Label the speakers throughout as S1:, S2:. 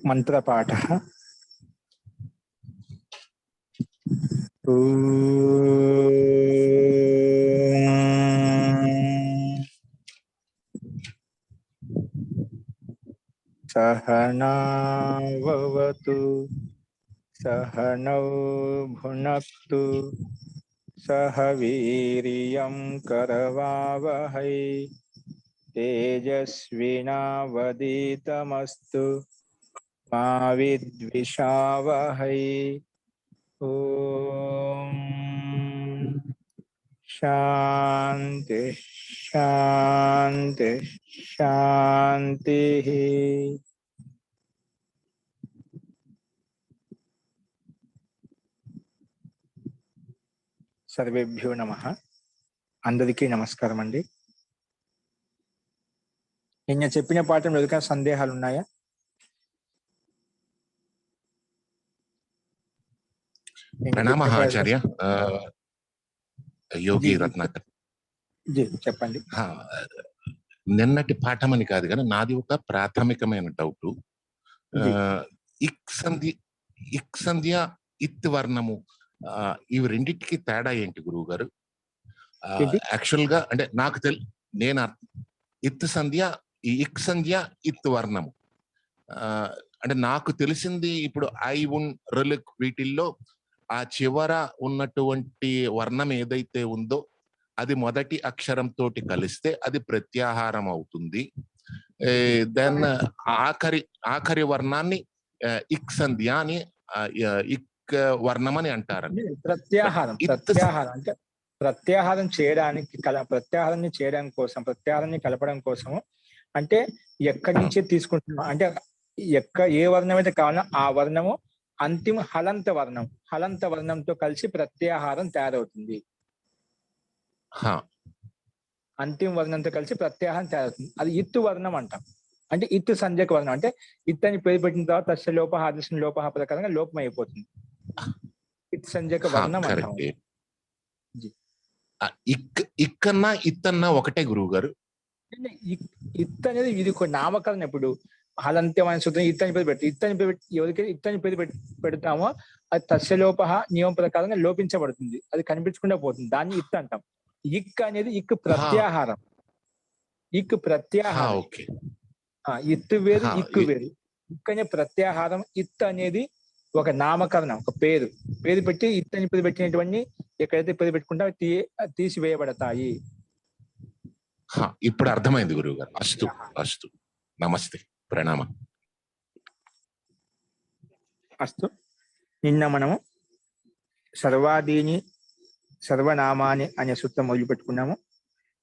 S1: మంత్రపాఠः सहना भवतु सहनौ भुनक्तु सह वीर्यं करवावहै तेजस्विनावधीतमस्तु मा विद्विषावहै। ओम शांति शांति शांति। సర్వేభ్యో నమః. అందరికీ నమస్కారం అండి. నిన్న చెప్పిన పాఠంలో ఏదైనా సందేహాలు ఉన్నాయా?
S2: ప్రణామ ఆచార్య. యోగి రత్నాకర్
S1: చెప్పండి.
S2: నిన్నటి పాఠం అని కాదు కానీ నాది ఒక ప్రాథమికమైన డౌట్. ఇక్ సంధ్య ఇత్ వర్ణము ఇవి రెండింటికి తేడా ఏంటి గురువు గారు? యాక్చువల్ గా అంటే నాకు నేను ఇత్ సంధ్య ఇక్ సంధ్య ఇత్ వర్ణము అంటే నాకు తెలిసింది ఇప్పుడు ఐ ఉన్ రిలిక్ వీటిల్లో ఆ చివర ఉన్నటువంటి వర్ణం ఏదైతే ఉందో అది మొదటి అక్షరంతో కలిస్తే అది ప్రత్యాహారం అవుతుంది. దెన్ ఆఖరి వర్ణాన్ని ఇక్ సంధ్య అని ఇక్ వర్ణం అని అంటారండి.
S1: ప్రత్యాహారం అంటే ప్రత్యాహారం చేయడానికి ప్రత్యాహారాన్ని కలపడం కోసం అంటే ఎక్కడి నుంచే తీసుకుంటున్నాం అంటే ఏ వర్ణం అయితే కావాలో ఆ వర్ణము అంతిమ హలంత వర్ణంతో కలిసి ప్రత్యాహారం తయారవుతుంది. అంతిమ వర్ణంతో కలిసి ప్రత్యాహారం తయారవుతుంది. అది ఇత్తు వర్ణం అంటాం. అంటే ఇత్తు సంధ్యక వర్ణం అంటే ఇత్ అని పేరు పెట్టిన తర్వాత తస్య లోపహ ఆదర్శం లోపహ ప్రకారంగా లోపం అయిపోతుంది. ఇత్ సంధ్యక వర్ణం అంటాం.
S2: ఇక్కన్నా ఇత్తన్నా ఒకటే గురువు గారు.
S1: ఇత్ అనేది ఇది ఒక నామకరణం. ఇప్పుడు హలంత్యమైన సూత్రం ఇత్తని పేరు పెట్టి ఎవరికైతే ఇత్తని పేరు పెడతామో అది తస్యలోపహ నియమం ప్రకారంగా లోపించబడుతుంది. అది కనిపించకుండా పోతుంది. దాన్ని ఇత్ అంటాం. ఇక్ అనేది ఇక్ ప్రత్యాహారం. ఇత్తు వేరు ఇక్కు వేరు. ఇక్ అనే ప్రత్యాహారం. ఇత్ అనేది ఒక నామకరణం, ఒక పేరు పెట్టి ఇత్తని పేరు పెట్టినటువంటి ఎక్కడైతే పేరు పెట్టుకుంటా తీసివేయబడతాయి.
S2: ఇప్పుడు అర్థమైంది గురువు గారు. అస్తు అస్తు. నమస్తే. ప్రణామ.
S1: అస్తు. నిన్న మనము సర్వాదీని సర్వనామాని అనే సూత్రం మొదలు పెట్టుకున్నాము.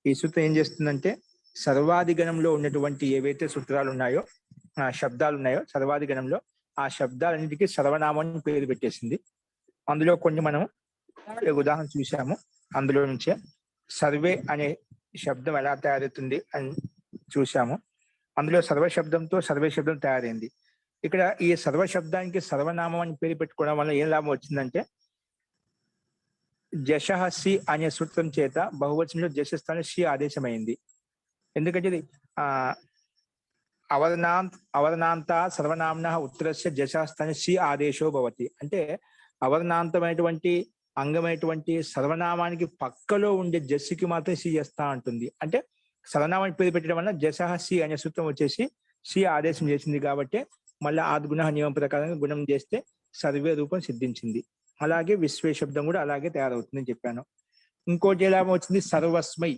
S1: ఈ సూత్రం ఏం చేస్తుందంటే సర్వాది గణంలో ఉన్నటువంటి ఏవైతే సూత్రాలు ఉన్నాయో శబ్దాలు ఉన్నాయో సర్వాది గణంలో ఆ శబ్దాలన్నిటికీ సర్వనామాన్ని పేరు పెట్టేసింది. అందులో కొన్ని మనం ఉదాహరణ చూసాము. అందులో నుంచే సర్వే అనే శబ్దం ఎలా తయారవుతుంది అని చూసాము. అందులో సర్వశబ్దంతో సర్వే శబ్దం తయారైంది. ఇక్కడ ఈ సర్వశబ్దానికి సర్వనామం అని పేరు పెట్టుకోవడం వల్ల ఏం లాభం వచ్చిందంటే జషహసి అనే సూత్రం చేత బహువచనంలో జషస్థానం షి ఆదేశమైంది. ఎందుకంటే ఇది అవరణాంత సర్వనామ్న ఉత్తరస్య జషస్థాన షి ఆదేశో భవతి. అంటే అవరణాంతమైనటువంటి అంగమైనటువంటి సర్వనామానికి పక్కలో ఉండే జస్సుకి మాత్రం సి చేస్తా ఉంటుంది. అంటే సర్వనామానికి పేరు పెట్టడం వల్ల జసహ సి అనే సూత్రం వచ్చేసి సి ఆదేశం చేసింది. కాబట్టి మళ్ళీ ఆద్గుణ నియమం ప్రకారంగా గుణం చేస్తే సర్వే రూపం సిద్ధించింది. అలాగే విశ్వే శబ్దం కూడా అలాగే తయారవుతుందని చెప్పాను. ఇంకోటి ఎలా వచ్చింది సర్వస్మై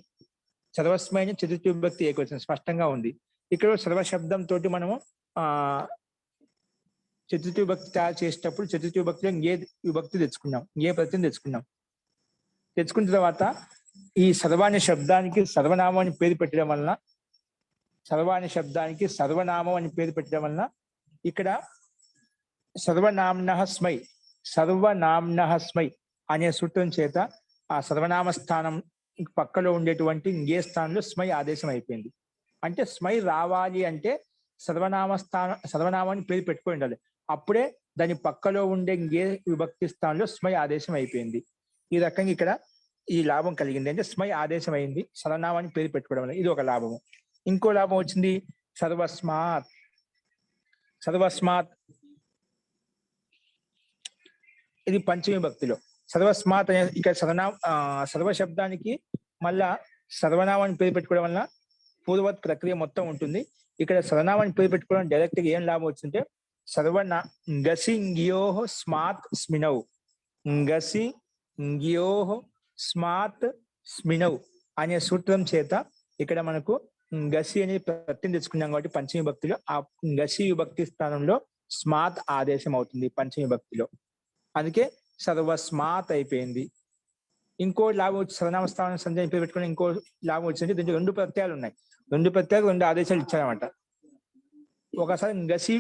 S1: అని చతుర్థి విభక్తి ఏకవచనం స్పష్టంగా ఉంది. ఇక్కడ సర్వశబ్దం తోటి మనము చతుర్థి విభక్తి తయారు చేసేటప్పుడు చతుర్థి విభక్తిలో ఏ విభక్తి తెచ్చుకున్నాం, ఏ ప్రత్యయం తెచ్చుకున్న తర్వాత ఈ సర్వాణి శబ్దానికి సర్వనామం అని పేరు పెట్టడం వలన ఇక్కడ సర్వనామ్నః స్మై అనే సూత్రం చేత ఆ సర్వనామ స్థానం పక్కలో ఉండేటువంటి స్థానంలో స్మై ఆదేశం అయిపోయింది. అంటే స్మై రావాలి అంటే సర్వనామాన్ని పేరు పెట్టుకొని ఉండాలి. అప్పుడే దాని పక్కలో ఉండే ఏ విభక్తి స్థానంలో స్మై ఆదేశం అయిపోయింది. ఈ రకంగా ఇక్కడ ఈ లాభం కలిగింది. అంటే స్మై ఆదేశం అయింది, సర్వనామాన్ని పేరు పెట్టుకోవడం వల్ల ఇది ఒక లాభము. ఇంకో లాభం వచ్చింది సర్వస్మాత్. సర్వస్మాత్ ఇది పంచమి భక్తిలో. సర్వస్మాత్ అనే ఇక్కడ సర్వ శబ్దానికి మళ్ళా సర్వనామాన్ని పేరు పెట్టుకోవడం వల్ల పూర్వవత్ ప్రక్రియ మొత్తం ఉంటుంది. ఇక్కడ సర్వనామాన్ని పేరు పెట్టుకోవడం డైరెక్ట్ గా ఏం లాభం వచ్చింటే గసి ంగ్యోః స్మాత్ స్మినౌ. గసి ంగ్యోః స్మాత్ స్మినౌ అనే సూత్రం చేత ఇక్కడ మనకు గసి అనే ప్రత్యయం తెచ్చుకున్నాం కాబట్టి పంచమి భక్తిలో ఆ గసి విభక్తి స్థానంలో స్మాత్ ఆదేశం అవుతుంది పంచమి భక్తిలో. అందుకే సర్వస్మాత్ అయిపోయింది. ఇంకో లాభం వచ్చి సర్వనామ స్థానం సంజయ్ పేరు పెట్టుకుని ఇంకో లాభం వచ్చిందంటే దీంట్లో 2 ప్రత్యయాలు ఉన్నాయి. 2 ప్రత్యయాలు 2 ఆదేశాలు ఇచ్చారన్నమాట. ఒకసారి గసి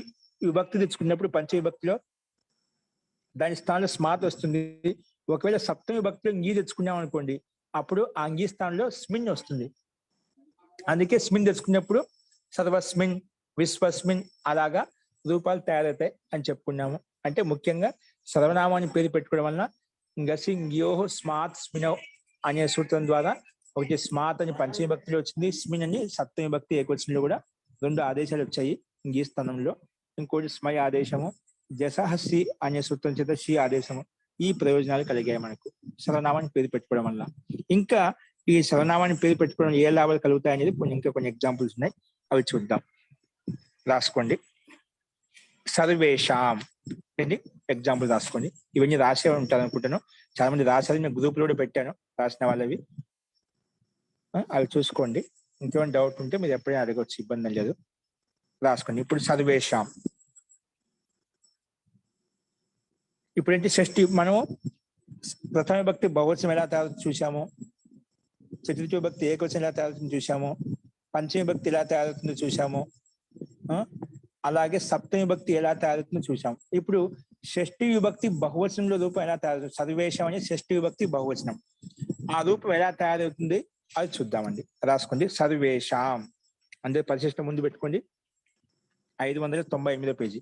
S1: విభక్తి తెచ్చుకున్నప్పుడు పంచమి భక్తిలో దాని స్థానంలో స్మాత్ వస్తుంది. ఒకవేళ సప్తమి భక్తిలో ఇంగీ తెచ్చుకున్నాం అనుకోండి, అప్పుడు ఆ అంగీ స్థానంలో స్మిన్ వస్తుంది. అందుకే స్మిన్ తెచ్చుకున్నప్పుడు సర్వస్మిన్, విశ్వస్మిన్ అలాగా రూపాలు తయారవుతాయి అని చెప్పుకున్నాము. అంటే ముఖ్యంగా సర్వనామాన్ని పేరు పెట్టుకోవడం వలన గసి ంగ్యోః స్మాత్ స్మినౌ అనే సూత్రం ద్వారా ఒకటి స్మాత్ అని పంచమి భక్తిలో వచ్చింది, స్మిన్ అని సప్తమి భక్తి ఏకవచనంలో కూడా 2 ఆదేశాలు వచ్చాయి ఇంగీ స్థానంలో. ఇంకోటి స్మై ఆదేశము, జసహసి అనే సూత్రం చేత షి ఆదేశము. ఈ ప్రయోజనాలు కలిగాయి మనకు సర్వనామాన్ని పేరు పెట్టుకోవడం వల్ల. ఇంకా ఈ సర్వనామాన్ని పేరు పెట్టుకోవడం ఏ లాభాలు కలుగుతాయి అనేది ఇంకా కొన్ని ఎగ్జాంపుల్స్ ఉన్నాయి, అవి చూద్దాం. రాసుకోండి. సర్వేషాం ఇది ఎగ్జాంపుల్ రాసుకోండి. ఇవన్నీ రాసే ఉంటారు అనుకుంటాను, చాలా మంది రాశారు, నేను గ్రూప్ లో కూడా పెట్టాను రాసిన వాళ్ళవి, అవి చూసుకోండి. ఇంకేమైనా డౌట్ ఉంటే మీరు ఎప్పుడైనా అడగవచ్చు, ఇబ్బంది లేదు. రాసుకోండి. ఇప్పుడు సర్వేషాం ఇప్పుడేంటి షష్ఠి, మనము ప్రథమ విభక్తి బహువచనం ఎలా తయారు చూసాము, చతుర్థి విభక్తి ఏకవచనం ఎలా తయారవుతుందో చూసాము, పంచమి విభక్తి ఎలా తయారవుతుందో చూసాము, అలాగే సప్తమి విభక్తి ఎలా తయారవుతుందో చూసాము. ఇప్పుడు షష్ఠి విభక్తి బహువచనంలో రూపం ఎలా తయారవుతుంది, సర్వేషం అనే షష్ఠి విభక్తి బహువచనం, ఆ రూపం ఎలా తయారవుతుంది అది చూద్దామండి. రాసుకోండి. సర్వేషాం అంటే పరిశిష్టం ముందు పెట్టుకోండి. 598వ పేజీ,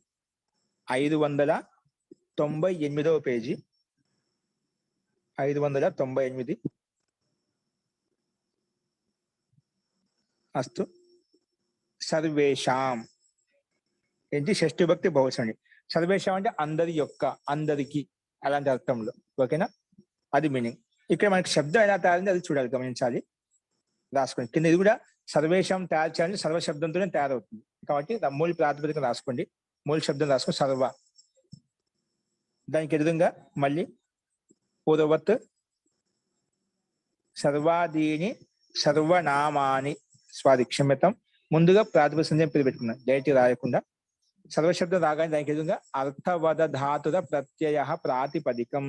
S1: 598వ పేజీ, 598. అస్తు. సర్వేషాం ఏంటి, షష్ఠి విభక్తి బహువచనం. సర్వేషాం అంటే అందరి యొక్క, అందరికి అలాంటి అర్థంలో. ఓకేనా, అది మీనింగ్. ఇక్కడ మనకి శబ్దం ఎలా తయారైంది అది చూడాలి, గమనించాలి. రాసుకోండి. కింద ఇది కూడా సర్వేషాం తయారు చేయాలంటే సర్వ శబ్దంతోనే తయారవుతుంది కాబట్టి మూల ప్రాతిపదిక రాసుకోండి. మూల శబ్దం రాసుకోండి సర్వ. దానికి ఎదురుగా మళ్ళీ పూర్వవత్ సర్వాదీని సర్వనామాని స్వాదిక్షమ్యతం. ముందుగా ప్రాతిపదిక సంధ్య పేరు పెట్టుకున్నాం, డైరెక్ట్ రాయకుండా. సర్వశబ్దం రాగానే దానికి ఎదురుగా అర్థవద ధాతుర ప్రత్యయ ప్రాతిపదికం.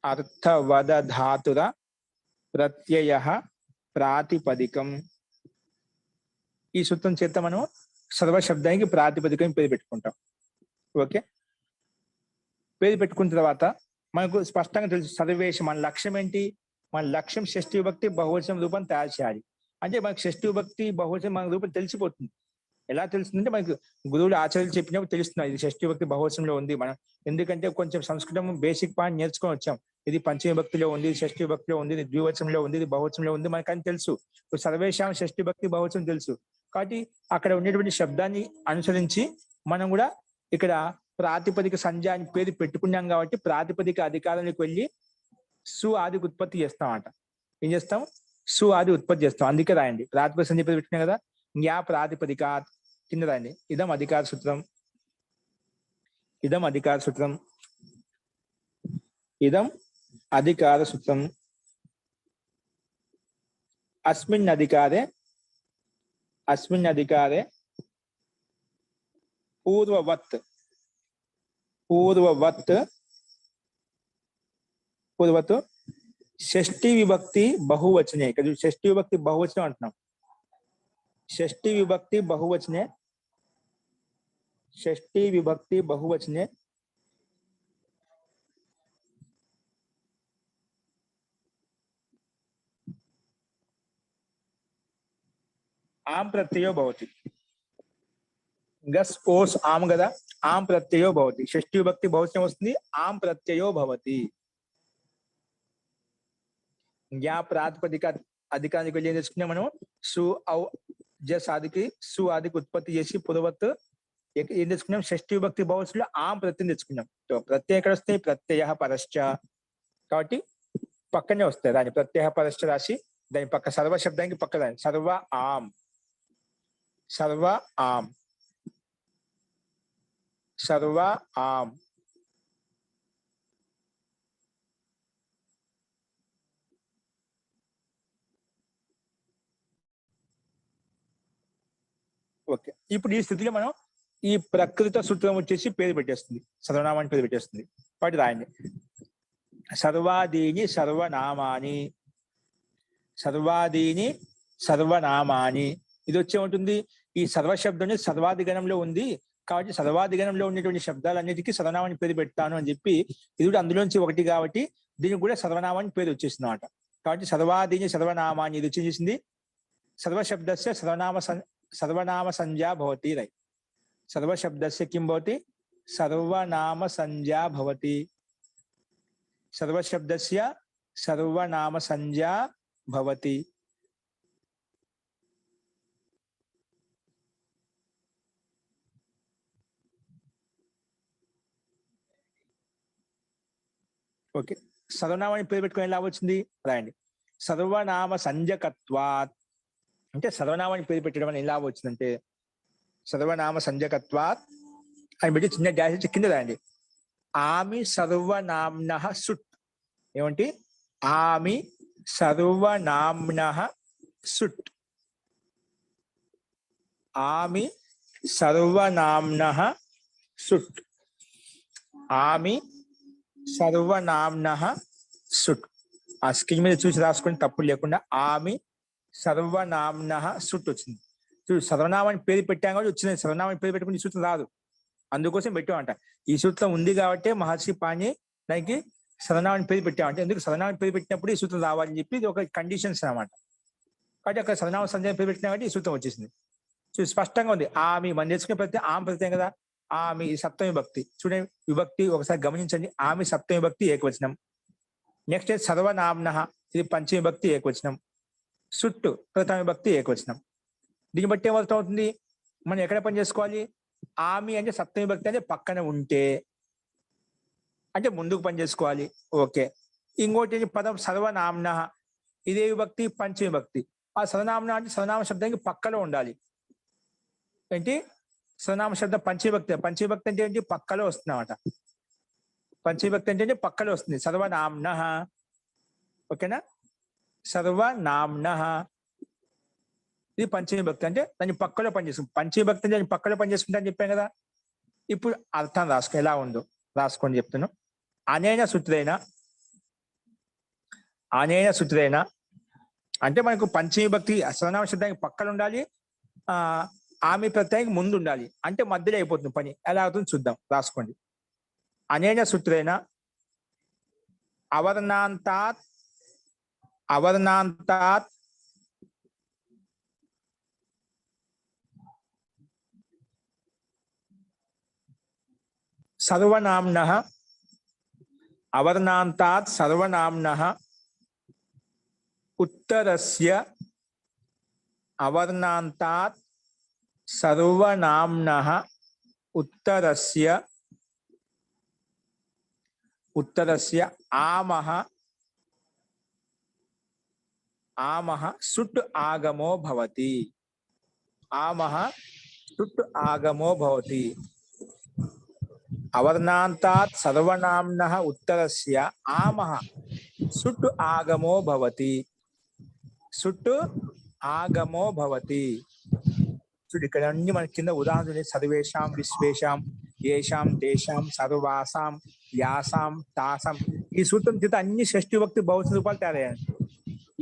S1: అర్థవద ధాతుర ప్రత్యయ ప్రాతిపదికం. ఈ సూత్రం చేత మనం సర్వశబ్దానికి ప్రాతిపదికం పేరు పెట్టుకుంటాం. ఓకే, పేరు పెట్టుకున్న తర్వాత మనకు స్పష్టంగా తెలుసు సర్వేషం మన లక్ష్యం ఏంటి. మన లక్ష్యం షష్ఠి విభక్తి బహువచనం రూపం తయారు చేయాలి. అంటే మనకు షష్ఠి విభక్తి బహువచనం మన రూపం తెలిసిపోతుంది. ఎలా తెలుస్తుందంటే మనకు గురువులు ఆచార్యులు చెప్పినప్పుడు తెలుస్తుంది ఇది షష్ఠి విభక్తి బహువచనంలో ఉంది. మనం ఎందుకంటే కొంచెం సంస్కృతం బేసిక్ పాయింట్ నేర్చుకొని వచ్చాం. ఇది పంచమి విభక్తిలో ఉంది, ఇది షష్ఠి విభక్తిలో ఉంది, ఇది ద్వివచనంలో ఉంది, ఇది బహువచనంలో ఉంది, మనకు అని తెలుసు. సర్వేషాం షష్ఠి విభక్తి బహువచనం తెలుసు కాబట్టి అక్కడ ఉండేటువంటి శబ్దాన్ని అనుసరించి మనం కూడా ఇక్కడ ప్రాతిపదిక సంధ్య అని పేరు పెట్టుకున్నాం కాబట్టి ప్రాతిపదిక అధికారానికి వెళ్ళి సు ఆది ఉత్పత్తి చేస్తామంట. ఏం చేస్తాం, సు ఆది ఉత్పత్తి చేస్తాం. అందుకే రాయండి, ప్రాతిపదిక సంధ్య పేరు పెట్టుకున్నాం కదా, జ్ఞా ప్రాతిపదిక కింద రాయండి. ఇదం అధికార సూత్రం, ఇదం అధికార సూత్రం, ఇదం అధికార సూత్రం. అస్మిన్ అధికారే, అస్మిన్ అధికారే పూర్వవత్, పూర్వవత్, పూర్వత్ షష్ఠి విభక్తి బహువచనే. ఇక్కడ షష్ఠి విభక్తి బహువచనం అంటున్నాం. షష్ఠి విభక్తి బహువచనే, షష్ఠి విభక్తి బహువచనే ఆం ప్రత్యయో భవతి. గస్ ఓస్ ఆమ్ కదా, ఆం ప్రత్యయో భవతి. షష్ఠి విభక్తి బహువచనం వస్తుంది, ఆం ప్రత్యయో భవతి. జ్ఞా ప్రాతిపదిక అధికానికి వెళ్ళి ఏం తెచ్చుకున్నాం మనం సు ఔ జస్ ఆదికి సు ఆదికి ఉత్పత్తి చేసి పురవత్ ఏం తెచ్చుకున్నాం షష్ఠి విభక్తి బహువచనంలో ఆం ప్రత్యయం తెచ్చుకున్నాం. ప్రత్యయం ఎక్కడ వస్తాయి? ప్రత్యయ పరశ్చ. కాబట్టి పక్కనే వస్తాయి. దాని ప్రత్యయ పరశ్చ రాసి దాని పక్క సర్వ శబ్దానికి పక్క దాని సర్వ ఆం, సర్వ ఆం, సర్వ ఆం. ఓకే, ఇప్పుడు ఈ స్థితిలో మనం ఈ ప్రకృత సూత్రం వచ్చేసి పేరు పెట్టేస్తుంది, సర్వనామాన్ని పేరు పెట్టేస్తుంది. వాటి రాయండి. సర్వాదీని సర్వనామాని, సర్వాదీని సర్వనామాని. ఇది వచ్చే ఉంటుంది. ఈ సర్వశబ్దం సర్వాది గణంలో ఉంది కాబట్టి సర్వాది గణంలో ఉన్నటువంటి శబ్దాలన్నిటికీ సర్వనామాన్ని పేరు పెడతాను అని చెప్పి, ఇది కూడా అందులోంచి ఒకటి కాబట్టి దీనికి కూడా సర్వనామాన్ని పేరు వచ్చేసింది అన్నమాట. కాబట్టి సర్వాదీని సర్వనామాని ఇది వచ్చేసింది. సర్వశబ్దస్య సర్వనామ సంజ్ఞా భవతి. రై సర్వశబ్దస్య కిం భవతి? సర్వనామ సంజ్ఞా భవతి. సర్వశబ్దస్య సర్వనామ సంజ్ఞా భవతి. ఓకే, సర్వనామాన్ని పేరు పెట్టుకుని ఎలా వచ్చింది? రాయండి. సర్వనామ సంజకత్వాత్ అంటే సర్వనామాన్ని పేరు పెట్టడం అని ఎలా వచ్చిందంటే సర్వనామ సంజకత్వాత్ అని పెట్టి చిన్న డాష్ ఇచ్చి కింద రాయండి. ఆమి సర్వనామ్నః సుట్. ఏమంటే ఆమి సర్వనామ్నః సుట్. ఆమి సర్వనామ్నః సుట్. ఆమి సర్వనామ్నః సుట్. ఆ స్క్రీన్ మీద చూసి రాసుకొని తప్పులు లేకుండా ఆమి సర్వనామ్నః సుట్ వచ్చింది. చూడు, సర్వనామాన్ని పేరు పెట్టాం కాబట్టి వచ్చింది. సర్వనామాన్ని పేరు పెట్టుకుని ఈ సూత్రం రాదు, అందుకోసం పెట్టామంట. ఈ సూత్రం ఉంది కాబట్టి మహర్షి పాణి దానికి సర్వనామాన్ని పేరు పెట్టామంటే, ఎందుకు సర్వనామాన్ని పేరు పెట్టినప్పుడు ఈ సూత్రం రావాలని చెప్పి ఇది ఒక కండిషన్స్ అన్నమాట. కాబట్టి అక్కడ సర్వనామ సంజ్ఞ పేరు పెట్టినా కాబట్టి ఈ సూత్రం వచ్చేసింది. చూడు, స్పష్టంగా ఉంది. ఆమి మనం నేర్చుకునే ప్రతి ఆమె ప్రత్యయం కదా. ఆమి సప్తమి విభక్తి. చూడండి విభక్తి ఒకసారి గమనించండి. ఆమి సప్తమి విభక్తి ఏకవచనం. నెక్స్ట్ సర్వనామ్నః ఇది పంచమి విభక్తి ఏకవచనం. సుట్టు ప్రథమ విభక్తి ఏకవచనం. దీన్ని బట్టి ఏమవుతుంది? మనం ఎక్కడ పని చేసుకోవాలి? ఆమి అంటే సప్తమి విభక్తి అంటే పక్కన ఉంటే అంటే ముందుకు పని చేసుకోవాలి. ఓకే, ఇంకోటి పదం సర్వనామ్నః ఇదే విభక్తి పంచమి విభక్తి. ఆ సర్వనామ్న అంటే సర్వనామ శబ్దానికి పక్కలో ఉండాలి. ఏంటి? సర్వనామ శబ్దం పంచవిభక్తి. పంచవిభక్తి అంటే ఏంటి? పక్కలో వస్తుంది అన్నమాట. పంచవిభక్తి అంటే పక్కలో వస్తుంది. సర్వనామ్నః. ఓకేనా? సర్వనామ్నః ఇది పంచవిభక్తి అంటే దాన్ని పక్కలో పనిచేస్తుంది. పంచవిభక్తి అంటే దాన్ని పక్కలో పనిచేసుకుంటా అని చెప్పాను కదా. ఇప్పుడు అర్థం రాసుకో, ఎలా ఉందో రాసుకొని చెప్తున్నాను. అనేన సూత్రేణ, అనేన సూత్రేణ అంటే మనకు పంచవిభక్తి సర్వనామ శబ్దానికి పక్కన ఉండాలి, ఆమె ప్రత్యయానికి ముందు ఉండాలి. అంటే మధ్యలో అయిపోతుంది పని. ఎలా అవుతుంది చూద్దాం, రాసుకోండి. అనేన సూత్రేణ అవర్ణాంతాత్, అవర్ణాంతాత్ సర్వనామ్నః, అవర్ణాంతాత్ సర్వనామ్నః ఉత్తరస్య, అవర్ణాంతాత్ సర్వనామ్నః ఉత్తరస్య, ఉత్తరస్య ఆమః, ఆమః సుట్ ఆగమో భవతి. ఆమః సుట్ ఆగమో భవతి. అవర్ణాంతాత్ సర్వనామ్నః ఉత్తరస్య ఆమః సుట్ ఆగమో భవతి. సుట్ ఆగమో భవతి. చూడు, ఇక్కడ అన్ని మన కింద ఉదాహరణ సర్వేషాం విశ్వేషాం ఏషాం తేషాం సర్వాసాం యాసాం తాసాం. ఈ సూత్రం చేత అన్ని షష్ఠి విభక్తి బహువచన రూపాలు తయారయ్యాయి.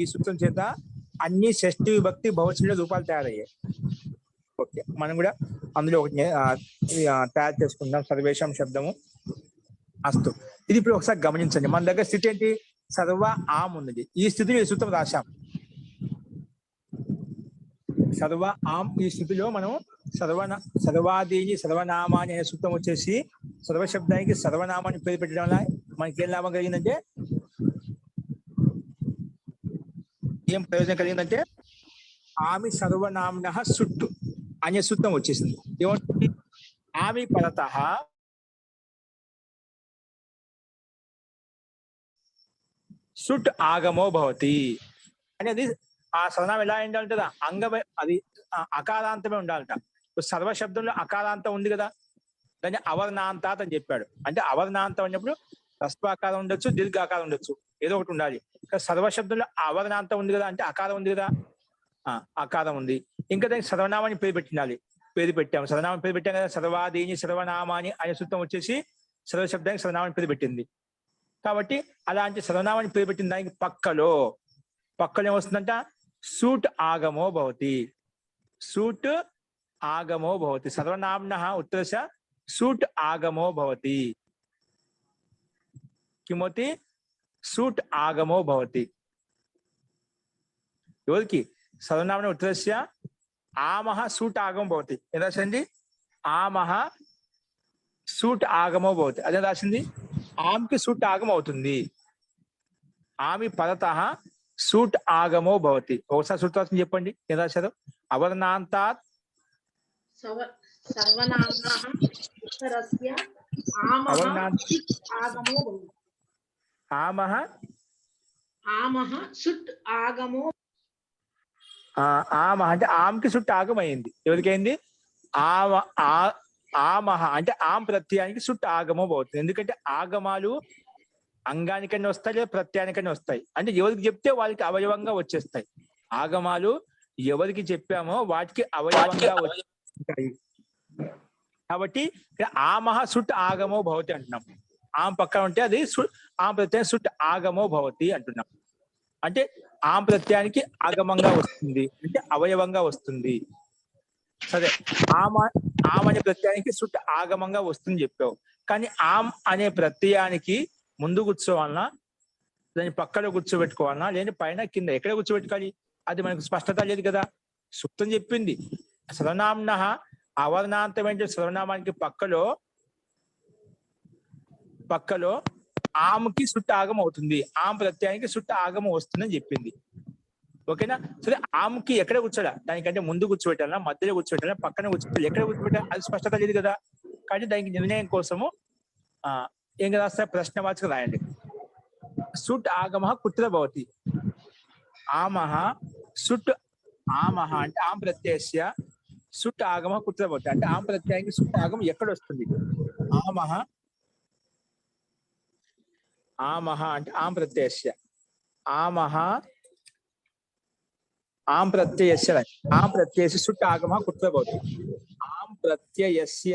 S1: ఈ సూత్రం చేత అన్ని షష్ఠి విభక్తి బహువచన రూపాలు తయారయ్యాయి. ఓకే, మనం కూడా అందులో ఒకటి తయారు చేసుకుందాం. సర్వేషాం శబ్దము అస్తు. ఇది ఇప్పుడు ఒకసారి గమనించండి. మన దగ్గర స్థితి ఏంటి? సర్వ ఆమ్ ఉన్నది. ఈ స్థితిలో ఈ సూత్రం రాశాం. సర్వ ఆమ్ ఈ స్థితిలో మనం సర్వాదీని సర్వనామాని అనే సూత్రం వచ్చేసి సర్వశబ్దానికి సర్వనామాన్ని పేరు పెట్టడం వల్ల మనకి ఏం లాభం కలిగిందంటే ఏం ప్రయోజనం కలిగిందంటే ఆమె సర్వనామ్న సుట్టు అనే సూత్రం వచ్చేసింది. ఏమంటుంది? ఆమె పరత సుట్ ఆగమో భవతి అనేది ఆ సర్వనామం ఎలా ఉండాలంటే అంగమే, అది అకారాంతమే ఉండాలంట. ఇప్పుడు సర్వశబ్దంలో అకారాంతం ఉంది కదా, దాన్ని అవర్ణాంతాత్ అని చెప్పాడు. అంటే అవర్ణాంతం అన్నప్పుడు హ్రస్వాకారం ఉండొచ్చు, దీర్ఘాకారం ఉండొచ్చు, ఏదో ఒకటి ఉండాలి. సర్వశబ్దంలో అవర్ణాంతం ఉంది కదా, అంటే అకారం ఉంది కదా, అకారం ఉంది. ఇంకా దానికి సర్వనామాన్ని పేరు పెట్టినాలి. పేరు పెట్టాము, సర్వనామం పేరు పెట్టాం కదా. సర్వాదీని సర్వనామాని అనే సూత్రం వచ్చేసి సర్వశబ్దానికి సర్వనామాన్ని పేరు పెట్టింది. కాబట్టి అలాంటి సర్వనామాన్ని పేరు పెట్టిన దానికి పక్కలో ఏమొస్తుందంట? సూట్ ఆగమో భవతి. సూట్ ఆగమో భవతి. సర్వనామ్న ఉత్తరశ సూట్ ఆగమో భవతి. కిమోతి? సూట్ ఆగమో భవతి. ఎవరికి? సర్వనామన ఉత్తరస్య ఆమహ సూట్ ఆగమో భవతి. ఏం రాసింది? ఆమహ సూట్ ఆగమో భవతి. అదే రాసింది. ఆమ్కి సూట్ ఆగమం అవుతుంది. ఆమె పరత సూట్ ఆగమో భవతి. ఒకసారి సూత్రం చెప్పండి, ఏం రాశారు? అవర్ణాంతాత్
S3: సర్వనామ్నః ఉత్తరస్య ఆమః ఆగమో భవతి. ఆమః సుట్ ఆగమో.
S1: ఆమహ అంటే ఆమ్కి సుట్ ఆగమైంది. ఎవరికైంది? ఆమహ అంటే ఆమ్ ప్రత్యయానికి సుట్ ఆగమో భవతి. ఎందుకంటే ఆగమాలు అంగానికన్నా వస్తాయి, లేదా ప్రత్యయానికన్నా వస్తాయి. అంటే ఎవరికి చెప్తే వాళ్ళకి అవయవంగా వచ్చేస్తాయి. ఆగమాలు ఎవరికి చెప్పామో వాటికి అవయవంగా వచ్చేస్తాయి. కాబట్టి ఆమహ సుట్ ఆగమో భవతి అంటున్నాం. ఆమ్ పక్కన ఉంటే అది ఆమ్ ప్రత్యయం సుట్ ఆగమో భవతి అంటున్నాం. అంటే ఆమ్ ప్రత్యయానికి ఆగమంగా వస్తుంది, అంటే అవయవంగా వస్తుంది. సరే, ఆమ్ అనే ప్రత్యయానికి సుట్ ఆగమంగా వస్తుంది చెప్పావు. కానీ ఆమ్ అనే ప్రత్యయానికి ముందు కూర్చోవాలన్నా, దాన్ని పక్కలో కూర్చోబెట్టుకోవాలన్నా, లేని పైన కింద ఎక్కడ కూర్చోబెట్టుకోవాలి? అది మనకు స్పష్టత లేదు కదా. సూక్తం చెప్పింది సర్వనామ్న అవర్ణాంతమైన సర్వనామానికి పక్కలో ఆమ్కి సుట్ట ఆగం అవుతుంది, ఆమ్ ప్రత్యయానికి సుట్ట ఆగమం వస్తుందని చెప్పింది. ఓకేనా? సరే, ఆమ్కి ఎక్కడ కూర్చోడా? దానికంటే ముందు కూర్చోబెట్టాలా, మధ్యలో కూర్చోబెట్టాలా, పక్కన కూర్చోబెట్టాలి, ఎక్కడ కూర్చోబెట్టాలి? అది స్పష్టత లేదు కదా. కానీ దానికి నిర్ణయం కోసము ఏం రాస్తా? ప్రశ్నవాచక రాయండి. సుట్ ఆగమ కుత్ర భవతి. ఆమహ సుట్ ఆమహ అంటే ఆమ్ ప్రత్యయస్య సుట్ ఆగమ కుత్ర భవతి. అంటే ఆమ్ ప్రత్యయానికి సుట్ ఆగమం ఎక్కడ వస్తుంది? ఆమహ అంటే ఆమ్ ప్రత్యయస్య ఆమ్ ప్రత్యయస్య సుట్ ఆగమ కుత్ర భవతి. ఆమ్ ప్రత్యయస్య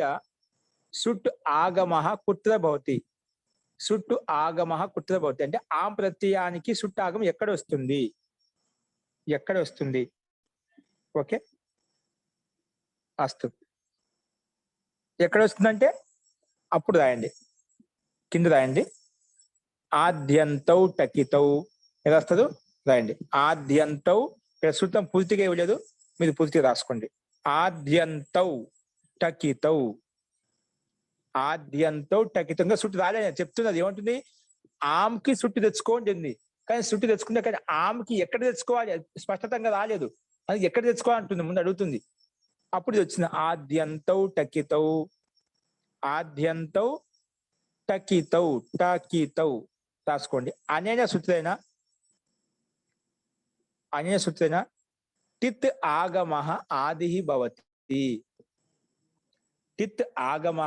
S1: సుట్ ఆగమ కుత్ర భవతి. సుట్టు ఆగమ కుత్ర భవతి అంటే ఆమ్ ప్రత్యయానికి సుట్టు ఆగమం ఎక్కడ వస్తుంది? ఓకే, అస్తు. ఎక్కడ వస్తుందంటే అప్పుడు రాయండి, కింద రాయండి. ఆద్యంతౌ టకితౌ ఎలా వస్తుంది? రాయండి. ఆద్యంతౌ. ప్రస్తుతం పూర్తిగా ఇవ్వలేదు, మీరు పూర్తిగా రాసుకోండి. ఆద్యంతౌ టకితౌ. ఆద్యంతో టకితంగా సుట్టు రాలేదు చెప్తున్నది. ఏమంటుంది? ఆమ్కి సుట్టు తెచ్చుకోండి, కానీ సుట్టు తెచ్చుకుంటే కానీ ఆమ్కి ఎక్కడ తెచ్చుకోవాలి స్పష్టతంగా రాలేదు. అది ఎక్కడ తెచ్చుకోవాలంటుంది, ముందు అడుగుతుంది. అప్పుడు వచ్చిన ఆద్యంతౌ టకితౌ. ఆద్యంతౌ టకితౌ రాసుకోండి. అనేన సూత్రేణ టిత్ ఆగమ ఆది భవతి. టిత్ ఆగమ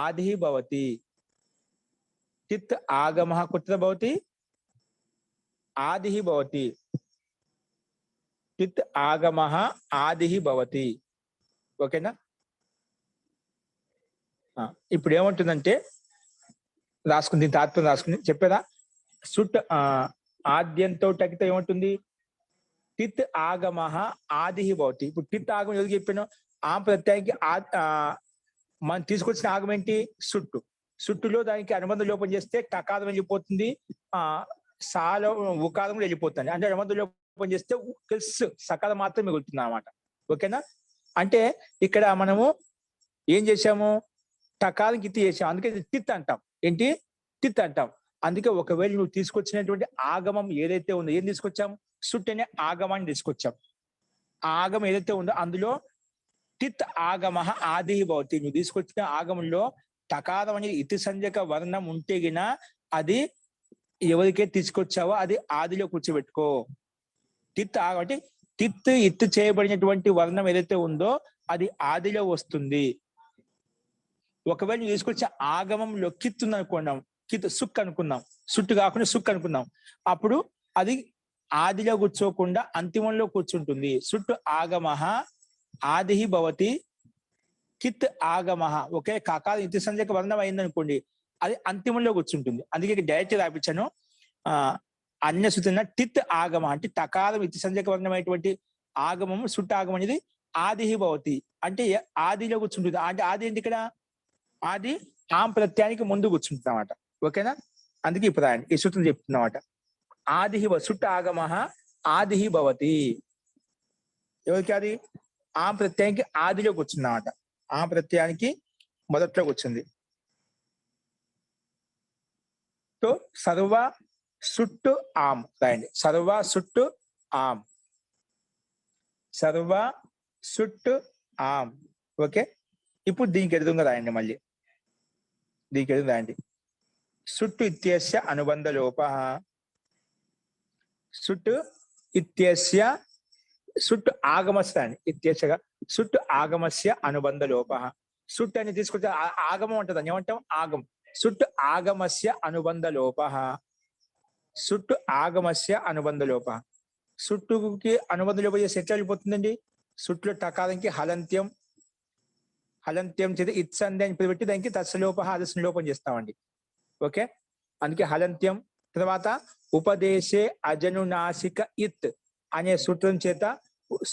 S1: ఆది భవతి. టిత్ ఆగమ కుత్ర భవతి? ఆది భవతి. టిత్ ఆగమ ఆది భవతి. ఓకేనా? ఇప్పుడు ఏమంటుందంటే రాసుకుంది, తాత్పర్యం రాసుకుంది చెప్పేదా. సుట్ ఆద్యంతో టకిత ఏమంటుంది? టిత్ ఆగమ ఆది భవతి. ఇప్పుడు టిత్ ఆగమం ఎందుకు చెప్పాను? ఆ ప్రత్యయానికి మనం తీసుకొచ్చిన ఆగమం ఏంటి? సుట్టులో దానికి అనుబంధ లోపం చేస్తే టకారం వెళ్ళిపోతుంది, సాలో ఉకారం కూడా వెళ్ళిపోతుంది. అంటే అనుబంధ లోపం చేస్తే సకాలం మాత్రం మిగులుతుంది అన్నమాట. ఓకేనా? అంటే ఇక్కడ మనము ఏం చేసాము? టకారం కిత్తి చేసాం, అందుకే టిత్ అంటాం. ఏంటి? టిత్ అంటాం. అందుకే ఒకవేళ నువ్వు తీసుకొచ్చినటువంటి ఆగమం ఏదైతే ఉందో, ఏం తీసుకొచ్చాం? సుట్ అనే ఆగమాన్ని తీసుకొచ్చాం. ఆ ఆగమం ఏదైతే ఉందో అందులో టిత్ ఆగమ ఆది భవతి. నువ్వు తీసుకొచ్చిన ఆగమంలో టకారం అనేది ఇతి సంజ్ఞక వర్ణం ఉంటే గిన అది ఎవరికే తీసుకొచ్చావో అది ఆదిలో కూర్చోబెట్టుకో. టిత్ అంటే టిత్ ఇత్తు చేయబడినటువంటి వర్ణం ఏదైతే ఉందో అది ఆదిలో వస్తుంది. ఒకవేళ నువ్వు తీసుకొచ్చే ఆగమంలో కిత్ ఉంది అనుకున్నాం, కిత్ సుక్ అనుకున్నాం, సుట్టు కాకుండా సుక్ అనుకున్నాం, అప్పుడు అది ఆదిలో కూర్చోకుండా అంతిమంలో కూర్చుంటుంది. సుట్టు ఆగమ ఆది భవతి కిత్ ఆగమ. ఒకే కాకాల ఇతి సంజ్ఞక వర్ణం అయిందనుకోండి, అది అంతిమంలో కూర్చుంటుంది. అందుకే డైరెక్ట్ రాపించాను. అన్యసుతున్న టిత్ ఆగమ అంటే టకారం ఇతి సంజ్ఞక వర్ణం అయినటువంటి ఆగమము సుట్టు ఆగమం అనేది ఆది భవతి అంటే ఆదిలో కూర్చుంటుంది. అంటే ఆది ఏంటి ఇక్కడ? ఆది ఆం ప్రత్యయానికి ముందు కూర్చుంటుంది అన్నమాట. ఓకేనా? అందుకే ఇప్పుడు ఆయన ఈ సూత్రం చెప్తున్నమాట. ఆది సుట్టు ఆగమ ఆది భవతి. ఎవరికి? అది ఆం ప్రత్యయానికి ఆదిలో కూర్చుందన్నమాట. ఆ ప్రత్యయానికి మొదట్లో కూర్చుంది. సో సర్వ సుట్టు ఆం రాయండి. సర్వ సుట్టు ఆం, సర్వ సుట్టు ఆం. ఓకే, ఇప్పుడు దీనికి ఎదురుగా రాయండి. మళ్ళీ దీనికి ఎదురు రాయండి. సుట్టు ఇత్యస్య అనుబంధ లోప. సుట్టు ఇత్యస్య సుట్టు ఆగమస్య రాయండి. ఇత్యస్యగా సుట్టు ఆగమస్య అనుబంధ లోప. సుట్టు అని తీసుకుంటే ఆగమం ఉంటుంది. అని ఏమంటాం? ఆగం. సుట్టు ఆగమస్య అనుబంధ లోప. సుట్టు ఆగమస్య అనుబంధ లోప. సుట్టుకి అనుబంధ లోపం చేసి ఎట్లా వెళ్ళిపోతుందండి? సుట్టులో టకారంకి హలంత్యం, హలంత్యం చేతి ఇత్సంధి అని పెట్టి దానికి తత్సలోప అదస్సు లోపం చేస్తామండి. ఓకే, అందుకే హలంత్యం. తర్వాత ఉపదేశే అజనునాసిక ఇత్ అనే సూత్రం చేత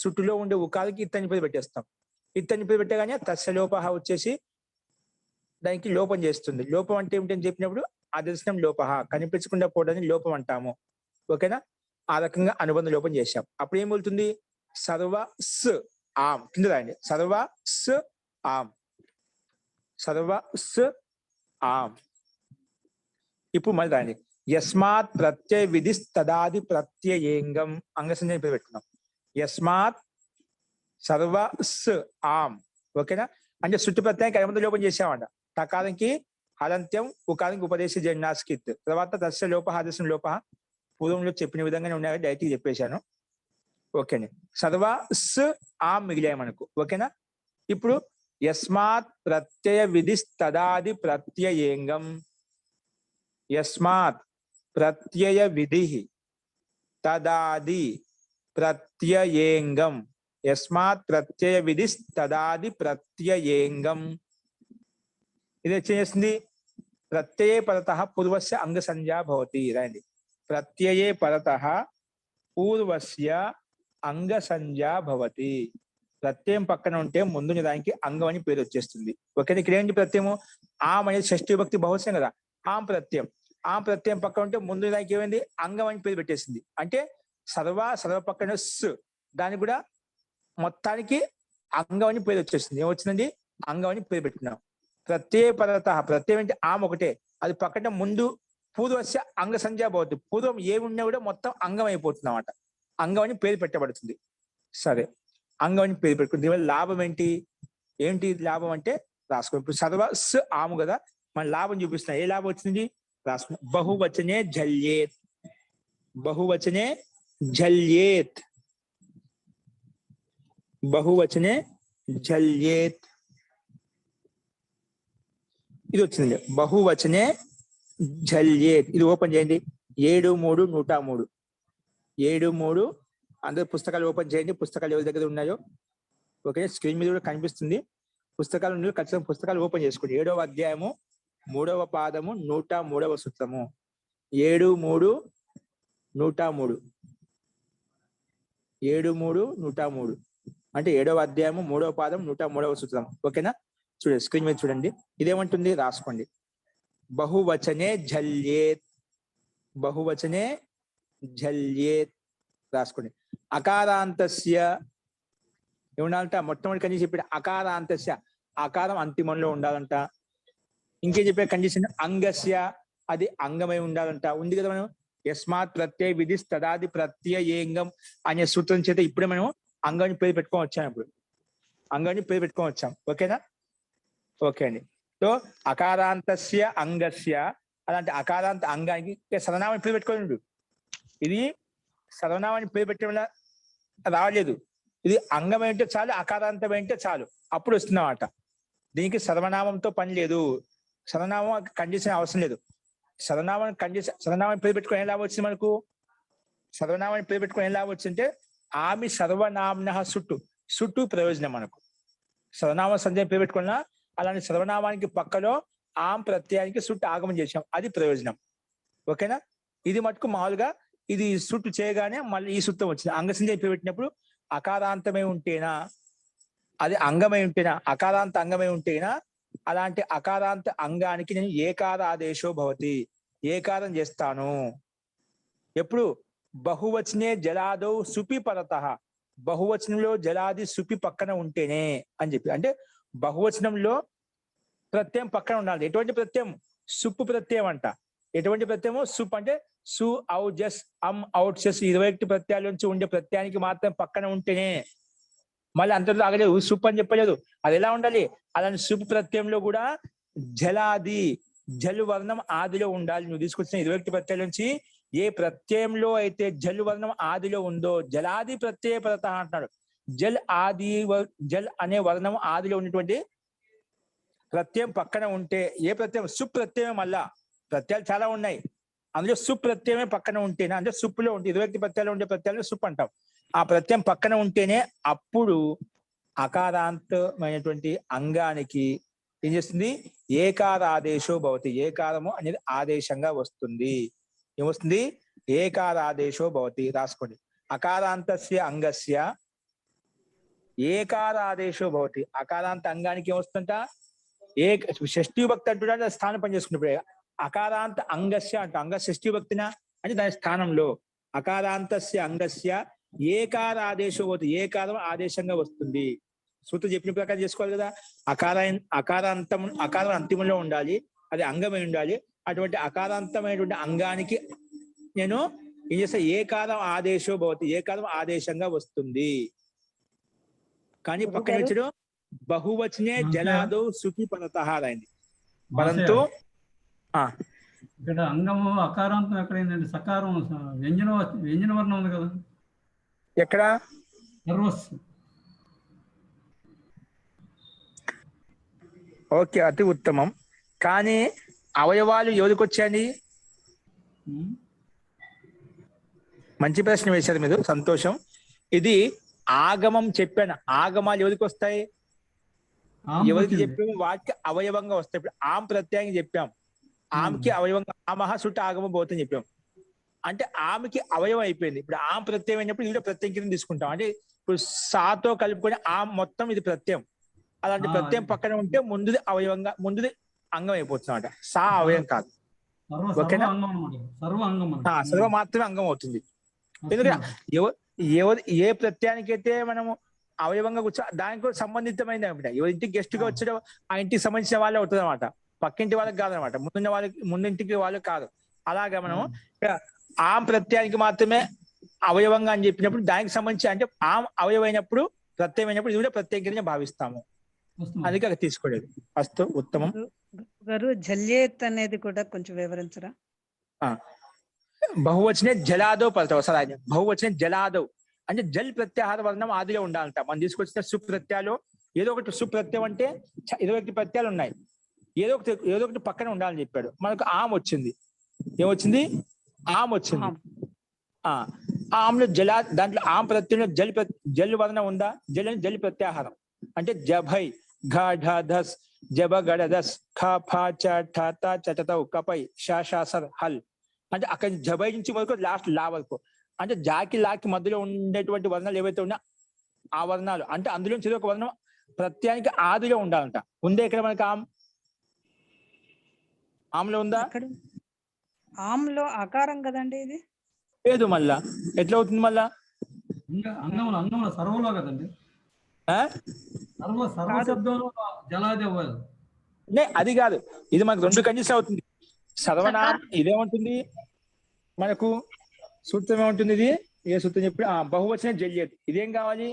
S1: సుట్టులో ఉండే ఉకాలకి ఇత్ అని పేరు పెట్టేస్తాం. ఇత్ అని పేరు పెట్టగానే తత్సలోప వచ్చేసి దానికి లోపం చేస్తుంది. లోపం అంటే ఏమిటని చెప్పినప్పుడు అదర్శనం లోప, కనిపించకుండా పోవడాన్ని లోపం అంటాము. ఓకేనా? ఆ రకంగా అనుబంధ లోపం చేశాం. అప్పుడు ఏం వెళ్తుంది? సర్వ స్ ఆం. కింద రాయండి. సర్వ స్ ఆం, సర్వ స్ ఆం. ఇప్పుడు మళ్ళీ రాయండి. యస్మాత్ ప్రత్యయ విధి తదాది ప్రత్యయేంగం. అంగసంజ్ఞ పేరు పెట్టుకున్నాం. యస్మాత్ సర్వ స్ ఆం. ఓకేనా? అంటే సుట్టు ప్రత్యయానికి అనుబంధ లోపం చేసామంట. టకారంకి హలంత్యం, ఉకారంకి ఉపదేశ జన్నాస్కిత్. తర్వాత తస్య లోప ఆదర్శం లోప పూర్వంలో చెప్పిన విధంగానే ఉన్నాయి. డైరెక్ట్ చెప్పేశాను. ఓకేనే. సర్వ స్ ఆం మిగిలాయి మనకు. ఓకేనా? ఇప్పుడు యస్మాత్ ప్రత్యయ విధి తదాది ప్రత్యయేంగం. యస్మాత్ ప్రత్యయ విధి తదాది ప్రత్యయేంగం. యస్మాత్ ప్రత్యయ విధి తదాది ప్రత్యయేంగం. ఇది చేస్తుంది ప్రత్యయే పరతః పూర్వస్య అంగ సంజ్ఞా భవతి. రాయండి. ప్రత్యయే పరతః పూర్వస్య అంగ సంజ్ఞా భవతి. ప్రత్యయం పక్కన ఉంటే ముందుని దానికి అంగం అని పేరు వచ్చేస్తుంది. ఓకే, ఇక్కడ ఏంటి ప్రత్యయము? ఆం అనేది షష్ఠీ భక్తి బహువచనం కదా. ఆం ప్రత్యయం. ఆం ప్రత్యయం పక్కన ఉంటే ముందు దానికి ఏమైంది? అంగం అని పేరు పెట్టేసింది. అంటే సర్వ పక్కన స్, దానికి కూడా మొత్తానికి అంగం అని పేరు వచ్చేస్తుంది. ఏమొచ్చిందండి? అంగం అని పేరు పెట్టుకున్నాం. ప్రత్యయ పరత. ప్రత్యయం అంటే ఆం ఒకటే, అది పక్కన ముందు పూర్వస్య అంగ సంజ్ఞా భవతి. పూర్వం ఏమి ఉన్నా కూడా మొత్తం అంగం అయిపోతుంది అన్నమాట. అంగం అని పేరు పెట్టబడుతుంది. సరే, అంగం అని పేరు పెట్టుకుంది. దీనివల్ల లాభం ఏంటి? ఏంటి లాభం అంటే రాసుకో. ఇప్పుడు సర్వ స్ ఆము కదా, మన లాభం చూపిస్తున్నా. ఏ లాభం వచ్చింది? రాసుకో. బహువచనే జల్యేత్. బహువచనే జల్యేత్. బహువచనే జల్యేత్. ఇది వచ్చింది. బహువచనే జల్యేత్. ఇది ఓపెన్ చేయండి. 7-3-103. 7-3. అందరు పుస్తకాలు ఓపెన్ చేయండి. పుస్తకాలు ఎవరి దగ్గర ఉన్నాయో. ఓకే, స్క్రీన్ మీద కూడా కనిపిస్తుంది. పుస్తకాలు ఉన్నాయి, ఖచ్చితంగా పుస్తకాలు ఓపెన్ చేసుకోండి. 7వ అధ్యాయము 3వ పాదము 103వ సూత్రము. 7-3-103. 7-3-103 అంటే 7వ అధ్యాయము 3వ పాదం 103వ సూత్రం. ఓకేనా? చూడండి, స్క్రీన్ మీద చూడండి. ఇదేమంటుంది? రాసుకోండి. బహువచనే జల్యేత్. బహువచనే జల్యేత్. రాసుకోండి. అకారాంతస్య ఏముండాలంట? మొట్టమొదటి కండిషన్ చెప్పాడు అకారాంతస్య. ఆకారం అంతిమంలో ఉండాలంట. ఇంకేం చెప్పే కండిషన్? అంగస్య. అది అంగమై ఉండాలంట. ఉంది కదా మనం యస్మాత్ ప్రత్యయ విధి తదాది ప్రత్యయేంగం అనే సూత్రం చేత ఇప్పుడే మనం అంగాన్ని పేరు పెట్టుకొని వచ్చాం. ఇప్పుడు అంగాన్ని పేరు పెట్టుకొని వచ్చాం. ఓకేనా? ఓకే అండి. సో అకారాంతస్య అంగస్య, అలాంటి అకారాంత అంగానికి సర్వనామాన్ని పేరు పెట్టుకోండి. ఇది సర్వనామాన్ని పేరు పెట్టడం వల్ల రాలేదు. ఇది అంగం ఏంటో చాలు, అకారాంతం ఏంటో చాలు, అప్పుడు వస్తుందన్నమాట. దీనికి సర్వనామంతో పని లేదు. సర్వనామం కండిషన్ అవసరం లేదు. సర్వనామాన్ని కండిషన్, సర్వనామాన్ని పేరు పెట్టుకొని ఎలా వచ్చింది మనకు? సర్వనామాన్ని పేరు పెట్టుకొని ఎలా వచ్చిందంటే ఆమె సర్వనామ్న సుట్టు ప్రయోజనం మనకు. సర్వనామ సంధ్య పేరు పెట్టుకున్నా అలాంటి సర్వనామానికి పక్కలో ఆం ప్రత్యయానికి సుట్టు ఆగమం చేసాం, అది ప్రయోజనం. ఓకేనా? ఇది మటుకు మామూలుగా ఇది సుట్టు చేయగానే మళ్ళీ ఈ సూత్రం వచ్చింది. అంగసంధ్య పేరు పెట్టినప్పుడు అకారాంతమై ఉంటేనా, అది అంగమై ఉంటేనా, అకారాంత అంగమై ఉంటేనా, అలాంటి అకారాంత అంగానికి నేను ఏకార ఆదేశో భవతి, ఏకారం చేస్తాను. ఎప్పుడు? బహువచనే జలాదౌ సుపి పరతః, బహువచనంలో జలాది సుపి పక్కన ఉంటేనే అని చెప్పి. అంటే బహువచనంలో ప్రత్యయం పక్కన ఉండాలి. ఎటువంటి ప్రత్యయం? సుప్పు ప్రత్యయం అంట. ఎటువంటి ప్రత్యయము? సుప్ అంటే సు, ఔ, జస్, అమ్, ఔట్, సెస్ 21 ప్రత్యయాల నుంచి ఉండే ప్రత్యయానికి మాత్రం పక్కన ఉంటేనే. మళ్ళీ అంతలో ఆగలేదు, సుప్ అని చెప్పలేదు. అది ఎలా ఉండాలి? అలాంటి సుప్ ప్రత్యయంలో కూడా జలాది, జలు వర్ణం ఆదిలో ఉండాలి. నువ్వు తీసుకొచ్చిన 21 ప్రత్యయాల నుంచి ఏ ప్రత్యయంలో అయితే జలు వర్ణం ఆదిలో ఉందో జలాది ప్రత్యయ పరత అంటున్నాడు. జల్ ఆది, జల్ అనే వర్ణం ఆదిలో ఉన్నటువంటి ప్రత్యయం పక్కన ఉంటే, ఏ ప్రత్యయం? సుప్రత్యయం. మళ్ళా ప్రత్యయాలు చాలా ఉన్నాయి, అందులో సుప్రత్యయమే పక్కన ఉంటేనే, అంటే సుప్పులో ఉంటే 21 ప్రత్యయాలు ఉండే ప్రత్యయాలు సుప్ అంటాం. ఆ ప్రత్యయం పక్కన ఉంటేనే అప్పుడు అకారాంతమైనటువంటి అంగానికి ఏం చేస్తుంది? ఏకారాదేశో భవతి, ఏకారము అనేది ఆదేశంగా వస్తుంది. ఏమొస్తుంది? ఏకారాదేశో భవతి. రాసుకోండి. అకారాంతస్య అంగస్య ఏకారాదేశో భవతి. అకారాంత అంగానికి ఏమొస్తుందంట? షష్ఠీ విభక్తి అంటున్నాడు, స్థానం పనిచేసుకున్నప్పుడు అకారాంత అంగస్య అంట. అంగ షష్ఠీ విభక్తినా అంటే దాని స్థానంలో అకారాంతస్య అంగస్య ఏకార ఆదేశం అవుతుంది. ఏకారం ఆదేశంగా వస్తుంది. సూత్రం చెప్పిన ప్రకారం చేసుకోవాలి కదా. అకారం అంతిమంలో ఉండాలి, అది అంగమై ఉండాలి. అటువంటి అకారాంతమైనటువంటి అంగానికి నేను ఏం చేస్తా? ఏకారం ఆదేశో భవతి, ఏకారం ఆదేశంగా వస్తుంది. కానీ పక్కన బహువచనే జలాదో సుఖి పరతః అయింది. పరంతు
S4: ఇక్కడ అంగము అకారాంతం ఎక్కడైందండి? సకారం వ్యంజన వర్ణం ఉంది కదా
S1: ఎక్కడ?
S4: సర్వస్.
S1: ఓకే, అతి ఉత్తమం. కానీ అవయవాలు ఎవరికి వచ్చాయండి? మంచి ప్రశ్న వేశారు మీరు, సంతోషం. ఇది ఆగమం చెప్పాను. ఆగమాలు ఎవరికి వస్తాయి? ఎవరికి చెప్పాము? వాటికి అవయవంగా వస్తాయి. ఇప్పుడు ఆమ్ ప్రత్యయం చెప్పాం, ఆమెకి అవయవంగా ఆమహ సుట్ట ఆగమ పోతుంది చెప్పాం. అంటే ఆమెకి అవయవం అయిపోయింది. ఇప్పుడు ఆమ్ ప్రత్యయం అయినప్పుడు ఇది ప్రత్యయం కింద తీసుకుంటాం. అంటే ఇప్పుడు సాతో కలుపుకొని ఆమ్ మొత్తం ఇది ప్రత్యయం. అలాంటి ప్రత్యయం పక్కన ఉంటే ముందుది అవయవంగా, ముందుది అంగం అయిపోతుంది అన్నమాట. సా అవయవం కాదు. ఓకేనా? సర్వ మాత్రమే అంగం అవుతుంది. ఎందుకంటే ఎవరు ఏ ప్రత్యయానికైతే మనము అవయవంగా కూర్చో దానికి సంబంధితమైంది అనమాట. ఎవరింటికి గెస్ట్ గా వచ్చాడో ఆ ఇంటికి సంబంధించిన వాళ్ళే అవుతుంది అనమాట. పక్కింటి వాళ్ళకి కాదనమాట, ముందున్న వాళ్ళకి, ముందింటికి వాళ్ళకి కాదు. అలాగా మనము ఆమ్ ప్రత్యయానికి మాత్రమే అవయవంగా అని చెప్పినప్పుడు దానికి సంబంధించి, అంటే ఆమ్ అవయవైనప్పుడు ప్రత్యయం అయినప్పుడు ఇది కూడా ప్రత్యేక కింద భావిస్తాము. అందుకే అక్కడ తీసుకోలేదు. అస్తు ఉత్తమం
S5: గారు. జల్యేత్ అనేది కూడా కొంచెం వివరించరా?
S1: బహువచనే జలాదో పడతావు సార్. ఆయన బహువచనే జలాదో అంటే జల్ ప్రత్యాహార వర్ణం ఆదిలో ఉండాలంట. మనం తీసుకొచ్చిన సుప్రత్యాలు ఏదో ఒకటి, సుప్రత్యయం అంటే 21 ప్రత్యయాలు ఉన్నాయి, ఏదో ఒకటి పక్కన ఉండాలని చెప్పాడు. మనకు ఆమ్ వచ్చింది. ఏమొచ్చింది? ఆమ్ వచ్చింది. ఆమ్లో జలా, దాంట్లో ఆమ్ ప్రత్యయంలో జల్ వర్ణం ఉందా? జల్ అని జల్ ప్రత్యాహారం అంటే జభై, ఘ ఢ ధస్, జబ గడ దస్, ఖ ఫ చ ఠ త చటతౌ కపై ష ష సర్ హల్. అంటే అక్కడ జబై నుంచి వరకు లాస్ట్ లా వరకు, అంటే జాకి లాకి మధ్యలో ఉండేటువంటి వర్ణాలు ఏవైతే ఉన్నా ఆ వర్ణాలు, అంటే అందులో నుంచి ఒక వర్ణం ప్రత్యానికి ఆదిలో ఉండాలంట. ఉందే ఇక్కడ మనకి ఆమ్? ఆమ్లో ఉందా?
S5: ఆమ్లో అకారం కదండి ఇది.
S1: లేదు, మళ్ళా ఎట్లా అవుతుంది? మళ్ళా
S4: అంగంలో సర్వలో కదండి. సర్వ శబ్దంలో జలాది అవ్వాలి.
S1: అది కాదు, ఇది మనకు 2 కండిషన్ అవుతుంది. సర్వనామ ఇదేముంటుంది మనకు సూత్రం ఏముంటుంది? ఇది ఏ సూత్రం చెప్పి బహువచన జల్యత్. ఇదేం కావాలి?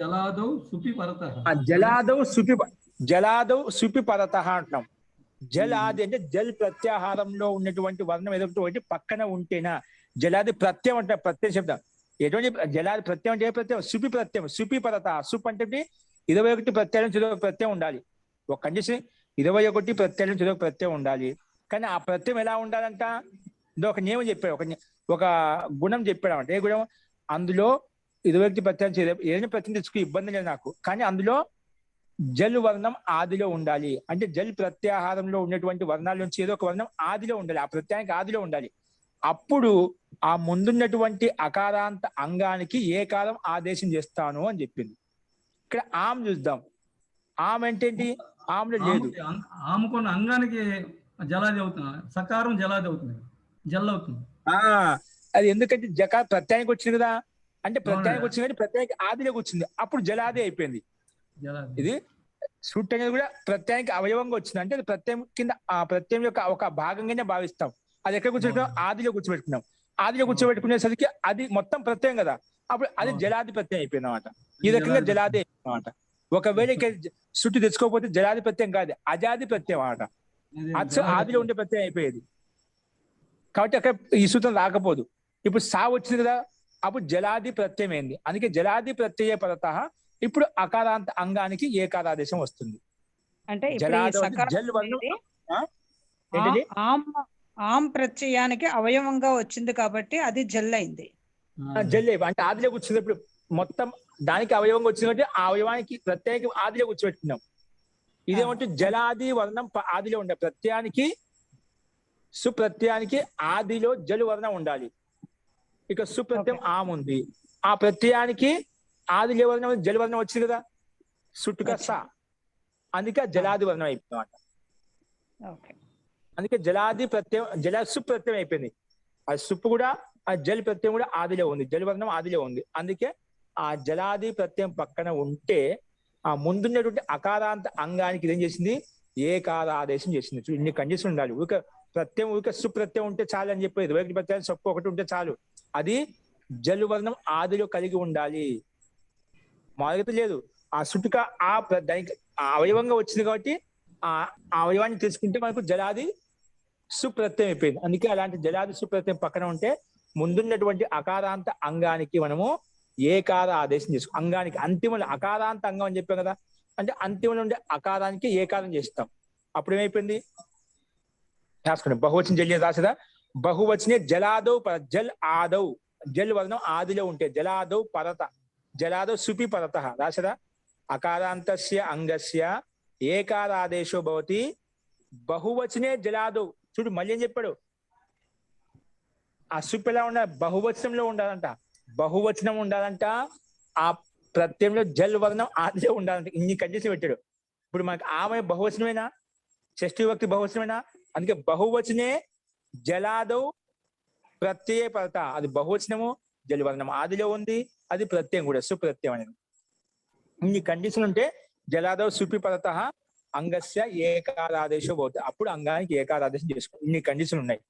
S4: జలాదౌ సుపి పరతః.
S1: జలాదౌ సుపి పరతః అంటున్నాం. జలాది అంటే జల్ ప్రత్యాహారంలో ఉన్నటువంటి వర్ణం ఏదో ఒకటి పక్కన ఉంటేనా జలాది ప్రత్యయం అంటే ప్రత్యయ శబ్దం. ఎటువంటి జలాది ప్రత్యయం అంటే ప్రత్యయం సుపి ప్రత్యయం సుపి పరత. సుప్ అంటే 21 ప్రత్యయం నుంచి ప్రత్యయం ఉండాలి. ఒక కండిషన్ 21 ప్రత్యయం నుంచి ప్రత్యయం ఉండాలి. కానీ ఆ ప్రత్యయం ఎలా ఉండాలంట? ఒక నియమం చెప్పాడు, ఒక గుణం చెప్పాడు అంటే. ఏ గుణం? అందులో 21 ప్రత్యయం ఏదైనా ప్రత్యయం తెచ్చుకు ఇబ్బంది లేదు నాకు, కానీ అందులో జల్ వర్ణం ఆదిలో ఉండాలి. అంటే జల్ ప్రత్యాహారంలో ఉన్నటువంటి వర్ణాల నుంచి ఏదో ఒక వర్ణం ఆదిలో ఉండాలి, ఆ ప్రత్యయానికి ఆదిలో ఉండాలి. అప్పుడు ఆ ముందున్నటువంటి అకారాంత అంగానికి ఏకారం ఆదేశం చేస్తాను అని చెప్పింది. ఇక్కడ ఆమ్ చూద్దాం. ఆమ్ అంటే ఏంటి? ఆమ్లో లేదు.
S4: ఆముకున్న అంగానికి జలాది అవుతుంది, సకారం జలాది అవుతుంది, జల్ అవుతుంది.
S1: అది ఎందుకంటే జకార్ ప్రత్యయానికి వచ్చింది కదా, అంటే ప్రత్యయానికి వచ్చింది కానీ ప్రత్యయానికి ఆదిలోకి వచ్చింది, అప్పుడు జలాది అయిపోయింది. ఇది సూట్ అనేది కూడా ప్రత్యయానికి అవయవంగా వచ్చింది, అంటే అది ప్రత్యయం కింద ఆ ప్రత్యయం యొక్క ఒక భాగంగానే భావిస్తాం. అది ఎక్కడ కూర్చోబెట్టుకున్నాం? ఆదిలో కూర్చోబెట్టుకున్నాం. ఆదిలో కూర్చోబెట్టుకునేసరికి అది మొత్తం ప్రత్యయం కదా, అప్పుడు అది జలాది ప్రత్యయం అయిపోయింది అనమాట. ఈ రకంగా జలాది అయిపోయింది అనమాట. ఒకవేళ చుట్టూ తెచ్చుకోకపోతే జలాది ప్రత్యయం కాదు, అజాది ప్రత్యయం అనమాట. ఆదిలో ఉండే ప్రత్యయం అయిపోయేది కాబట్టి అక్కడ ఈ సూత్రం రాకపోదు. ఇప్పుడు సా వచ్చింది కదా, అప్పుడు జలాది ప్రత్యయం అయింది. అందుకే జలాది ప్రత్యయ పరత. ఇప్పుడు అకారాంత అంగానికి ఏకారాదేశం వస్తుంది.
S5: అంటే ఆమ్ ప్రత్యయానికి అవయవంగా వచ్చింది కాబట్టి అది జల్ అయింది.
S1: జల్ అంటే ఆదిలో కూర్చుంది. ఇప్పుడు మొత్తం దానికి అవయవంగా వచ్చింది కాబట్టి ఆ అవయవానికి ప్రత్యేక ఆదిలో కూర్చోబెట్టుకున్నాం. ఇదేమంటే జలాది వర్ణం ఆదిలో ఉండే ప్రత్యయానికి సుప్రత్యయానికి ఆదిలో జలు వర్ణం ఉండాలి. ఇక సుప్రత్యయం ఆమ్ ఉంది, ఆ ప్రత్యయానికి ఆదిలో వర్ణం జలు వర్ణం వచ్చింది కదా, సుట్టుక సా, అందుకే జలాది వర్ణం అయిపోయింది అన్నమాట. అందుకే జలాది ప్రత్యయం సుప్రత్యయం అయిపోయింది. ఆ సుప్పు కూడా ఆ జల్ ప్రత్యయం కూడా ఆదిలో ఉంది, జలు వర్ణం ఆదిలో ఉంది. అందుకే ఆ జలాది ప్రత్యయం పక్కన ఉంటే ఆ ముందున్నటువంటి అకారాంత అంగానికి ఏం చేసింది? ఏకార ఆదేశం చేసింది. ఇన్ని కండిషన్ ఉండాలి. ఊక ప్రత్యయం ఊక సుప్రత్యయం ఉంటే చాలు అని చెప్పేది. ఒకటి ప్రత్యయం సొప్పు ఒకటి ఉంటే చాలు. అది జలు వర్ణం ఆదిలో కలిగి ఉండాలి, మాదిరిగా లేదు. ఆ సుట్టుక దానికి అవయవంగా వచ్చింది కాబట్టి ఆ అవయవాన్ని తీసుకుంటే మనకు జలాది సుప్రత్యయం అయిపోయింది. అందుకే అలాంటి జలాది సుప్రత్యయం పక్కన ఉంటే ముందున్నటువంటి అకారాంత అంగానికి మనము ఏకార ఆదేశం చేసుకో. అంగానికి అంతిమంలో అకారాంత అంగం అని చెప్పాం కదా, అంటే అంతిమంలో ఉండే అకారానికి ఏకారం చేస్తాం. అప్పుడు ఏమైపోయింది? రాసుకోండి. బహువచన జల్య రాసదా? బహువచనే జలాదౌ జల్ ఆదౌ. జల్ వర్ణం ఆదిలో ఉంటే జలాదౌ పరత, జలాదౌ సుపి పరత రాసదా? అకారాంతస్య అంగస్య ఏకారాదేశో భవతి బహువచనే జలాదౌ. చూడు మళ్ళీ ఏం చెప్పాడు? ఆ సుప్ ఎలా ఉండాలి? బహువచనంలో ఉండాలంట. బహువచనం ఉండాలంట, ఆ ప్రత్యయంలో జల్ వర్ణం ఆదిలో ఉండాలంట. ఇన్ని కండిషన్ పెట్టాడు. ఇప్పుడు మనకి ఆమె బహువచనమేనా? షష్ఠీ విభక్తి బహువచనమేనా? అందుకే బహువచనే జలాదౌ ప్రత్యయ పరత. అది బహువచనము, జల్ వర్ణం ఆదిలో ఉంది, అది ప్రత్యయం కూడా సుప్రత్యయం అనేది. ఇన్ని కండిషన్ ఉంటే జలాదౌ సుపి పరత అంగస్య ఏకారాదేశం అవుతుంది. అప్పుడు అంగానికి ఏకారాదేశం చేసుకో. ఇన్ని కండిషన్ ఉన్నాయి.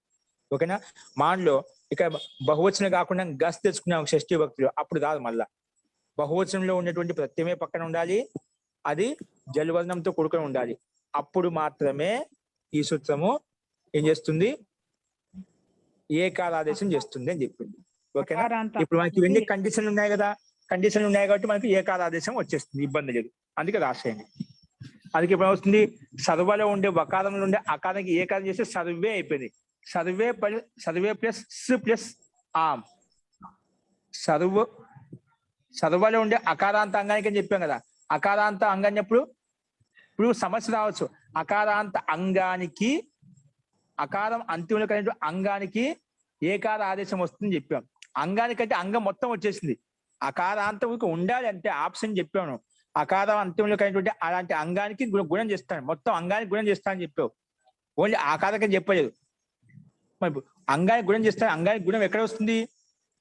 S1: ఓకేనా? మాన్లో ఇక్కడ బహువచనం కాకుండా గస్ తెచ్చుకున్నాం షష్ఠీ భక్తులు, అప్పుడు కాదు. మళ్ళా బహువచనంలో ఉన్నటువంటి ప్రత్యమే పక్కన ఉండాలి, అది జలవర్ణంతో కూడుకొని ఉండాలి. అప్పుడు మాత్రమే ఈ సూత్రము ఏం చేస్తుంది? ఏకారాదేశం చేస్తుంది అని చెప్పింది. ఓకేనా? ఇప్పుడు మనకి ఇవన్నీ కండిషన్లు ఉన్నాయి కదా, కండిషన్లు ఉన్నాయి కాబట్టి మనకి ఏకారాదేశం వచ్చేస్తుంది, ఇబ్బంది లేదు. అందుకే రాసేయండి. అందుకే ఇప్పుడు వస్తుంది సర్వలో ఉండే వకారంలో ఉండే అకారానికి ఏకారం చేస్తే సర్వే అయిపోయింది. సర్వే ప్లస్ స్ ప్లస్ ఆమ్. సర్వలో ఉండే అకారాంత అంగానికి అని చెప్పాం కదా. అకారాంత అంగాన్ని ఇప్పుడు సమస్య రావచ్చు. అకారాంత అంగానికి అకారం అంతిమంలో కలిగిన అంగానికి ఏకార ఆదేశం వస్తుందని చెప్పాం. అంగానికంటే అంగం మొత్తం వచ్చేసింది. అకారాంతం ఉండాలి అంటే ఆప్షన్ చెప్పాను. అకారం అంతిమంలో కలిగినటువంటి అలాంటి అంగానికి గుణం చేస్తాను, మొత్తం అంగానికి గుణం చేస్తానని చెప్పావు. ఓన్లీ ఆకారకం చెప్పలేదు. మరి అంగానికి గుణం చేస్తాను. అంగానికి గుణం ఎక్కడ వస్తుంది?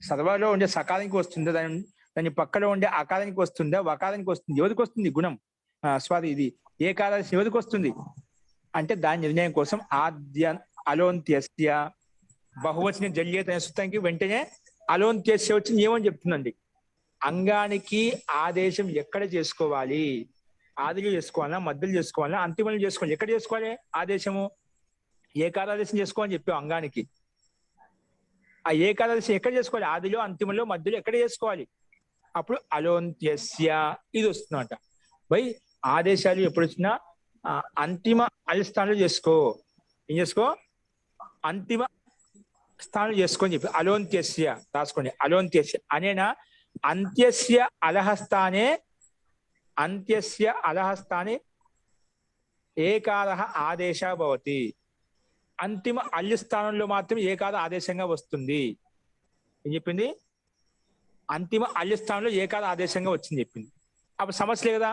S1: సర్వలో ఉండే సకారానికి వస్తుందా, దాని పక్కలో ఉండే ఆకారానికి వస్తుందా, వకారానికి వస్తుంది? ఎవరికి వస్తుంది గుణం? ఇది ఏకాదశి ఎవరికి వస్తుంది? అంటే దాని నిర్ణయం కోసం ఆద్య అలోంత్యస్య బహువచన జల్యేత అనే సూత్రానికి వెంటనే అలోంత్యస్య వచ్చి నియమం చెప్తుందండి. అంగానికి ఆదేశం ఎక్కడ చేసుకోవాలి? ఆదిలో చేసుకోవాలా, మధ్యలో చేసుకోవాలా, అంతిమంలో చేసుకోవాలి? ఎక్కడ చేసుకోవాలి ఆదేశము? ఏకాదాదేశం చేసుకోవాలని చెప్పాం అంగానికి. ఆ ఏకాదశి ఎక్కడ చేసుకోవాలి? ఆదిలో, అంతిమంలో, మధ్యలో ఎక్కడ చేసుకోవాలి? అప్పుడు అలోంత్యస్య ఇది వస్తుందంట. బై ఆదేశాలు ఎప్పుడు వచ్చినా అంతిమ అలిస్థానంలో చేసుకో. ఏం చేసుకో? అంతిమ స్థానం చేసుకొని చెప్పి అలోంత్యస్య రాసుకోండి. అలోంత్యస్య అనేనా అంత్యస్య అలహస్థానే ఏకాదః ఆదేశ భవతి. అంతిమ అల్లి స్థానంలో మాత్రం ఏకాద ఆదేశంగా వస్తుంది. ఏం చెప్పింది? అంతిమ అల్లి స్థానంలో ఏకాద ఆదేశంగా వచ్చింది చెప్పింది. అప్పుడు సమస్యలే కదా.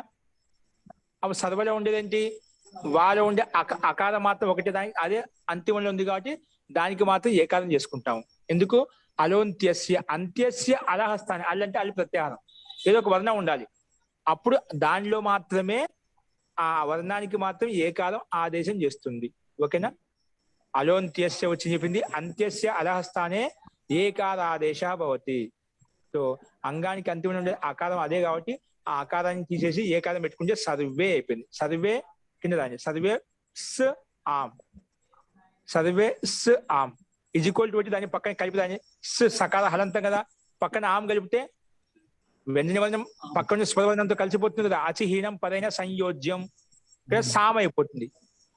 S1: అప్పుడు సర్వలో ఉండేదేంటి? వాలో ఉండే అకాద మాత్రం ఒకటి, దానికి అదే అంతిమంలో ఉంది కాబట్టి దానికి మాత్రం ఏకాదం చేసుకుంటాము. ఎందుకు? అలోంత్యస్య అంత్యస్య అలహస్థానం. అల్లంటే అల్లి ప్రత్యాహారం, ఏదో ఒక వర్ణం ఉండాలి. అప్పుడు దానిలో మాత్రమే ఆ వర్ణానికి మాత్రం ఏకాదం ఆదేశం చేస్తుంది. ఓకేనా? అలోంత్యస్య వచ్చి చెప్పింది అంత్యస్య అలహస్థానే ఏకాదాదేశ భవతి. సో అంగానికి అంతిమంలో ఉండే ఆకారం అదే కాబట్టి ఆ ఆకారాన్ని తీసేసి ఏకాదం పెట్టుకుంటే సర్వే అయిపోయింది. సర్వే కింద దాన్ని సర్వే స్ ఆమ్, సర్వే స్ ఆమ్ ఈక్వల్ టు దాన్ని పక్కన కలిపి దాన్ని సకాల హలంతం కదా, పక్కన ఆమ్ కలిపితే వ్యంజనవర్ణం పక్కన స్వరవర్ణంతో కలిసిపోతుంది కదా. అచిహీనం పదైన సంయోజ్యం ఇక్కడ సామ్ అయిపోతుంది.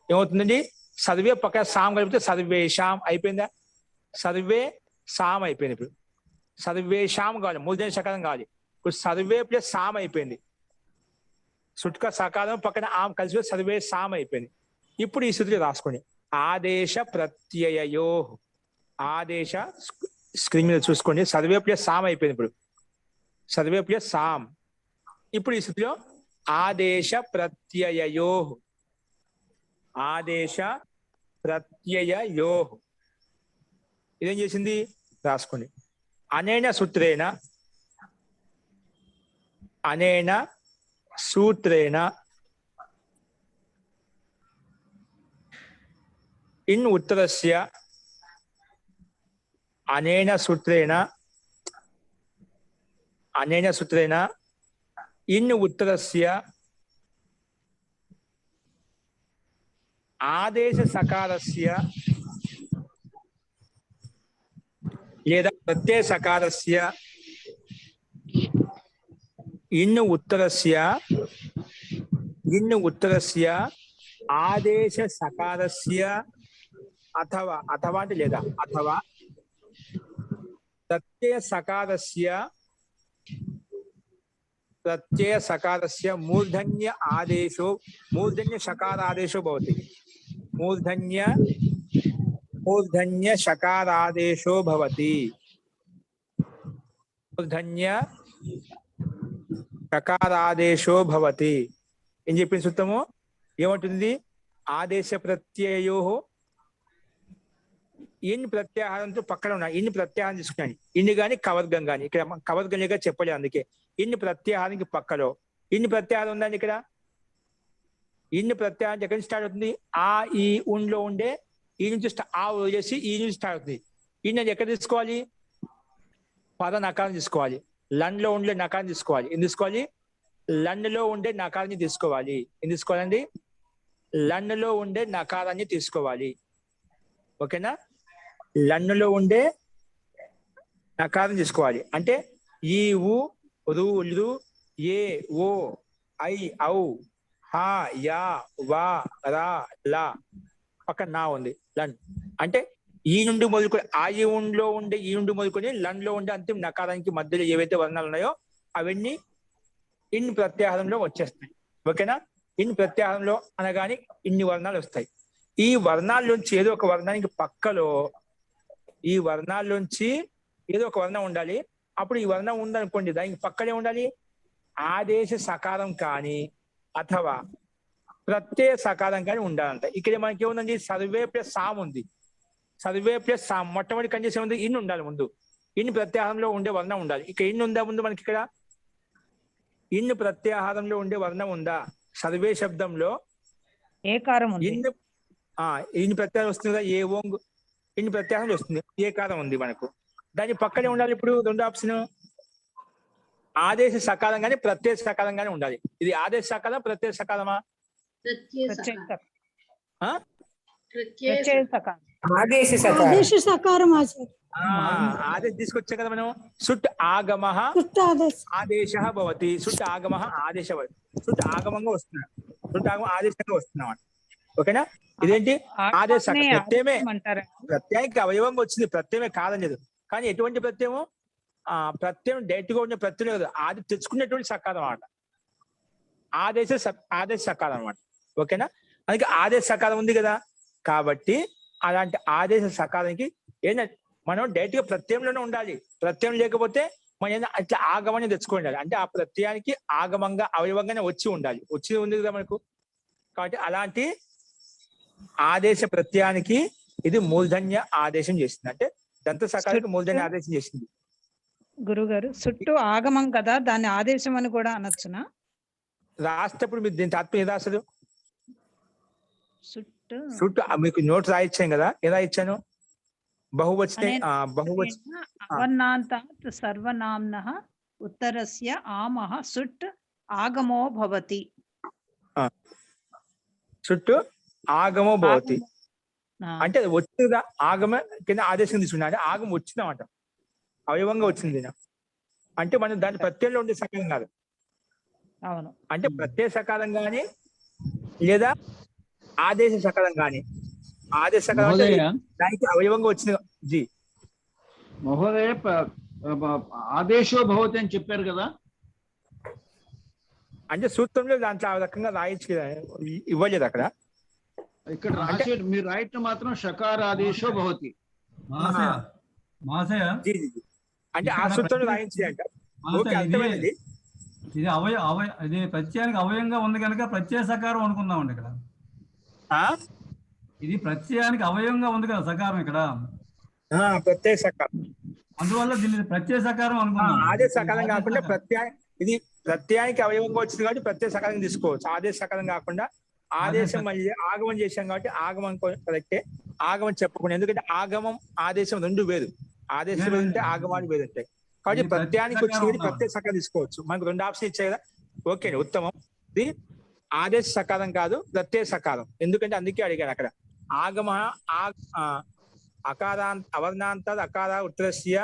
S1: ఏమవుతుందండి? సర్వే పక్కన సామ్ కలిపితే సర్వేషాం అయిపోయిందా? సర్వే సామ్ అయిపోయింది. ఇప్పుడు సర్వేషాం కావాలి, మూర్ధన్య సకాలం కావాలి. ఇప్పుడు సర్వే ప్లస్ సామ్ అయిపోయింది. సుట్క సకాలం పక్కన ఆమ్ కలిసి సర్వే సామ్ అయిపోయింది. ఇప్పుడు ఈ స్థితిలో రాసుకోండి. ఆదేశ ప్రత్యయయో. ఆదేశ స్క్రీన్ మీద చూసుకోండి. సర్వే ప్లస్ సామ్ అయిపోయింది. ఇప్పుడు సర్వే ప్లస్ సామ్. ఇప్పుడు ఈ స్థితిలో ఆదేశ ప్రత్యయయో. ఆదేశ ప్రత్యయయో ఇదేం చేసింది? రాసుకోండి. అనేన సూత్రేణ ఇన్ ఉత్తరస్య అనేన సూత్రేణ ఇన్ ఉత్తరస్య ఆదేశ సకారస్య లేదా ప్రత్యయ సకారస్య ఇన్ ఉత్తరస్య ఆదేశ సకారస్య అథవా అంటే లేదా అథవా ప్రత్యయ సకారస్య మూర్ధన్య షకారాదేశో భవతి. మూర్ధన్య షకారాదేశో భవతి. ఏం చెప్పింది సూత్రము? ఏమంటుంది? ఆదేశ ప్రత్యయో ఇన్ ప్రత్యాహారంతో పక్కన ఉన్నాయి. ఇన్ని ప్రత్యాహారం తీసుకున్నాను. ఇన్ని కానీ కవర్గం కానీ, ఇక్కడ కవర్గంగా చెప్పలేదు. అందుకే ఇన్ని ప్రత్యాహారానికి పక్కలో ఇన్ని ప్రత్యాహారం ఉందండి. ఇక్కడ ఇన్ని ప్రత్యాహారం ఎక్కడి నుంచి స్టార్ట్ అవుతుంది? ఆ ఈ ఉన్లో ఉండే ఈ నుంచి ఆ వదిలేసి ఈ నుంచి స్టార్ట్ అవుతుంది. ఇన్ని ఎక్కడ తీసుకోవాలి? పద నకారం తీసుకోవాలి. లండ్లో ఉండే నకారం తీసుకోవాలి. ఏం తీసుకోవాలి? లండ్లో ఉండే నకారాన్ని తీసుకోవాలి. ఏం తీసుకోవాలండి? లండ్లో ఉండే నకారాన్ని తీసుకోవాలి. ఓకేనా? లండ్లో ఉండే నకారం తీసుకోవాలి. అంటే ఈ ఉ రు లు ఏ ఓ ఐ ఔ హా యా వా రా లా పక్కన నా ఉంది. లండ్ అంటే ఈ నుండి మొదలుకొని ఆ ఈ ఉండ్లో ఉండే ఈ నుండి మొదలుకొని లండ్లో ఉండే అంతిమ నకారానికి మధ్యలో ఏవైతే వర్ణాలు ఉన్నాయో అవన్నీ ఇన్ ప్రత్యాహారంలో వచ్చేస్తాయి. ఓకేనా? ఇన్ ప్రత్యాహారంలో అనగానే ఇన్ని వర్ణాలు వస్తాయి. ఈ వర్ణాల్లోంచి ఏదో ఒక వర్ణానికి పక్కలో ఈ వర్ణాల్లోంచి ఏదో ఒక వర్ణం ఉండాలి. అప్పుడు ఈ వర్ణం ఉందనుకోండి, దానికి పక్కనే ఉండాలి ఆదేశ సకారం కానీ అథవా ప్రత్యయ సకారం కానీ ఉండాలంట. ఇక్కడ మనకి ఏముందండి? సర్వే ప్లస్ సామ్ ఉంది. సర్వే ప్లస్ సామ్ మొట్టమొదటి కండిషన్ ఉంది ఇన్ ఉండాలి ముందు. ఇన్ ప్రత్యాహారంలో ఉండే వర్ణం ఉండాలి. ఇక ఇన్ ఉందా ముందు? మనకి ఇక్కడ ఇన్ ప్రత్యాహారంలో ఉండే వర్ణం ఉందా? సర్వే శబ్దంలో
S5: ఏకారం ఉంది.
S1: ఇన్ ఇన్ని ప్రత్యయాలు వస్తుంది కదా, ఏ ఓంగ్ ఇన్ని ప్రత్యయాలు వస్తుంది, ఏ కాలం ఉంది మనకు. దాని పక్కనే ఉండాలి ఇప్పుడు రెండో ఆప్షన్, ఆదేశ సకాలం కానీ ప్రత్యయ సకాలం కానీ ఉండాలి. ఇది ఆదేశ సకాలం ప్రత్యయ సకాలమా?
S6: ఆదేశ సకారం
S1: ఆదేశ తీసుకొచ్చా కదా మనం. సుట్ ఆగమ ఆదేశ భవతి, సుట్ ఆగమ ఆదేశ భవతి, సుట్ ఆగమంగా వస్తున్నాడు, సుట్ ఆగమ ఆదేశంగా వస్తున్నాం. ఓకేనా? ఇదేంటి ఆదేశ ప్రత్యయమే, ప్రత్యయానికి అవయవంగా వచ్చింది, ప్రత్యయమే కాదని లేదు. కానీ ఎటువంటి ప్రత్యయము? ప్రత్యయం డైరెక్ట్ గా ఉండే ప్రత్యయం లేదు, అది తెచ్చుకునేటువంటి సకాలం అన్నమాట. ఆదేశ సకాలం అన్నమాట. ఓకేనా? అందుకే ఆదేశ సకాలం ఉంది కదా, కాబట్టి అలాంటి ఆదేశ సకాలానికి ఏంటంటే మనం డైరెక్ట్ గా ప్రత్యయంలోనే ఉండాలి. ప్రత్యయం లేకపోతే మనం అట్లా ఆగమని తెచ్చుకోండి. అంటే ఆ ప్రత్యయానికి ఆగమంగా అవయవంగానే వచ్చి ఉండాలి, వచ్చి ఉంది కదా మనకు. కాబట్టి అలాంటి ఆదేశ ప్రత్యయానికి ఇది మూర్ధన్య ఆదేశం చేసింది, అంటే దంత సకాలానికి మూర్ధన్య ఆదేశం చేసింది.
S5: గురుగారు చుట్టూ ఆగమం కదా, దాన్ని ఆదేశం అని కూడా అనొచ్చునా?
S1: రాసేటప్పుడు మీరు దీని తాత్పర్యం ఏదా అసలు?
S5: చుట్టూ
S1: మీకు నోట్ రాయించాను కదా, ఎలా ఇచ్చాను? బహువచనే
S5: అవర్ణాంతాత్ సర్వనామ్నః ఉత్తరస్య ఆమః సుట్ ఆగమో భవతి.
S1: చుట్టూ ఆగమో భవతి అంటే అది వచ్చిందా, ఆగమ కింద ఆదేశం తీసుకున్నా అంటే ఆగమ వచ్చిందన్నమాట, అవయవంగా వచ్చింది. అంటే మనం దాని ప్రత్యయంలో ఉండే సకాలం కాదు.
S5: అవును,
S1: అంటే ప్రత్యయ సకాలం కానీ లేదా ఆదేశ సకాలం కానీ, ఆదేశ సకాలం దానికి అవయవంగా వచ్చింది. జీ
S7: మహోదయ, ఆదేశో భవతి అని చెప్పారు కదా,
S1: అంటే సూత్రంలో దాంట్లో ఆ రకంగా రాయించి ఇవ్వలేదు అక్కడ.
S7: ఇక్కడ రాసే మీరు రాయటం మాత్రం షకారాదేశో భవతి.
S1: అంటే ఆ సూత్రంలో రాయించి అంట. ఓకే, అర్థమైంది.
S4: ఇది ఇది ప్రత్యయానికి అవయంగా ఉంది కనుక ప్రత్యయ సకారం అనుకుందామండి ఇక్కడ. ఇది ప్రత్యయానికి అవయంగా ఉంది కదా సకారం ఇక్కడ,
S1: ప్రత్యయ సకారం,
S4: అందువల్ల దీన్ని ప్రత్యయ సకారం అనుకుందాం.
S1: ఆదేశ సకాలం కాకుండా ఇది ప్రత్యయానికి అవయవంగా వచ్చింది కాబట్టి ప్రత్యయ సకాలం తీసుకోవచ్చు. ఆదేశ సకాలం కాకుండా ఆదేశం మళ్ళీ ఆగమం చేశాం కాబట్టి ఆగమం కరెక్టే, ఆగమం చెప్పకుండా. ఎందుకంటే ఆగమం ఆదేశం రెండు వేరు, ఆదేశం వేరు ఉంటాయి, ఆగమాలు వేరు ఉంటాయి. కాబట్టి ప్రత్యయానికి వచ్చింది ప్రత్యయ సకాలం తీసుకోవచ్చు. మనకు రెండు ఆప్షన్ ఇచ్చాయి కదా, ఓకే ఉత్తమం. ఇది ఆదేశ సకాలం కాదు, ప్రత్యయ సకాలం. ఎందుకంటే అందుకే అడిగాను అక్కడ. ఆగమ అవర్ణాంత అకార ఉత్తరస్య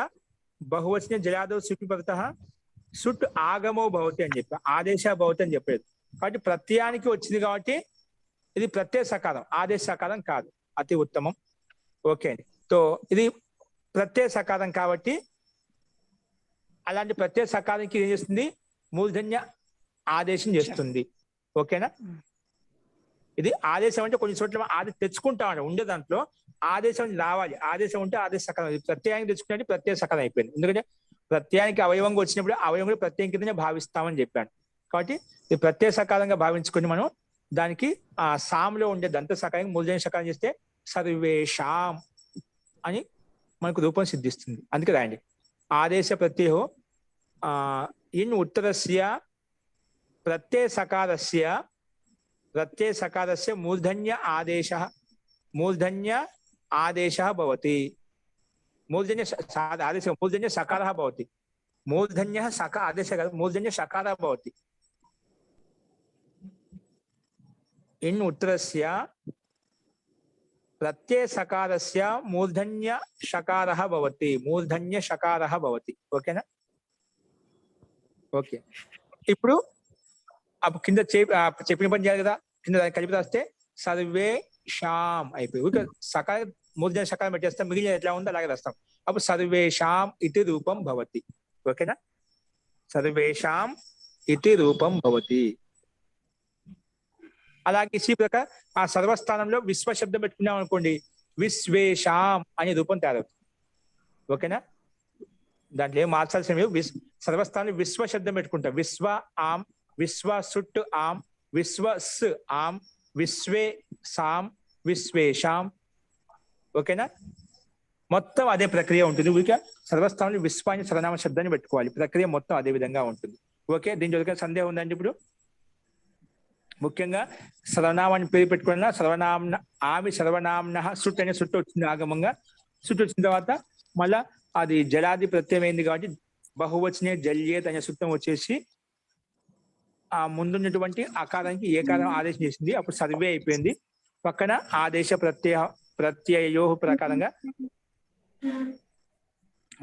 S1: బహువచన జలాదో సుఖిపత సుట్ ఆగమో భవతి అని చెప్పి, ఆదేశ భవతి అని చెప్పలేదు. కాబట్టి ప్రత్యయానికి వచ్చింది కాబట్టి ఇది ప్రత్యయ సకాలం, ఆదేశ సకాలం కాదు. అతి ఉత్తమం. ఓకే అండి. సో ఇది ప్రత్యయ సకాలం కాబట్టి అలాంటి ప్రత్యయ సకాలానికి ఏం చేస్తుంది? మూర్ధన్య ఆదేశం చేస్తుంది. ఓకేనా? ఇది ఆదేశం అంటే కొన్ని చోట్ల తెచ్చుకుంటామండి, ఉండే దాంట్లో ఆదేశం రావాలి. ఆదేశం ఉంటే ఆదేశ సకాలం. ప్రత్యయానికి తెచ్చుకుంటే ప్రత్యయ సకాలం అయిపోయింది. ఎందుకంటే ప్రత్యయానికి అవయవంగా వచ్చినప్పుడు అవయవం కూడా ప్రత్యయం కిందనే భావిస్తామని చెప్పాను. కాబట్టి ఇది ప్రత్యయ సకాలంగా భావించుకొని మనం దానికి ఆ సాంలో ఉండే దంత సకాలం మూర్ధన్య సకాలం చేస్తే సర్వేషాం అని మనకు రూపం సిద్ధిస్తుంది. అందుకే రాయండి ఆదేశ ప్రత్యయో ఇన్ ఉత్తరస్య ప్రత్యయ సకారస్య మూర్ధన్య ఆదేశ భవతి. మూర్ధన్య సకారः భవతి. మూర్ధన్య ఆదేశ మూర్ధన్య సకారः భవతి. ఇన్ ఉత్తరస్య ప్రత్యయ సకారస్య మూర్ధన్య షకారः భవతి. మూర్ధన్య షకారः భవతి. ఓకేనా? ఓకే. ఇప్పుడు కింద చెప్పిన పని చేయాలి కదా, కింద కలిపి రాస్తే సర్వే షాం అయిపోయి సకాల మూర్ధన్య షకారం పెట్టేస్తాం, మిగిలిన ఎట్లా ఉందో అలాగే రాస్తాం. అప్పుడు సర్వేషాం ఇతి రూపం భవతి. ఓకేనా? సర్వేషాం ఇతి రూపం భవతి. అలాగే ఇసి ప్రకారం ఆ సర్వస్థానంలో విశ్వ శబ్దం పెట్టుకున్నాం అనుకోండి, విశ్వేషాం అనే రూపం తయారవుతుంది. ఓకేనా? దాంట్లో ఏం మార్చాల్సిన సర్వస్థానంలో విశ్వ శబ్దం పెట్టుకుంటాం. విశ్వ ఆం, విశ్వ సుట్ ఆం, విశ్వ స్ ఆం, విశ్వే సాం, విశ్వేషాం. ఓకేనా? మొత్తం అదే ప్రక్రియ ఉంటుంది. ఊరికే సర్వస్థానంలో విశ్వ అని సర్వనామ శబ్దాన్ని పెట్టుకోవాలి. ప్రక్రియ మొత్తం అదే విధంగా ఉంటుంది. ఓకే, దీని జొదక సందేహం ఉందండి? ఇప్పుడు ముఖ్యంగా సర్వనామాన్ని పేరు పెట్టుకున్న సర్వనామ్న ఆమె సర్వనామ్న సుట్ అనే సుట్టు వచ్చింది ఆగమంగా. సుట్టు వచ్చిన తర్వాత మళ్ళా అది జలాది ప్రత్యమైంది కాబట్టి బహువచనే జల్యేత్ అనే సూత్రం వచ్చేసి ఆ ముందున్నటువంటి ఆకారానికి ఏకారం ఆదేశం చేసింది. అప్పుడు సర్వే అయిపోయింది. పక్కన ఆదేశ ప్రత్యయో ప్రకారంగా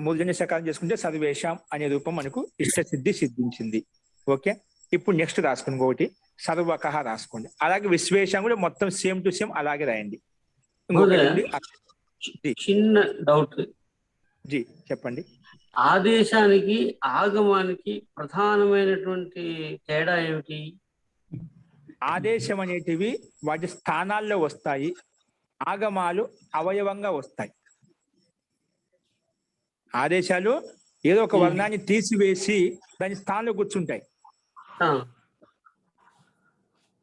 S1: మూర్ధన్య సకారం చేసుకుంటే సర్వేషాం అనే రూపం మనకు ఇష్టసిద్ధి సిద్ధించింది. ఓకే, ఇప్పుడు నెక్స్ట్ రాసుకోండి. ఇంకొకటి సర్వకహ రాసుకోండి. అలాగే విశ్వేషం కూడా మొత్తం సేమ్ టు సేమ్ అలాగే రాయండి.
S8: చిన్న డౌట్
S1: జీ చెప్పండి.
S8: ఆదేశానికి ఆగమానికి ప్రధానమైనటువంటి తేడా ఏమిటి?
S1: ఆదేశం అనేటివి వాటి స్థానాల్లో వస్తాయి, ఆగమాలు అవయవంగా వస్తాయి. ఆదేశాలు ఏదో ఒక వర్ణాన్ని తీసివేసి దాని స్థానంలో కూర్చుంటాయి.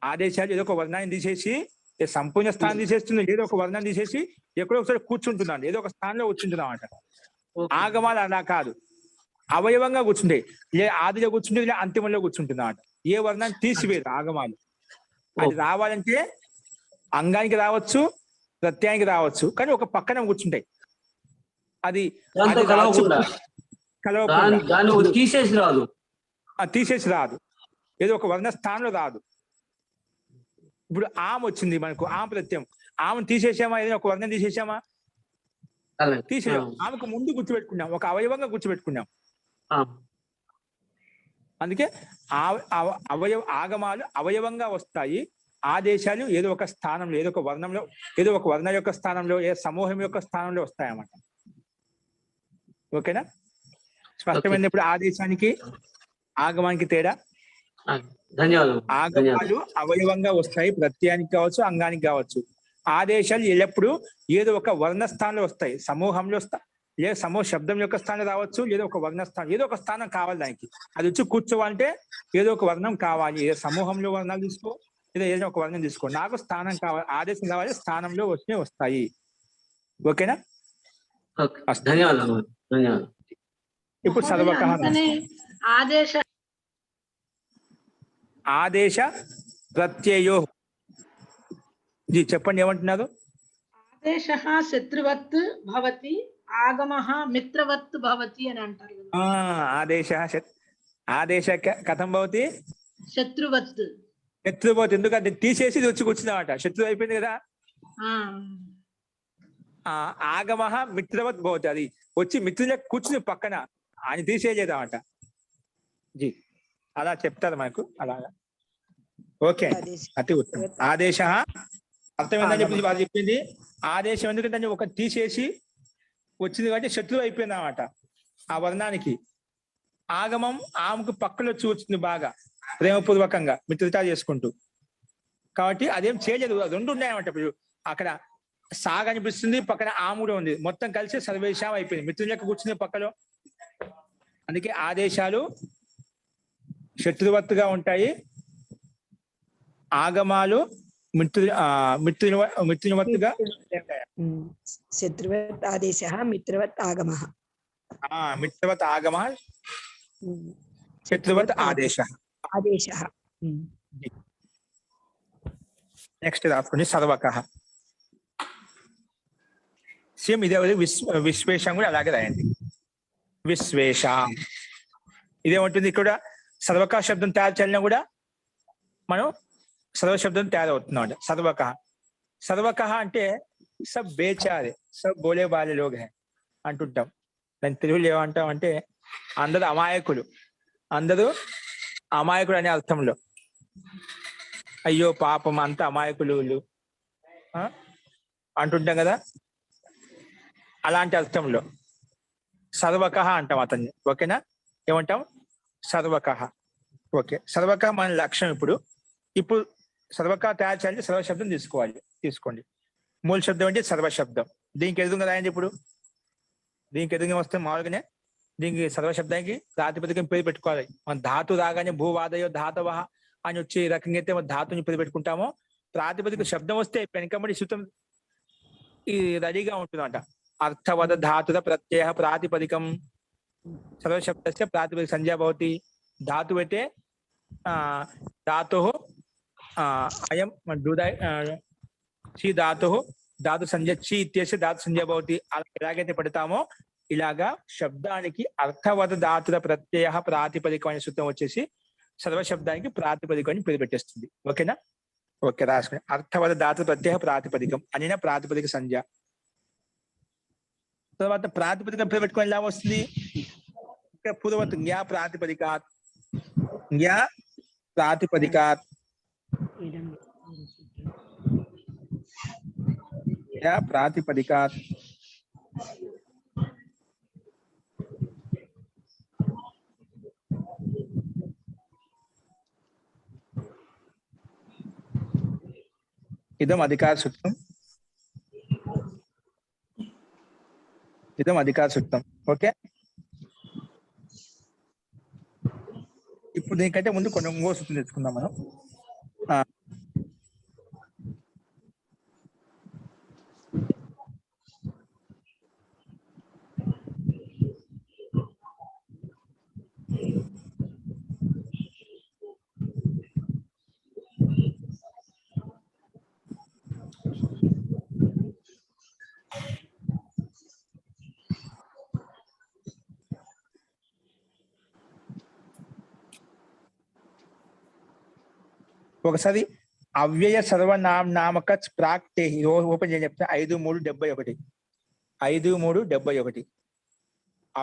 S1: ఆదేశాలు ఏదో ఒక వర్ణాన్ని తీసేసి సంపూర్ణ స్థానం తీసేస్తుంది, ఏదో ఒక వర్ణాన్ని తీసేసి ఎక్కడో ఒకసారి కూర్చుంటున్నాను, ఏదో ఒక స్థానంలో కూర్చుంటున్నాం అంట. ఆగమాలు అలా కాదు, అవయవంగా కూర్చుంటాయి. ఆదిలో కూర్చుంటే అంతిమంలో కూర్చుంటున్నా అంట. ఏ వర్ణాన్ని తీసివేరు ఆగమాలు. అది రావాలంటే అంగానికి రావచ్చు, ప్రత్యయానికి రావచ్చు, కానీ ఒక పక్కన కూర్చుంటాయి. అది
S8: తీసేసి రాదు,
S1: తీసేసి రాదు, ఏదో ఒక వర్ణ స్థానంలో రాదు. ఇప్పుడు ఆమె వచ్చింది మనకు, ఆమె ప్రత్యయం. ఆమెను తీసేసామా, ఏదైనా ఒక వర్ణం తీసేసామా? తీసేసాం. ఆమెకు ముందు గుర్తుపెట్టుకున్నాం, ఒక అవయవంగా గుర్తుపెట్టుకున్నాం. అందుకే ఆగమాలు అవయవంగా వస్తాయి, ఆదేశాలు ఏదో ఒక స్థానంలో, ఏదో ఒక వర్ణంలో, ఏదో ఒక వర్ణం యొక్క స్థానంలో, ఏ సమూహం యొక్క స్థానంలో వస్తాయన్నమాట. ఓకేనా? స్పష్టమైంది ఇప్పుడు ఆదేశానికి ఆగమానికి తేడా.
S8: ధన్యవాదాలు.
S1: ఆగమాలు అవయవంగా వస్తాయి, ప్రత్యయానికి కావచ్చు, అంగానికి కావచ్చు. ఆదేశాలు ఎల్లప్పుడూ ఏదో ఒక వర్ణ స్థానంలో వస్తాయి, సమూహంలో లేదా సమూహ శబ్దం యొక్క స్థానం రావచ్చు, లేదా ఒక వర్ణ స్థానం, ఏదో ఒక స్థానం కావాలి దానికి. అది వచ్చి కూర్చోవాలంటే ఏదో ఒక వర్ణం కావాలి. ఏదో సమూహంలో వర్ణాలు తీసుకో, లేదా ఏదైనా ఒక వర్ణం తీసుకో. నాకు స్థానం కావాలి, ఆదేశం కావాలి, స్థానంలో వస్తాయి. ఓకేనా?
S8: ధన్యవాదాలు.
S1: ఇప్పుడు సర్వకహ ఆదేశ ప్రత్యయో. జీ చెప్పండి, ఏమంటున్నారు?
S3: ఆదేశ శత్రువత్ భవతి, ఆగమః మిత్రవత్ భవతి అని అంటారు.
S1: ఆదేశ కథం భవతి?
S3: శత్రువత్.
S1: శత్రువత్ ఎందుకంటే తీసేసి ఇది వచ్చి కూర్చున్నామట, శత్రువు అయిపోయింది కదా. ఆగమః మిత్రవత్ భవతి, అది వచ్చి మిత్రులకు కూర్చుని పక్కన, ఆయన తీసేయలేదన్నమాట. జీ అలా చెప్తారు మనకు, అలాగా. ఓకే, అతి ఉత్తమం. ఆదేశ అర్థమైందని చెప్పి వాళ్ళు చెప్పింది. ఆదేశం ఎందుకంటే ఒక తీసేసి వచ్చింది కాబట్టి శత్రువు అయిపోయింది అన్నమాట ఆ వర్ణానికి. ఆగమం ఆమెకు పక్కలో చూస్తుంది బాగా ప్రేమపూర్వకంగా మిత్రత చేసుకుంటూ, కాబట్టి అదేం చేయలేదు. రెండు ఉన్నాయన్నమాట. ఇప్పుడు అక్కడ సాగ అనిపిస్తుంది, పక్కన ఆమె కూడా ఉంది, మొత్తం కలిసి సర్వేషం అయిపోయింది, మిత్రుల యొక్క కూర్చుంది పక్కలో. అందుకే ఆదేశాలు శత్రువత్తుగా ఉంటాయి, ఆగమాలు మిత్రునివత్తుగా.
S6: శత్రువత్ ఆదేశ మిత్రవత్ ఆగమ.
S1: మిత్రవత్ ఆగమ, శత్రువత్ ఆదేశ. నెక్స్ట్ రాసుకోండి సర్వకహ. సేమ్ ఇదే విశ్వేషం కూడా అలాగే రాయండి. విశ్వేష ఇదేమంటుంది, ఇక్కడ సర్వక శబ్దం తయారు చేయాలన్నా కూడా మనం సర్వ శబ్దం తయారవుతున్నాం. సర్వకహ. సర్వకహ అంటే సబ్ బేచారే, సబ్ బోలే బాలే లోగ్ హై అంటుంటాం. దాని తెలుగులో ఏమంటాం అంటే అందరూ అమాయకులు, అందరూ అమాయకుడు అనే అర్థంలో. అయ్యో పాపం అంత అమాయకులు అంటుంటాం కదా, అలాంటి అర్థంలో సర్వకహ అంటాం అతన్ని. ఓకేనా? ఏమంటాం? సర్వకహ. ఓకే, సర్వకహ మన లక్ష్యం. ఇప్పుడు సర్వకహ తయారు చేయాలంటే సర్వశబ్దం తీసుకోండి. మూల శబ్దం అంటే సర్వశబ్దం. దీనికి ఎదురుగా రాయండి. ఇప్పుడు దీనికి ఎదురుగా వస్తే మామూలుగానే దీనికి సర్వశబ్దానికి ప్రాతిపదికం పేరు పెట్టుకోవాలి. మన ధాతు రాగానే భూవాదయో ధాతవ అని వచ్చే రకంగా అయితే మన ధాతుని పేరు పెట్టుకుంటామో, ప్రాతిపదిక శబ్దం వస్తే వెనకబడి సూత్రం ఇది రెడీగా ఉంటుందంట. అర్థవద ధాతుద ప్రత్యయ ప్రాతిపదికం సర్వశబ్దస్య ప్రాతిపదిక సంజ్ఞా భవతి. ధాతు అయితే ధాతు అయం చి ధాతు ధాతు సంజయ చి ఇత్యేసి ధాతు సంజయ భవతి. అలా ఎలాగైతే పెడతామో ఇలాగా శబ్దానికి అర్థవద ధాతుల ప్రత్యయ ప్రాతిపదికం అనే సూత్రం వచ్చేసి సర్వశబ్దానికి ప్రాతిపదికం అని పేరు పెట్టేస్తుంది. ఓకేనా? ఓకే, రాసుకుని అర్థవద ధాతు ప్రత్యయ ప్రాతిపదికం అనిన ప్రాతిపదిక సంజ్ఞ. తర్వాత ప్రాతిపదికం పేరు పెట్టుకొని ఎలా వస్తుంది? పూర్వత్ జ్ఞా ప్రాతిపదికాత్, జ్ఞా ప్రాతిపదికాత్, జ్ఞా ప్రాతిపదికాత్. ఇదం అధికార సూక్తం, ఇదం అధికార సూక్తం. ఓకే, ఇప్పుడు దీనికంటే ముందు కొన్ని ఇంకో సూత్రం తెచ్చుకుందాం మనం. ఒకసారి అవ్యయ సర్వనామక ప్రాక్టే ఓపెన్ చేసి చెప్తా. 5371 5371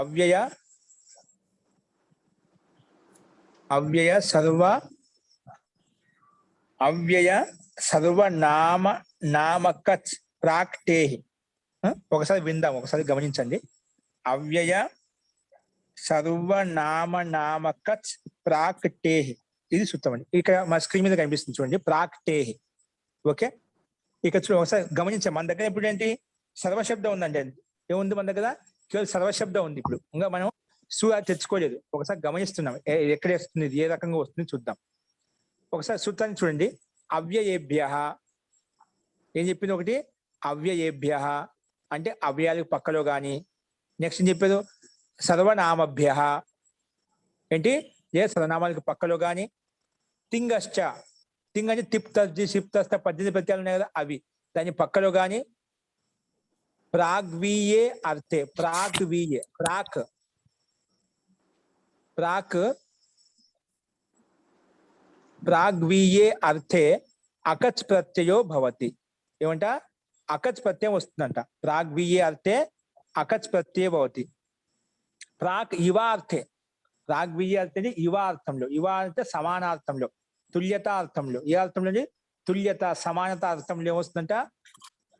S1: అవ్యయ సర్వనామక ప్రాక్టే. ఒకసారి విందాం, ఒకసారి గమనించండి. అవ్యయ సర్వనామక ప్రాక్టే, ఇది సూత్రం అండి. ఇక్కడ మా స్క్రీన్ మీద కనిపిస్తుంది చూడండి, ప్రాక్టే. ఓకే, ఇక్కడ చూడండి ఒకసారి గమనించాం. మన దగ్గర ఇప్పుడు ఏంటి? సర్వశబ్దం ఉందండి. ఏముంది మన దగ్గర? కేవలం సర్వశబ్దం ఉంది. ఇప్పుడు ఇంకా మనం తెచ్చుకోలేదు. ఒకసారి గమనిస్తున్నాం ఎక్కడ వస్తుంది, ఏ రకంగా వస్తుంది చూద్దాం. ఒకసారి సూత్రాన్ని చూడండి. అవ్యయేభ్య ఏం చెప్పింది? ఒకటి అవ్యయేభ్య అంటే అవ్యయాలకు పక్కలో కానీ. నెక్స్ట్ ఏం చెప్పారు? సర్వనామభ్య ఏంటి? ఏ సర్వనామాలకు పక్కలో కానీ. తింగశ్చ, తింగ్ అంటే తిప్తస్జి సిప్తస్త 18 ప్రత్యయాలు ఉన్నాయి కదా, అవి దాని పక్కలో కానీ. ప్రాగ్వీయే అర్థే, ప్రాగ్వీయే ప్రాగ్వీయే అర్థే అకచ్ ప్రత్యయో భవతి. ఏమంట? అకచ్ ప్రత్యయం వస్తుందంట. ప్రాగ్వీయే అర్థే అకచ్ ప్రత్యయ భవతి. ప్రాక్ ఇవార్థే, ప్రాగ్వీయ అర్థం ఇవా అర్థంలో, ఇవా అంటే సమానార్థంలో, తుల్యత అర్థంలో. ఏ అర్థంలో? తుల్యత సమానత అర్థంలో ఏమొస్తుందంట?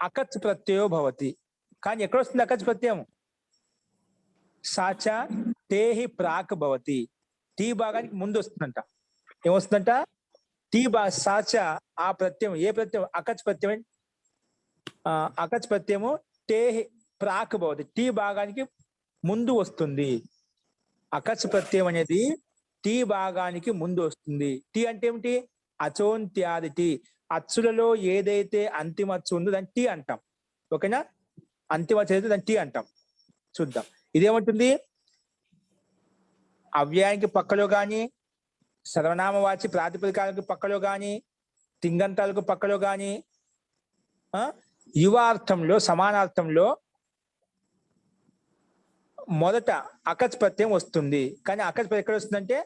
S1: అకచ్ ప్రత్యయో భవతి. కానీ ఎక్కడ వస్తుంది అకచ్ ప్రత్యయం? సాచ తేహి ప్రాక్ భవతి. టీ భాగానికి ముందు వస్తుందంట. ఏమొస్తుందంట? టీ సాచ ఆ ప్రత్యయం. ఏ ప్రత్యయం? అకచ్ ప్రత్యయం. అకచ్ ప్రత్యయము తేహి ప్రాక్ భవతి, టీ భాగానికి ముందు వస్తుంది. అకచ్ ప్రత్యయం అనేది టీ భాగానికి ముందు వస్తుంది. టీ అంటే ఏమిటి? అచోంత్యాది టీ. అచ్చులలో ఏదైతే అంతిమ అచ్చు ఉందో దాన్ని టీ అంటాం. ఓకేనా? అంతిమ అచ్చు అయితే దాన్ని టీ అంటాం. చూద్దాం ఇదేమంటుంది? అవ్యయానికి పక్కలో కానీ, సర్వనామవాచి ప్రాతిపదికాలకు పక్కలో కానీ, తింగంతాలకు పక్కలో కానీ, యువార్థంలో సమానార్థంలో మొదట అకచ్ ప్రత్యయం వస్తుంది. కానీ అకచ్ ప్రత్యయం ఎక్కడ వస్తుందంటే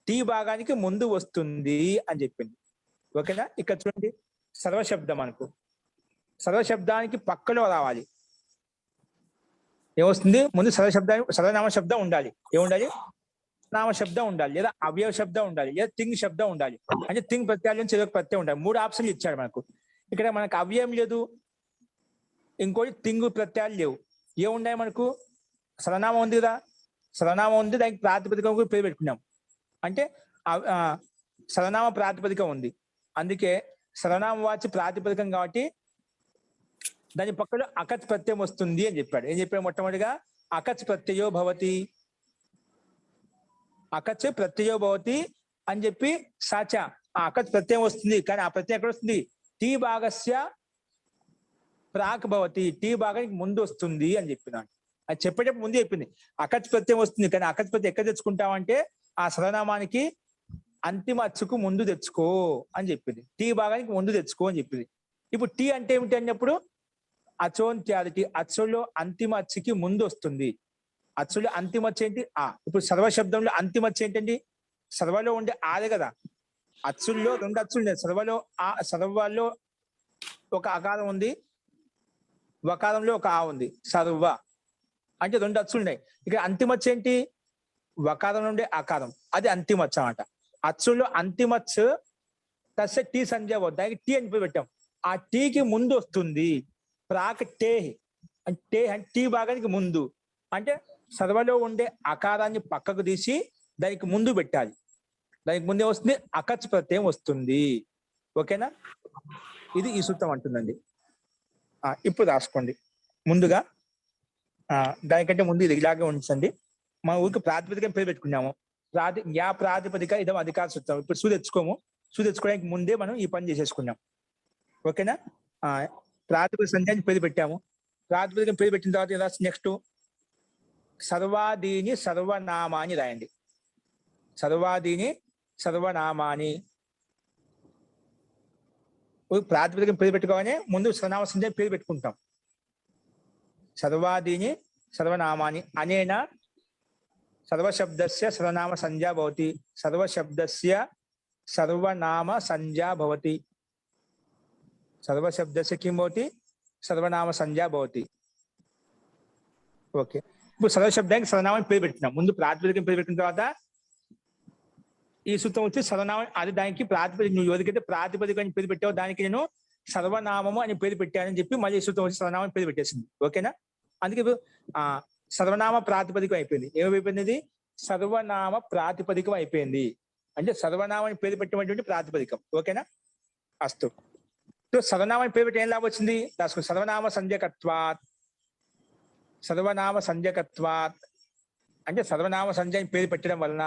S1: టీ భాగానికి ముందు వస్తుంది అని చెప్పింది. ఓకేనా? ఇక్కడ చూడండి, సర్వశబ్దం అనుకో, సర్వశబ్దానికి పక్కలో రావాలి. ఏమొస్తుంది? ముందు సర్వనామ శబ్దం ఉండాలి. ఏముండాలి? నామ శబ్దం ఉండాలి, లేదా అవయవ శబ్దం ఉండాలి, లేదా తింగ్ శబ్దం ఉండాలి. అంటే తింగ్ ప్రత్యయాల నుంచి ఏదో ప్రత్యయం ఉండాలి. 3 ఆప్షన్లు ఇచ్చాడు మనకు. ఇక్కడ మనకు అవ్యయం లేదు, ఇంకోటి తింగు ప్రత్యయాలు లేవు. ఏమున్నాయి మనకు? సర్వనామం ఉంది కదా, సర్వనామం ఉంది, దానికి ప్రాతిపదికం కూడా పేరు పెట్టుకున్నాం. అంటే సర్వనామ ప్రాతిపదికం ఉంది, అందుకే సర్వనామ వాచి ప్రాతిపదికం కాబట్టి దాని పక్కన అకచ్ ప్రత్యయం వస్తుంది అని చెప్పాడు. ఏం చెప్పాడు? మొట్టమొదటిగా అకచ్ ప్రత్యయో భవతి, అకచ్ ప్రత్యయో భవతి అని చెప్పి సాచ ఆ అకచ్ ప్రత్యయం వస్తుంది. కానీ ఆ ప్రత్యయం ఎక్కడ వస్తుంది? టీ భాగస్య ప్రాక్ భవతి, టీ భాగానికి ముందు వస్తుంది అని చెప్పినాడు. అది చెప్పేటప్పుడు ముందే చెప్పింది అకచ్ ప్రత్యయం వస్తుంది. కానీ అకచ్ ప్రత్యయం ఎక్కడ తెచ్చుకుంటామంటే ఆ సర్వనామానికి అంతిమ అచ్చుకు ముందు తెచ్చుకో అని చెప్పింది. టీ భాగానికి ముందు తెచ్చుకో అని చెప్పింది. ఇప్పుడు టీ అంటే ఏమిటి అన్నప్పుడు అచోంత్యాది, అచ్చులో అంతిమ అచ్చుకి ముందు వస్తుంది. అచ్చులో అంతిమ అచ్చు ఏంటి? ఆ. ఇప్పుడు సర్వశబ్దంలో అంతిమ అచ్చు ఏంటండి? సర్వలో ఉండే ఆదే కదా. అచ్చుల్లో 2 అచ్చులు ఉన్నాయి. సర్వలో ఒక అకారం ఉంది, వకారంలో ఒక ఆ ఉంది. సర్వ అంటే 2 అచ్చులు ఉన్నాయి. ఇక్కడ అంతిమచ్చ ఏంటి? వకారం నుండి ఆకారం, అది అంతిమచ్చ అన్నమాట. అచ్చుల్లో అంతిమచ్చు తస్య టీ సంజ్ఞ దానికి టీ అని పెట్టాం. ఆ టీకి ముందు వస్తుంది ప్రాక్ టే అంటే టీ భాగానికి ముందు. అంటే సర్వలో ఉండే ఆకారాన్ని పక్కకు తీసి దానికి ముందు పెట్టాలి. దానికి ముందే వస్తుంది అకచ్ ప్రత్యయం వస్తుంది. ఓకేనా? ఇది ఈ సూత్రం అంటుందండి. ఇప్పుడు రాసుకోండి ముందుగా. దానికంటే ముందు ఇది ఇలాగే ఉంచండి. మన ఊరికి ప్రాతిపదిక పేరు పెట్టుకున్నాము. యా ప్రాతిపదిక ఇదం అధికార సూత్రం. ఇప్పుడు సూ తెచ్చుకోము. సూ తెచ్చుకోవడానికి ముందే మనం ఈ పని చేసేసుకున్నాం. ఓకేనా? ప్రాతిపదిక సంఖ్యాన్ని పేరు పెట్టాము. ప్రాతిపదిక పేరు పెట్టిన తర్వాత నెక్స్ట్ సర్వాదీని సర్వనామాని రాయండి. సర్వాదీని సర్వనామాని. ప్రాతిపదిక పేరు పెట్టుకోగానే ముందు సర్వనామ సంఖ్య పేరు పెట్టుకుంటాం. సర్వాదీని సర్వనామాని అనేన సర్వశబ్దస్య సర్వనామ సంజ్ఞా భవతి. సర్వశబ్దస్య సర్వనామ సంజ్ఞా భవతి. సర్వశబ్దస్య కిం భవతి? సర్వనామ సంజ్ఞా భవతి. ఓకే. ఇప్పుడు సర్వశబ్దానికి సర్వనామాన్ని పేరు పెట్టినాం. ముందు ప్రాతిపదికం పేరు పెట్టిన తర్వాత ఈ సూత్రం వచ్చి సర్వనామం. అది దానికి ప్రాతిపదిక, నువ్వు ఎవరికైతే ప్రాతిపదిక అని పేరు పెట్టావో దానికి నేను సర్వనామము అని పేరు పెట్టానని చెప్పి మళ్ళీ ఈ సూత్రం వచ్చి సర్వనామం పేరు పెట్టేసింది. ఓకేనా? అందుకే సర్వనామ ప్రాతిపదికం అయిపోయింది. ఏమైపోయింది? ఇది సర్వనామ ప్రాతిపదికం అయిపోయింది. అంటే సర్వనామాన్ని పేరు పెట్టినటువంటి ప్రాతిపదికం. ఓకేనా? అస్తు. సర్వనామాన్ని పేరు పెట్టి ఏం లాభం వచ్చింది? రాసుకో. సర్వనామ సంజ్ఞకత్వాత్. సర్వనామ సంజ్ఞకత్వాత్ అంటే సర్వనామ సంజ్ఞని పేరు పెట్టడం వలన,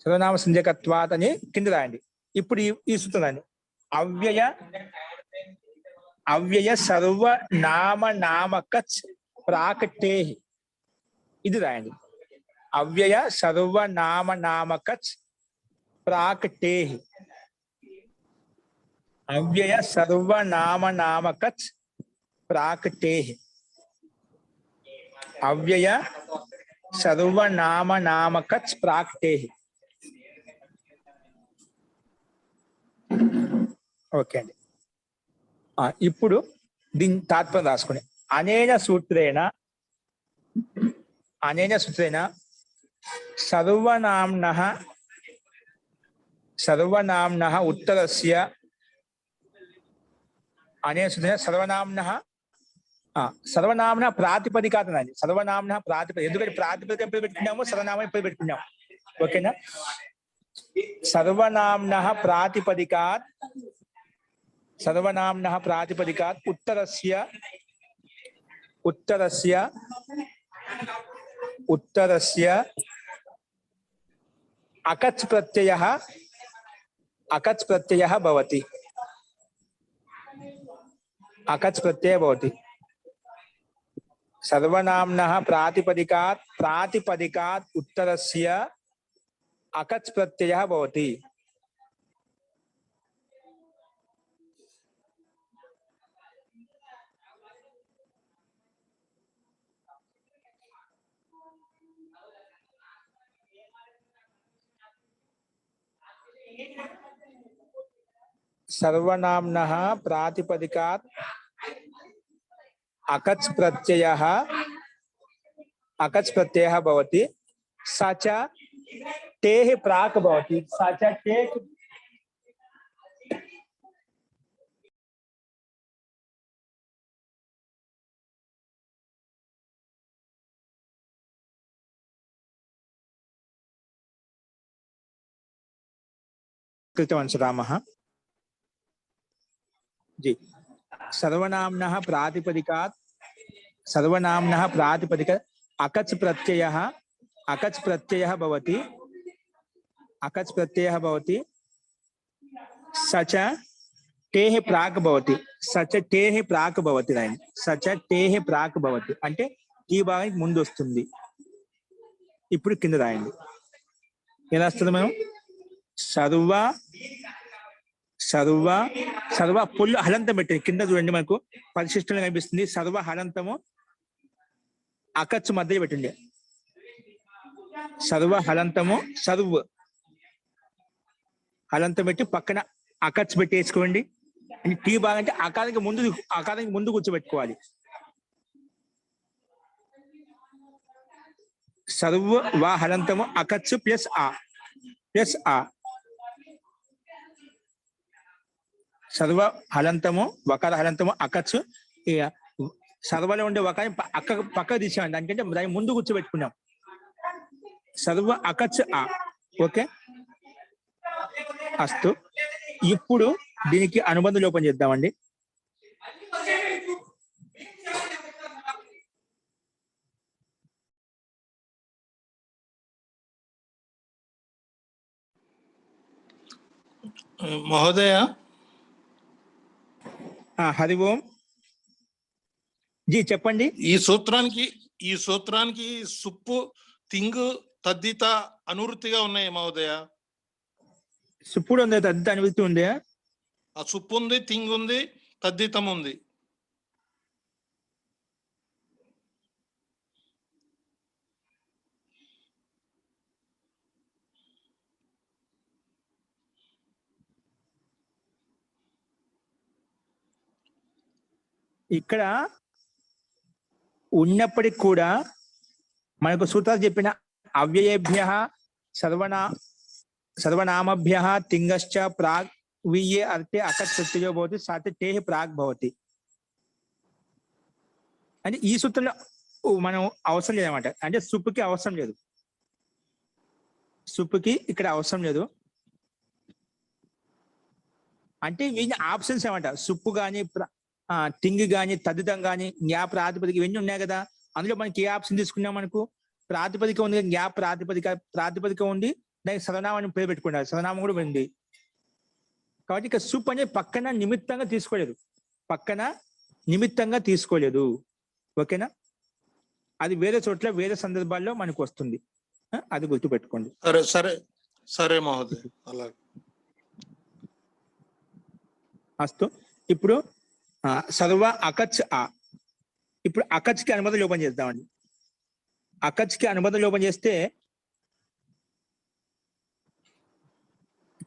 S1: సర్వనామ సంజ్ఞకత్వాత్ అని కింద రాయండి. ఇప్పుడు ఈ సూత్రం రాయండి. అవ్యయ సర్వనామ నామకచ్ ప్రాకటే. ఇది రాయండి. అవ్యయ సర్వనామ నామకచ్ ప్రాకటే. అవ్యయ సర్వనామ నామకచ్ ప్రాకటే. అవ్యయ సర్వనామ నామకచ్ ప్రాకటే. ఓకే అండి. ఇప్పుడు దీని తాత్పర్యం రాసుకుని అనేన సూత్రేణ సర్వనామ్నః ఉత్తరస్య అనేన సూత్రేణ సర్వనామ్న ప్రాతిపదికాత్ అండి. సర్వనామ్న ప్రాతిపదిక. ఎందుకంటే ప్రాతిపదిక పేరు పెట్టుకున్నాము, సర్వనామం పేరు పెట్టుకున్నాము. ఓకేనా? సర్వనామ్నః ప్రాతిపదికాత్ ఉత్తరస్య అకచ్ ప్రత్యయః భవతి. అకచ్ ప్రత్యయ భవతి. సర్వనామ్నః ప్రాతిపదికాత్ ఉత్తరస్య అకచ్ ప్రత్యయః భవతి. సర్వనామ్నః ప్రాతిపదికాత్ అకచ్ ప్రత్యయః భవతి. స చ టేః ప్రాక్ భవతి. స చ టేః कृतवंश रामः जी. सर्वनाम्नः प्रातिपदिकात् अकच् प्रत्ययः भवति. स च टेः प्राक् भवति. అంటే ఈ భాగానికి ముందు వస్తుంది. ఇప్పుడు కింద రాయండి. ఎలా వస్తుంది మనం? సర్వ సర్వ సర్వ పుల్లు హలంతం పెట్టింది కింద చూడండి, మనకు పరిశిష్టంగా కనిపిస్తుంది. సర్వ హలంతము అకచ్చు మధ్య పెట్టండి. సర్వ హలంతము సర్వ్ హలంతం పెట్టి పక్కన అకచ్చు పెట్టి వేసుకోండి. టీ బాగంటే అకారానికి ముందు కూర్చోబెట్టుకోవాలి. సర్వ వా హలంతము అకచ్చు ప్లస్ ఆ సర్వ హలంతము వకార హలంతము అకచ్చు. ఇక సర్వలో ఉండే వకారం పక్క తీసేయండి, దానికంటే దాని ముందు కూర్చోబెట్టుకున్నాం. సర్వ అకచ్చు ఆ. ఓకే, అస్తు. ఇప్పుడు దీనికి అనుబంధ లోపం చేద్దామండి.
S9: మహోదయ,
S1: హరి ఓం జీ చెప్పండి.
S9: ఈ సూత్రానికి సుప్పు, తింగు, తద్దిత అనువృత్తిగా ఉన్నాయి మహోదయ.
S1: సుప్పుడు ఉంది, తద్దిత అనువృత్తి ఉంది.
S9: ఆ సుప్పు ఉంది, తింగు ఉంది, తద్దితం ఉంది.
S1: ఇక్కడ ఉన్నప్పటికి కూడా మనకు సూత్రాలు చెప్పిన అవ్యయేభ్య సర్వనామభ్య తింగశ్చ ప్రాగ్ వియే అర్థే అకత్ ప్రత్యయో భవతి సాతే టే ప్రాగ్ భవతి అంటే ఈ సూత్రంలో మనం అవసరం లేదన్నమాట. అంటే సుప్పుకి అవసరం లేదు, సుప్పుకి ఇక్కడ అవసరం లేదు. అంటే వీళ్ళ ఆప్షన్స్ ఏమంట, సుప్పు కానీ తింగి కానీ తద్దితం కానీ జ్ఞా ప్రాతిపదిక ఇవన్నీ ఉన్నాయి కదా. అందులో మనకి ఏ ఆప్షన్ తీసుకున్నాం? మనకు ప్రాతిపదిక ఉంది, జ్ఞా ప్రాతిపదిక ఉండి దానికి సర్వనామాన్ని పేరు పెట్టుకున్నారు, సర్వనామం కూడా ఉంది. కాబట్టి ఇక సుప్ అనేది పక్కన నిమిత్తంగా తీసుకోలేదు. ఓకేనా? అది వేరే చోట్ల వేరే సందర్భాల్లో మనకు వస్తుంది, అది గుర్తుపెట్టుకోండి.
S9: సరే మహోదయ, అలాగే.
S1: అస్తు. ఇప్పుడు సర్వ అకచ్ ఆ. ఇప్పుడు అకచ్కి అనుబంధ లోపం చేద్దామండి. అకచ్కి అనుబంధ లోపం చేస్తే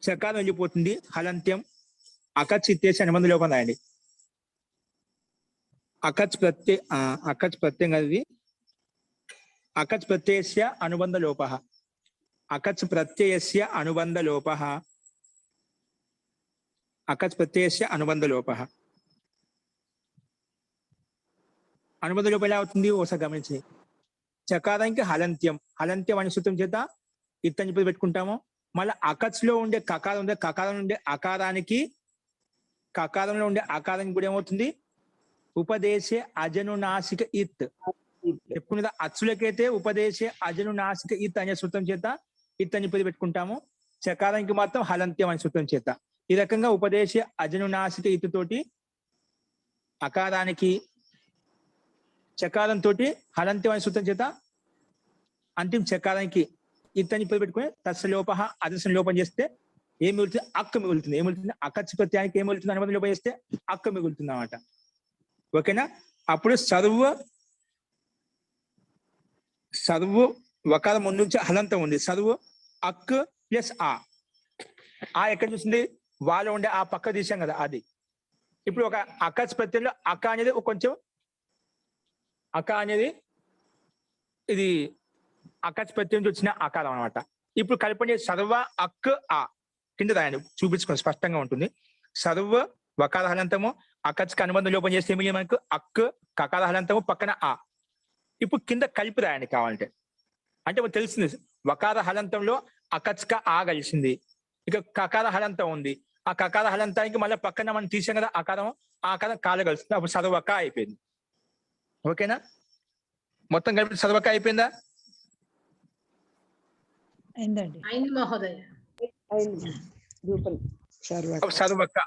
S1: చకారం వెళ్ళిపోతుంది, హలంత్యం. అకచ్ ఇచ్చేసి అనుబంధ లోపం రాయండి. అకచ్ ప్రత్యయం అది అకచ్ ప్రత్యయస్య అనుబంధ లోప. అకచ్ ప్రత్యయస్య అనుబంధ లోప. అకచ్ ప్రత్యయస్య అనుబంధ లోప. అనుబంధ లోపం ఎలా అవుతుంది ఒకసారి గమనించి. చకారానికి హలంత్యం అనే సూత్రం చేత ఇత్తని చెప్పి పెట్టుకుంటాము. మళ్ళీ అకచ్ లో ఉండే కకారం ఉండే అకారానికి కకారంలో ఉండే ఆకారానికి కూడా ఏమవుతుంది? ఉపదేశే అజనునాసిక ఇత్. చెప్పుకున్నదా? అచ్చులకైతే ఉపదేశే అజనునాసిక ఇత్ అనే సూత్రం చేత ఇత్తని చెప్పి పెట్టుకుంటాము. చకారానికి మాత్రం హలంత్యం అనే సూత్రం చేత. ఈ రకంగా ఉపదేశ అజనునాసిక ఇత్ తోటి అకారానికి చకారం తోటి హలంత్యం అనే సూత్రం చేత అంతిమ చకారానికి ఇత్తని పేరు పెట్టుకుని తస్లోప అదర్శన లోపం చేస్తే ఏం మిగులుతుంది? అక్క మిగులుతుంది. ఏం మిగులుతుంది? అకచ్ ప్రత్యయానికి ఏం మిగులుతుంది? అనుబంధ లోపం చేస్తే అక్క మిగులుతుంది అన్నమాట. ఓకేనా? అప్పుడు సర్వు వకారం ముందు నుంచి హలంతం ఉంది. సర్వు అక్ ప్లస్ ఆ ఎక్కడ చూసింది? వాళ్ళు ఉండే ఆ పక్క తీసాం కదా, అది. ఇప్పుడు ఒక అకచ్ ప్రత్యయంలో అక్క అనేది కొంచెం ఇది అకచ్ ప్రత్యయం వచ్చిన ఆకారం అనమాట. ఇప్పుడు కల్పన సర్వ అక్ ఆ కింద రాయండి, చూపించుకోండి, స్పష్టంగా ఉంటుంది. సర్వ వకార హలంతము అకచ్కి అనుబంధం లోపం చేస్తే ఏమి మనకు అక్ కకార హలంతము పక్కన ఆ. ఇప్పుడు కింద కలిపి రాయండి కావాలంటే. అంటే మనకు తెలిసింది వకార హలంతంలో అకచ్క ఆ కలిసింది, ఇక కకార హలంతం ఉంది. ఆ కకార హలంతానికి మళ్ళీ పక్కన మనం తీసాం కదా ఆకారం, ఆ ఆకారం కాల కలుస్తుంది. అప్పుడు సర్వక అయిపోయింది. ఓకేనా? మొత్తం కలిపి సర్వక అయిపోయిందా?
S5: అయిందండి.
S3: అయింది మహోదయ.
S1: సర్వక.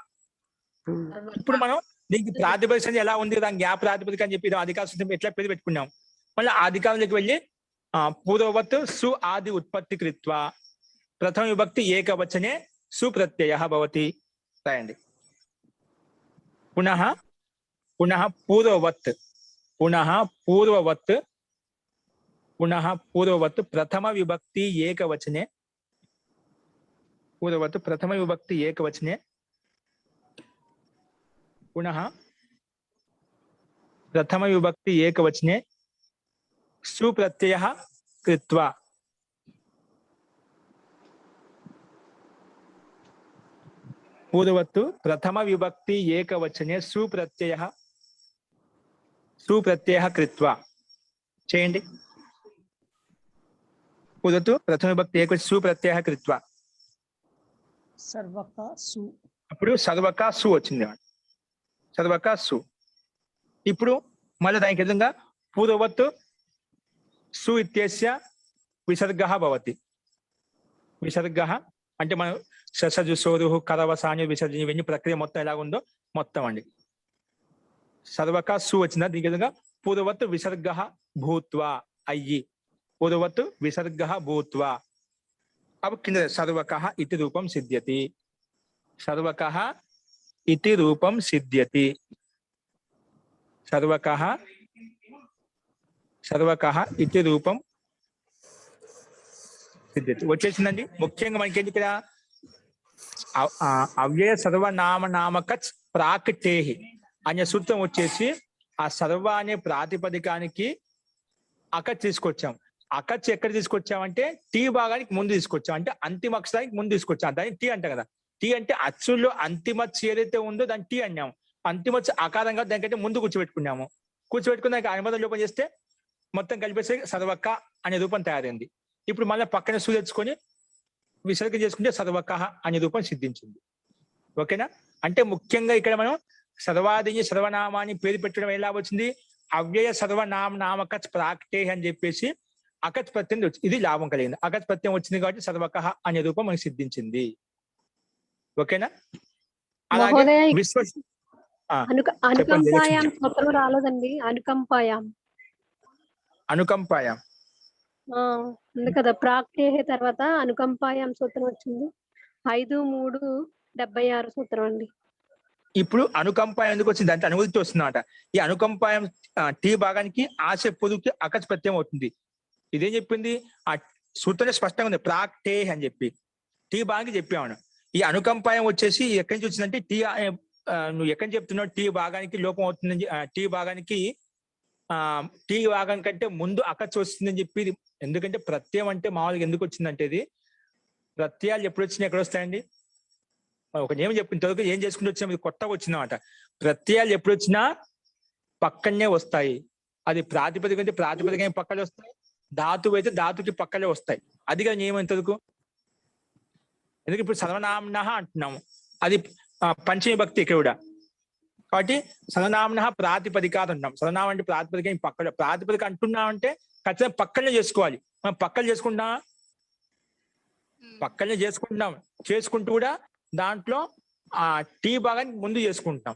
S1: ఇప్పుడు మనం దీనికి ప్రాతిపదిక ఎలా ఉంది, దాని జ్ఞాప ప్రాతిపదిక అని చెప్పి అధికార ఎట్లా పేరు పెట్టుకున్నాం. మళ్ళీ అధికారంలోకి వెళ్ళి పూర్వవత్ సు ఆది ఉత్పత్తి కృత్వ ప్రథమ విభక్తి ఏకవచనే సుప్రత్యయః భవతి. రాయండి. పునః పునః పూర్వవత్ పునః పూర్వవత్ పునః పూర్వవత్ ప్రథమ విభక్తి ఏకవచనే పూర్వవత్ ప్రథమ విభక్తి ఏకవచనే పునః ప్రథమ విభక్తి ఏకవచనే సుప్రత్యయః కృత్వా. పూర్వవత్తు ప్రథమ విభక్తి ఏకవచనే సుప్రత్యయః కృత్వా. చేయండి. పూర్వవత్తు ప్రథమ విభక్తి ఏకవచన సుప్రత్యయః కృత్వా.
S5: సర్వక సు.
S1: అప్పుడు సర్వక సు వచ్చింది. సర్వక సు. ఇప్పుడు మళ్ళీ దానికి విధంగా పూర్వవత్తు సు ఇత్యస్య విసర్గః భవతి. విసర్గః అంటే మనం ససజు సోరు కరవసాని విసర్జన ఇవన్నీ ప్రక్రియ మొత్తం ఎలా ఉందో మొత్తం అండి. సర్వక సు వచ్చిందా దీనికి విధంగా పూర్వవత్తు విసర్గః భూత్వా అయ్యి. పూర్వవత్తు విసర్గః భూత్వా. अब किंद सर्वकः इति रूपं सिद्ध्यति. सर्वकः इति रूपं सिद्ध्यति. सर्वकः इति रूपं సిద్ధ్యతి. వచ్చేసిందండి. ముఖ్యంగా మనకి ఏంటి ఇక్కడ అవ్యయ సర్వనామనామకచ్ ప్రాక్టేహి అనే సూత్రం వచ్చేసి ఆ సర్వ అనే ప్రాతిపదికానికి అకచ్ తీసుకొచ్చాం. అకచ్ ఎక్కడ తీసుకొచ్చామంటే టీ భాగానికి ముందు తీసుకొచ్చాం, అంటే అంతిమ అక్షరానికి ముందు తీసుకొచ్చాం. దాన్ని టీ అంట కదా. టీ అంటే అచ్చుల్లో అంతిమచ్ ఏదైతే ఉందో దాన్ని టీ అన్నాము. అంతిమచ్ ఆకారంగా దానికంటే ముందు కూర్చోబెట్టుకున్నాము. కూర్చోబెట్టుకున్నాక అనుబంధం లోపం చేస్తే మొత్తం కలిపేసి సర్వక అనే రూపం తయారైంది. ఇప్పుడు మళ్ళీ పక్కన సు తెచ్చుకొని విసర్గం చేసుకుంటే సర్వక అనే రూపం సిద్ధించింది. ఓకేనా? అంటే ముఖ్యంగా ఇక్కడ మనం సర్వాదిని సర్వనామాన్ని పేరు పెట్టడం ఎలా వచ్చింది? అవ్యయ సర్వనామకచ్ ప్రాక్టే అని చెప్పేసి అకచ్ ప్రత్యయం ఇది లాభం కలిగింది. అకచ్ ప్రత్యయం వచ్చింది కాబట్టి సర్వక అనే రూపం మనకి సిద్ధించింది. ఓకేనా? అలాగే విశ్వ
S10: అనుకంపాయాం సూత్రం రాలేదండి.
S1: అనుకంపాయం
S10: ఉంది కదా, ప్రాక్టే తర్వాత అనుకంపాయాం సూత్రం వచ్చింది. 5-3-76 సూత్రం అండి.
S1: ఇప్పుడు అనుకంపాయం ఎందుకు వచ్చింది అంటే అనువృత్తి వస్తుందన్నమాట. ఈ అనుకంపాయం టీ భాగానికి ఆశ పొదుకి అకచ్ ప్రత్యయం అవుతుంది. ఇదేం చెప్పింది? ఆ సూత్రం స్పష్టంగా ఉంది, ప్రాక్టే అని చెప్పి టీ భాగానికి చెప్పాము. ఈ అనుకంపాయం వచ్చేసి ఎక్కడి నుంచి వచ్చిందంటే టీ నువ్వు ఎక్కడి నుంచి చెప్తున్నావు టీ భాగానికి లోపం అవుతుందని, టీ భాగానికి టీ భాగం కంటే ముందు అకచ్ వస్తుందని చెప్పి. ఎందుకంటే ప్రత్యయం అంటే మామూలుగా ఎందుకు వచ్చిందంటే ఇది ప్రత్యయాలు ఎప్పుడు వచ్చినాయి ఎక్కడ వస్తాయండి? ఒక నియమం చెప్పిన తర్వాత ఏం చేసుకుంటూ వచ్చినా ఇది కొత్తగా వచ్చిందన్నమాట. ప్రత్యయాలు ఎప్పుడు వచ్చినా పక్కనే వస్తాయి. అది ప్రాతిపదిక అయితే ప్రాతిపదిక పక్కనే వస్తాయి, ధాతువు అయితే ధాతుకి పక్కనే వస్తాయి. అదిగా నియమం ఎంతకు. ఎందుకంటే ఇప్పుడు సర్వనామ్న అంటున్నాము, అది పంచమి భక్తి ఇక్కడ కూడా. కాబట్టి సర్వనామ్న ప్రాతిపదిక అంటున్నాం. సర్వనామం అంటే ప్రాతిపదిక పక్కన, ప్రాతిపదిక అంటున్నాం అంటే ఖచ్చితంగా పక్కనే చేసుకోవాలి. మనం పక్కన చేసుకుంటున్నాం చేసుకుంటూ కూడా దాంట్లో ఆ టీ భాగానికి ముందు చేసుకుంటాం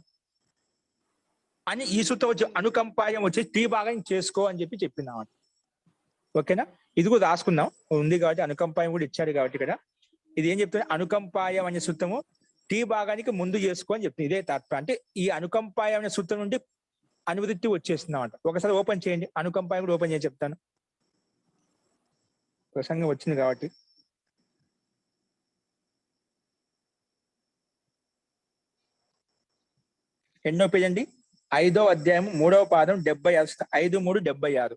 S1: అని ఈ సూత్రం వచ్చి అనుకంపాయం వచ్చి టీ భాగాన్ని చేసుకో అని చెప్పి చెప్పింది అన్నమాట. ఓకేనా? ఇది కూడా రాసుకుందాం ఉంది కాబట్టి, అనుకంపాయం కూడా ఇచ్చాడు కాబట్టి ఇక్కడ ఇది ఏం చెప్తుంది? అనుకంపాయం అనే సూత్రము టీ భాగానికి ముందు చేసుకో అని చెప్తుంది. ఇదే తాత్పర్యం. అంటే ఈ అనుకంపాయం అనే సూత్రం నుండి అనువృత్తి వచ్చేస్తుంది అన్నమాట. ఒకసారి ఓపెన్ చేయండి, అనుకంపాయం కూడా ఓపెన్ చేసి చెప్తాను. ప్రసంగం వచ్చింది కాబట్టి. ఎన్నో పేజ్ అండి? 5వ అధ్యాయం 3వ పాదం 76. 5-3-76.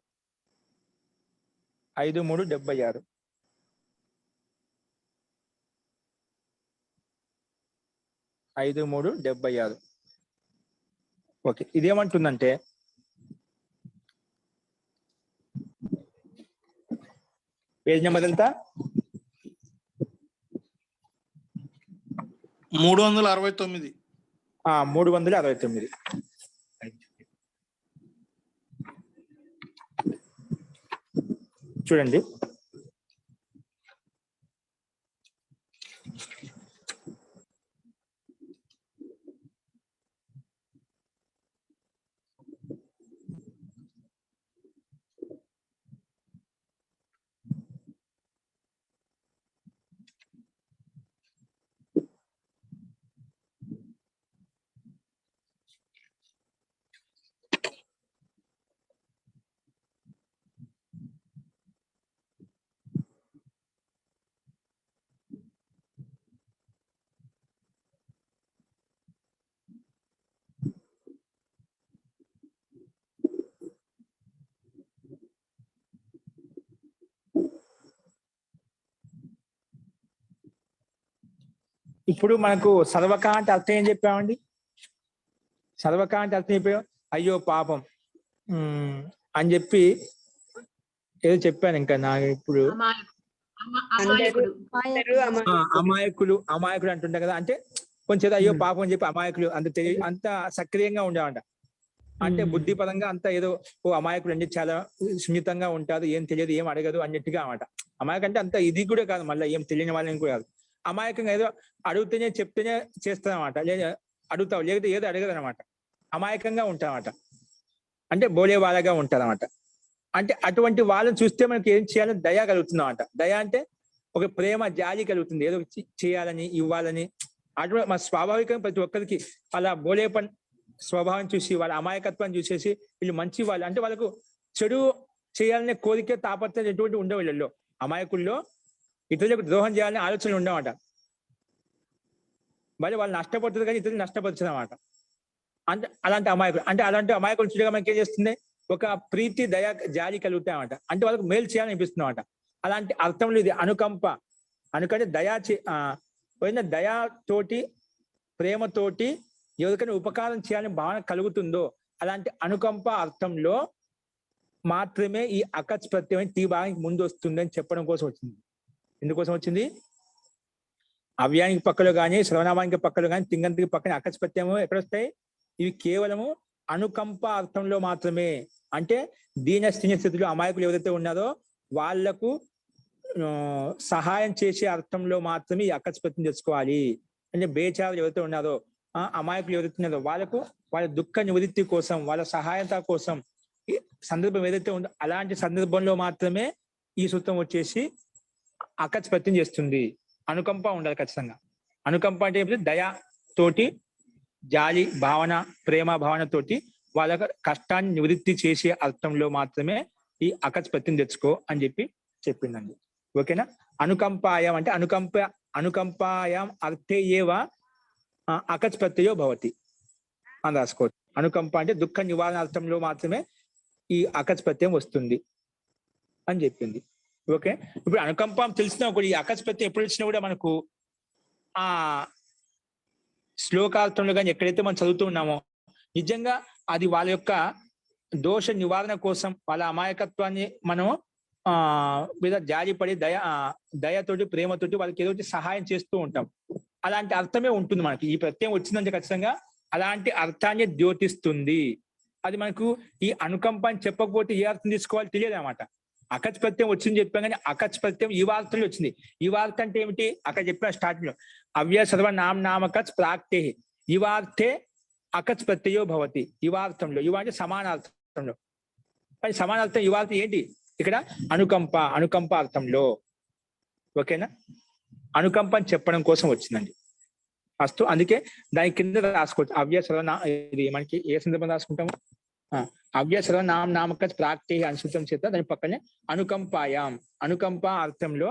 S1: 5-3-76. ఓకే. ఇదేమంటుందంటే పేజ్ నెంబర్ ఎంత?
S9: 369.
S1: 369. చూడండి. ఇప్పుడు మనకు సర్వక అంటే అర్థం ఏం చెప్పామండి? సర్వక అంటే అర్థం చెప్పాం, అయ్యో పాపం అని చెప్పి ఏదో చెప్పాను. ఇంకా నాకు ఇప్పుడు
S3: అమాయకుడు.
S1: అమాయకులు అంటుంటా కదా, అంటే కొంచెం ఏదో అయ్యో పాపం అని చెప్పి అమాయకులు అంత సక్రియంగా ఉండేవంట. అంటే బుద్ధి పరంగా అంతా ఏదో అమాయకుడు అంటే చాలా సున్నితంగా ఉంటారు, ఏం తెలియదు, ఏం అడగదు అన్నట్టుగా అన్నమాట. అమాయకం అంటే అంత ఇది కూడా కాదు, మళ్ళీ ఏం తెలియని వాళ్ళని కూడా కాదు. అమాయకంగా ఏదో అడిగితేనే చెప్తేనే చేస్తారన్నమాట, లేదా అడుగుతావు లేకపోతే ఏదో అడగదు అనమాట. అమాయకంగా ఉంటారన్నమాట, అంటే బోలే వాళ్ళగా ఉంటారన్నమాట. అంటే అటువంటి వాళ్ళని చూస్తే మనకి ఏం చేయాలని దయ కలుగుతుందన్నమాట. దయ అంటే ఒక ప్రేమ జాలి కలుగుతుంది, ఏదో చేయాలని ఇవ్వాలని. అటువంటి మన స్వాభావికంగా ప్రతి ఒక్కరికి అలా బోలేపన్ స్వభావం చూసి వాళ్ళ అమాయకత్వాన్ని చూసేసి వీళ్ళు మంచి వాళ్ళు అంటే వాళ్ళకు చెడు చేయాలనే కోరిక తాపత్రయం ఎటువంటి ఉండవు వీళ్ళలో. అమాయకుల్లో ఇతరులకు ద్రోహం చేయాలనే ఆలోచనలు ఉండవన్నమాట. మరి వాళ్ళు నష్టపోతుంది కానీ ఇతరులు నష్టపరుచు అన్నమాట. అంటే అలాంటి అమాయకులు, అంటే అలాంటి అమాయకులు చూడగా మనకి ఏం చేస్తుంది, ఒక ప్రీతి దయ జాలి కలుగుతాయన్నమాట. అంటే వాళ్ళకు మేలు చేయాలని అనిపిస్తుంది అన్నమాట. అలాంటి అర్థంలో ఇది అనుకంప. అనుకంటే దయాతోటి ప్రేమతోటి ఎవరికైనా ఉపకారం చేయాలని భావన కలుగుతుందో అలాంటి అనుకంప అర్థంలో మాత్రమే ఈ అకచ్ ప్రత్యయం టీ భాగానికి ముందు వస్తుంది అని చెప్పడం కోసం వచ్చింది. ఎందుకోసం వచ్చింది? అవ్యానికి పక్కలో కానీ సర్వనామానికి పక్కలో కానీ తింగంతికి పక్కన అకచ్ ప్రత్యయము ఎక్కడొస్తాయి? ఇవి కేవలము అనుకంప అర్థంలో మాత్రమే. అంటే దీన స్థితిలో అమాయకులు ఎవరైతే ఉన్నారో వాళ్లకు సహాయం చేసే అర్థంలో మాత్రమే ఈ అకచ్ ప్రత్యయం తెచ్చుకోవాలి. అంటే బేచారులు ఎవరైతే ఉన్నారో, అమాయకులు ఎవరైతే ఉన్నారో వాళ్ళకు వాళ్ళ దుఃఖ నివృత్తి కోసం, వాళ్ళ సహాయత కోసం సందర్భం ఏదైతే ఉందో అలాంటి సందర్భంలో మాత్రమే ఈ సూత్రం వచ్చేసి అకచ్ ప్రత్యయం చేస్తుంది. అనుకంప ఉండాలి ఖచ్చితంగా. అనుకంప అంటే దయ తోటి, జాలి భావన, ప్రేమ భావనతోటి వాళ్ళ కష్టాన్ని నివృత్తి చేసే అర్థంలో మాత్రమే ఈ అకచ్ ప్రత్యయం తెచ్చుకో అని చెప్పి చెప్పిందండి. ఓకేనా? అనుకంపాయం అంటే అనుకంపాయం అర్థే ఏవ అకచ్ ప్రత్యయో భవతి అని రాసుకోవచ్చు. అనుకంప అంటే దుఃఖ నివారణ అర్థంలో మాత్రమే ఈ అకచ్ ప్రత్యయం వస్తుంది అని చెప్పింది. ఓకే, ఇప్పుడు అనుకంపం తెలిసినా కూడా ఈ అకచ్ ప్రత్యయం ఎప్పుడు వచ్చినా కూడా మనకు ఆ శ్లోకార్థంలో కానీ ఎక్కడైతే మనం చదువుతూ ఉన్నామో నిజంగా అది వాళ్ళ యొక్క దోష నివారణ కోసం, వాళ్ళ అమాయకత్వాన్ని మనం మీద జాలిపడి దయతోటి ప్రేమతోటి వాళ్ళకి ఏదో సహాయం చేస్తూ ఉంటాం. అలాంటి అర్థమే ఉంటుంది మనకి. ఈ ప్రత్యయం వచ్చిందంటే ఖచ్చితంగా అలాంటి అర్థాన్ని ద్యోతిస్తుంది. అది మనకు ఈ అనుకంపాన్ని చెప్పకపోతే ఏ అర్థం తీసుకోవాలి తెలియదు అనమాట. అకచ్ ప్రత్యయం వచ్చింది చెప్పాం కానీ అకచ్ ప్రత్యయం ఈ వార్తలో వచ్చింది. ఈ వార్త అంటే ఏమిటి? అక్కడ చెప్పిన స్టార్టింగ్ లో అవ్యయ సర్వనామకచ్ ప్రాక్తే ఈ వార్తే అకచ్ ప్రత్యయో భవతి. ఈ వార్తంలో ఇవ అంటే సమానార్థంలో, కానీ సమానార్థం ఈ వార్త ఏంటి? ఇక్కడ అనుకంప అర్థంలో. ఓకేనా? అనుకంపని చెప్పడం కోసం వచ్చిందండి. ఫస్ట్ అందుకే దాని కింద రాసుకోవచ్చు అవ్యయ సర్వనా. ఇది మనకి ఏ సందర్భం రాసుకుంటాము? అవ్యయ సర్వనామక ప్రాక్తే అనుసూత్రం చేత దాని పక్కనే అనుకంపాయాం. అనుకంప అర్థంలో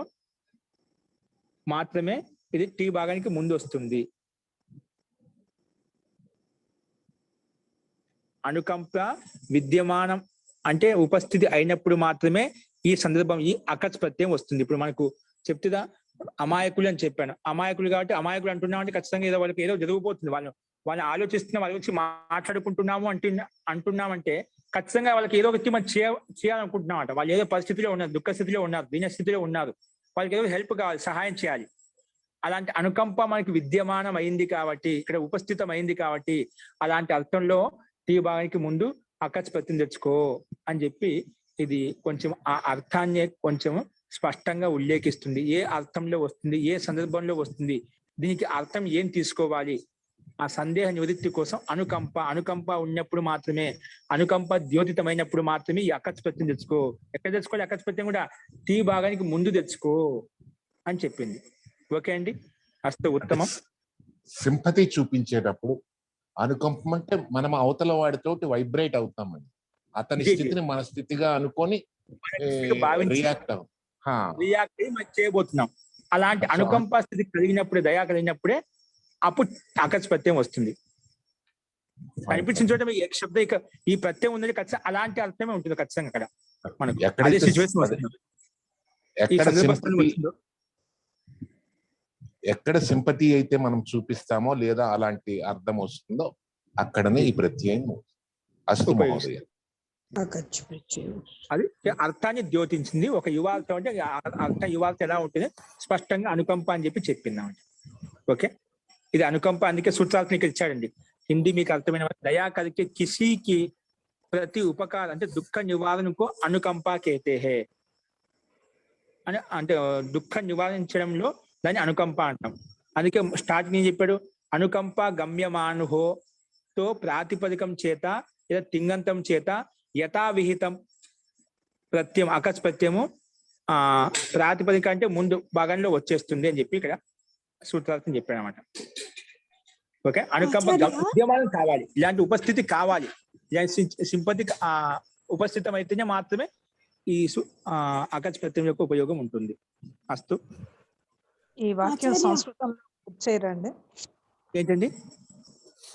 S1: మాత్రమే ఇది టీ భాగానికి ముందు వస్తుంది. అనుకంప విద్యమానం అంటే ఉపస్థితి అయినప్పుడు మాత్రమే ఈ సందర్భం ఈ అకచ్ ప్రత్యయం వస్తుంది. ఇప్పుడు మనకు చెప్తుందా అమాయకులు అని చెప్పాను. అమాయకులు కాబట్టి అమాయకులు అంటున్నామంటే ఖచ్చితంగా ఏదో వాళ్ళకి ఏదో జరిగిపోతుంది. వాళ్ళు ఆలోచిస్తున్న వాళ్ళ గురించి మాట్లాడుకుంటున్నాము అంటున్నామంటే ఖచ్చితంగా వాళ్ళకి ఏదో ఒకటి మనం చేయాలనుకుంటున్నామంట. వాళ్ళు ఏదో పరిస్థితిలో ఉన్నారు, దుఃఖ స్థితిలో ఉన్నారు, దీన స్థితిలో ఉన్నారు, వాళ్ళకి ఏదో హెల్ప్ కావాలి, సహాయం చేయాలి. అలాంటి అనుకంప మనకి విద్యమానం అయింది కాబట్టి, ఇక్కడ ఉపస్థితం అయింది కాబట్టి అలాంటి అర్థంలో టీ భాగానికి ముందు అకచ్ ప్రత్యయం తెచ్చుకో అని చెప్పి ఇది కొంచెం ఆ అర్థాన్ని కొంచెం స్పష్టంగా ఉల్లేఖిస్తుంది. ఏ అర్థంలో వస్తుంది, ఏ సందర్భంలో వస్తుంది, దీనికి అర్థం ఏం తీసుకోవాలి, ఆ సందేహ నివృత్తి కోసం అనుకంప ఉన్నప్పుడు మాత్రమే, అనుకంప ద్యోతితమైనప్పుడు మాత్రమే ఈ అకచ్ ప్రత్యయం తెచ్చుకో. ఎక్కడ తెచ్చుకోవాలి? అకచ్ ప్రత్యయం కూడా టీ భాగానికి ముందు తెచ్చుకో అని చెప్పింది. ఓకే అండి, అస్త ఉత్తమం.
S2: సింపతి చూపించేటప్పుడు అనుకంపం అంటే మనం అవతల వాడితోటి వైబ్రేట్ అవుతామండి. అతని స్థితిని మన స్థితిగా అనుకొని రియాక్ట్
S1: చేయబోతున్నాం. అలాంటి అనుకంప స్థితి కలిగినప్పుడే, దయా కలిగినప్పుడే అప్పుడు అకచ్ ప్రత్యయం వస్తుంది. కనిపించిన చోట శబ్ద ఈ ప్రత్యయం ఉందని ఖచ్చితంగా అలాంటి అర్థమే ఉంటుంది ఖచ్చితంగా అక్కడ మనకు. అదే సిచ్యువేషన్ వస్తుంది.
S2: ఎక్కడ సింపతి అయితే మనం చూపిస్తామో లేదా అలాంటి అర్థం వస్తుందో అక్కడనే ఈ ప్రత్యయం అస్తు మహోదయ.
S6: అకచ్ ప్రత్యయం.
S1: అది అర్థాన్ని ద్యోతించింది. ఒక యువార్థం అంటే అర్థం యువార్థం ఎలా ఉంటుంది స్పష్టంగా అనుకంప అని చెప్పి చెప్పిందామండి. ఓకే, ఇది అనుకంప. అందుకే సూత్రార్థం ఇక్కడ ఇచ్చాడండి. హిందీ మీకు అర్థమైన దయా కలిగే కిసీకి ప్రతి ఉపకారం అంటే దుఃఖ నివారణకు అనుకంప కేతే హే అని, అంటే దుఃఖ నివారించడంలో దాన్ని అనుకంప అంటాం. అందుకే స్టార్టింగ్ ఏం చెప్పాడు, అనుకంప గమ్యమానుహో తో ప్రాతిపదికం చేత లేదా తింగంతం చేత యథావిహితం ప్రత్యయం అకస్ ప్రత్యయము ప్రాతిపదిక అంటే ముందు భాగంలో వచ్చేస్తుంది అని చెప్పి ఇక్కడ సూత్రార్థం చెప్పాడు అనమాట. ఓకే, అనుకంప విద్యమానం కావాలి, ఇలాంటి ఉపస్థితి కావాలి, ఇలాంటి సింపతి ఉపస్థితం అయితేనే మాత్రమే ఈ అకచ్ ప్రత్యయం యొక్క ఉపయోగం ఉంటుంది. అస్తు.
S5: ఈ వాక్యం సంస్కృతంలో వచ్చేరండి.
S1: ఏంటండి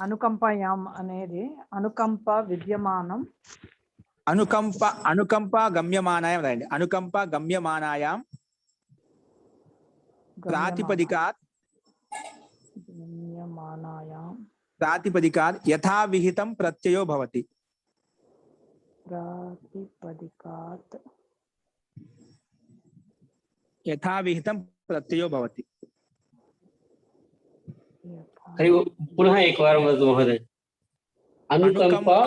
S5: అనుకంపయాం అనేది అనుకంప విద్యమానం,
S1: అనుకంప గమ్యమానాయం రాయండి. అనుకంప గమ్యమానాయాం ప్రాతిపదికాత్ యథావిహితం ప్రత్యయో భవతి. యథావిహితం ప్రత్యయో భవతి.
S8: पुनः एकवारं वदतु महोदय. अनुकंपा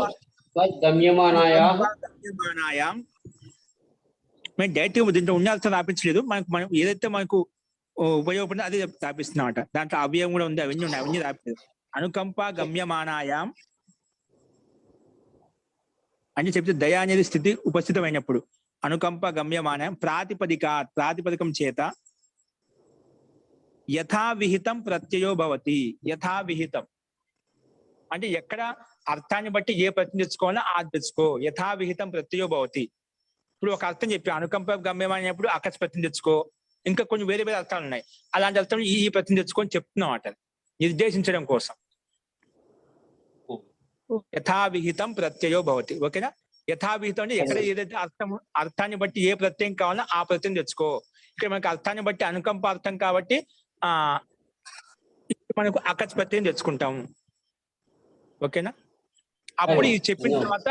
S8: గమ్యమానాయాం
S1: మేము డైరెక్ట్ దీంట్లో ఉండాల్సిన రాపించలేదు. మనం ఏదైతే మనకు ఉపయోగపడిందో అదే రాపిస్తున్నామట. దాంట్లో అవ్యయం కూడా ఉంది, అవన్నీ ఉన్నాయి, అవన్నీ రాపించలేదు. అనుకంప గమ్యమానాయాం అని చెప్తే దయ అనేది స్థితి ఉపస్థితమైనప్పుడు అనుకంప గమ్యమానాయం ప్రాతిపదికం చేత యథావిహితం ప్రత్యయో భవతి. యథావిహితం అంటే ఎక్కడ అర్థాన్ని బట్టి ఏ ప్రత్యయం తెచ్చుకోవాలో ఆ తెచ్చుకో. యథావిహితం ప్రత్యయో భవతి. ఇప్పుడు ఒక అర్థం చెప్పి అనుకంప గమ్యమైనప్పుడు అకస్ ప్రత్యయం తెచ్చుకో. ఇంకా కొన్ని వేరే వేరే అర్థాలు ఉన్నాయి, అలాంటి అర్థం ఈ ప్రత్యయం తెచ్చుకొని చెప్తున్నాం అంట, నిర్దేశించడం కోసం. యథావిహితం ప్రత్యయో భవతి. ఓకేనా, యథావిహితం అంటే ఎక్కడ ఏదైతే అర్థాన్ని బట్టి ఏ ప్రత్యయం కావాలో ఆ ప్రత్యయం తెచ్చుకో. ఇక్కడ మనకి అర్థాన్ని బట్టి అనుకంప అర్థం కాబట్టి మనకు అకచ్ ప్రత్యయం తెచ్చుకుంటాము. ఓకేనా, అప్పుడు ఇది చెప్పిన తర్వాత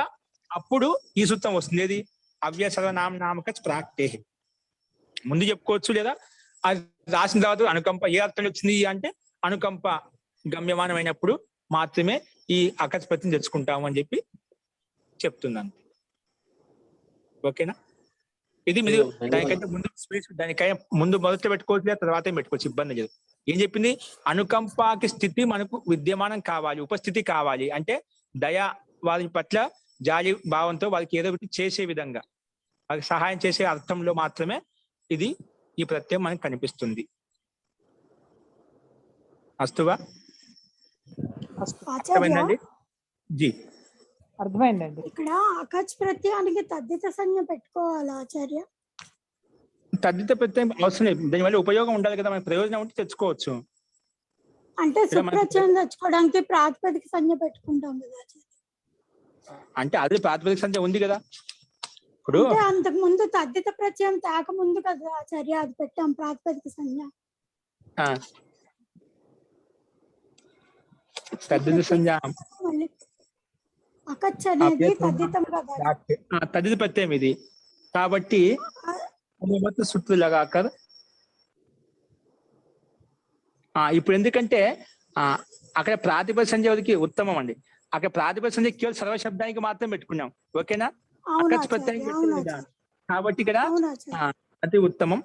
S1: అప్పుడు ఈ సూత్రం వస్తుంది. ఏది అవ్య సర్వనామకచ్ ప్రాక్టే. ముందు చెప్పుకోవచ్చు, లేదా అది రాసిన తర్వాత అనుకంప ఏ అర్థం వచ్చింది అంటే అనుకంప గమ్యమానం అయినప్పుడు మాత్రమే ఈ అకచ్ ప్రత్యయం తెచ్చుకుంటాము అని చెప్పి చెప్తున్నాను. ఓకేనా, ఇది మీరు దానికంటే ముందు మొదట పెట్టుకోవచ్చు, తర్వాత పెట్టుకోవచ్చు, ఇబ్బంది లేదు. ఏం చెప్పింది, అనుకంపకి స్థితి మనకు విద్యమానం కావాలి, ఉపస్థితి కావాలి. అంటే దయ వారి పట్ల జాలి భావంతో వారికి ఏదో ఒకటి చేసే విధంగా వారికి సహాయం చేసే అర్థంలో మాత్రమే ఈ ప్రత్యయం మనకు కనిపిస్తుంది. అస్తువా, అర్థమైందండి? జీ,
S5: అర్థమైందండి.
S11: ఇక్కడ అకచ్ ప్రత్యయానికి తద్దిత సంజ్ఞ పెట్టుకోవాలా ఆచార్య?
S1: తద్దిత ప్రత్యయం అవసరం లేదు, దానివల్ల ఉపయోగం ఉండాలి కదా, మనకి ప్రయోజనం ఉంటే తెచ్చుకోవచ్చు.
S11: అంటే సుప్రత్యయం తెచ్చుకోవడానికి ప్రాతిపదిక సంజ్ఞ పెట్టుకుంటాం కదా ఆచార్య.
S1: అంటే అదే ప్రాతిపదిక సంజ్ఞ ఉంది కదా. ఇప్పుడు
S11: అంతకు ముందు తద్దిత ప్రత్యయం తేక ముందు కదా ఆచార్య అది పెట్టాం ప్రాతిపదిక సంజ్ఞ.
S1: తద్దిత సంజ్ఞ
S11: అకచ్ అనేది తద్దితం కదా,
S1: తద్దిత ప్రత్యయం ఇది కాబట్టి సూత్ర లగాకర్. ఇప్పుడు ఎందుకంటే అక్కడ ప్రాతిపదిక సంజ్ఞకి ఉత్తమం అండి. అక్కడ ప్రాతిపదిక సంజ్ఞ కేవలం సర్వశబ్దానికి మాత్రం పెట్టుకున్నాం. ఓకేనా, అకచ్ ప్రత్యయం కాబట్టి ఇక్కడ అతి ఉత్తమం.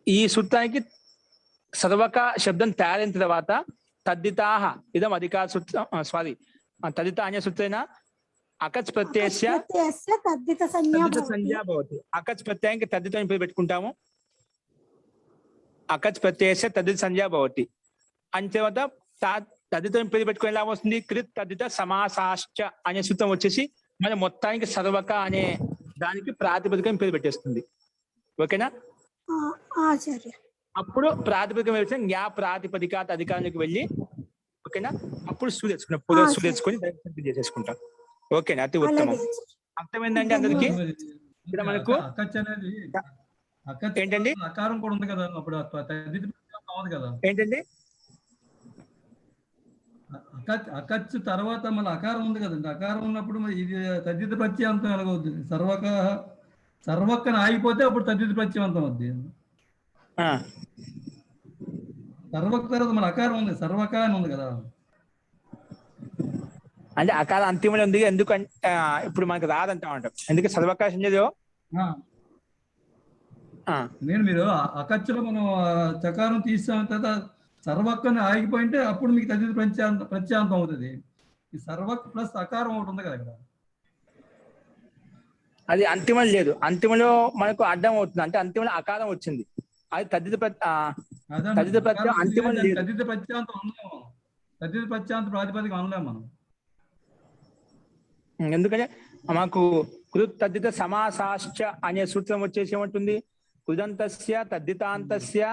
S1: ఈ సూత్రానికి సర్వక శబ్దం తయారైన తర్వాత తద్దితాహ ఇదం అధికార సూత్రం, సారీ తదిత అన్య సూత్రేణ అకచ్ ప్రత్యయస్య
S11: తద్దిత సంజ్ఞా
S1: భవతి. అకచ్ ప్రత్యయానికి తద్దితం ఇప్పుడు పెట్టుకుంటాము. అకచ్ ప్రత్యయస్య తద్దిత సంజ్ఞా భవతి అని తర్వాత తద్దితం పేరు పెట్టుకుని ఎలా వస్తుంది, కృత్ తద్దిత సమాసాశ్చ అనే సూత్రం వచ్చేసి మన మొత్తానికి సర్వక అనే దానికి ప్రాతిపదికం పేరు పెట్టేస్తుంది. ఓకేనా,
S11: ఆచార్య
S1: అప్పుడు ప్రాతిపదికం వేసిన జ్ఞా ప్రాతిపదిక అధికారానికి వెళ్ళి ఓకేనా అప్పుడు సూ తెచ్చుకున్నాం, సూ తెచ్చుకొని చేసేసుకుంటాం. ఓకేనా, అతి ఉత్తమం. అర్థమైందండి అందరికి? ఇక్కడ మనకు
S4: అకచ్ అనేది
S1: ఏంటండి
S4: ఆకారం కూడా ఉంది కదా, అప్పుడు అవును కదా.
S1: ఏంటండి?
S4: అకచ్చు తర్వాత మళ్ళీ అకారం ఉంది కదండి. అకారం ఉన్నప్పుడు మరి ఇది తద్దిత ప్రత్యయంతం ఎలాగవుతుంది? సర్వక్కన ఆగిపోతే అప్పుడు తద్దిత ప్రత్యయంతం అవుద్ది. సర్వక తర్వాత మన అకారం ఉంది, సర్వక అని ఉంది కదా.
S1: అంటే అకాల అంతిమంలో ఉంది. ఎందుకంటే ఇప్పుడు మనకు రాదంటా ఉంటాం. ఎందుకంటే సర్వకాశం లేదో.
S4: నేను మీరు అకచ్చులో మనం చకారం తీసాం తర్వాత సర్వక్కని ఆగిపోయింటే అప్పుడు మీకు తద్దిత ప్రత్యాంతం అవుతుంది. ఈ సర్వక్ ప్లస్ అకారం ఒకటి ఉంది కదా ఇక్కడ.
S1: అది అంతిమం లేదు. అంతిమలో మనకు అడ్డం అవుతుంది. అంటే అంతిమంలో అకారం వచ్చింది. అది తద్దిత ప్రత్యయం అంతిమం లేదు.
S4: తద్దిత ప్రత్యాంతం అనలేము. తద్దిత ప్రత్యాంత ప్రాతిపదిక అనలేము మనం.
S1: ఎందుకంటే మాకు కృత్ తద్దిత సమాసాశ్చ అనే సూత్రం వచ్చేసి ఏమంటుంది? కృదంతస్య తద్దితాంతస్య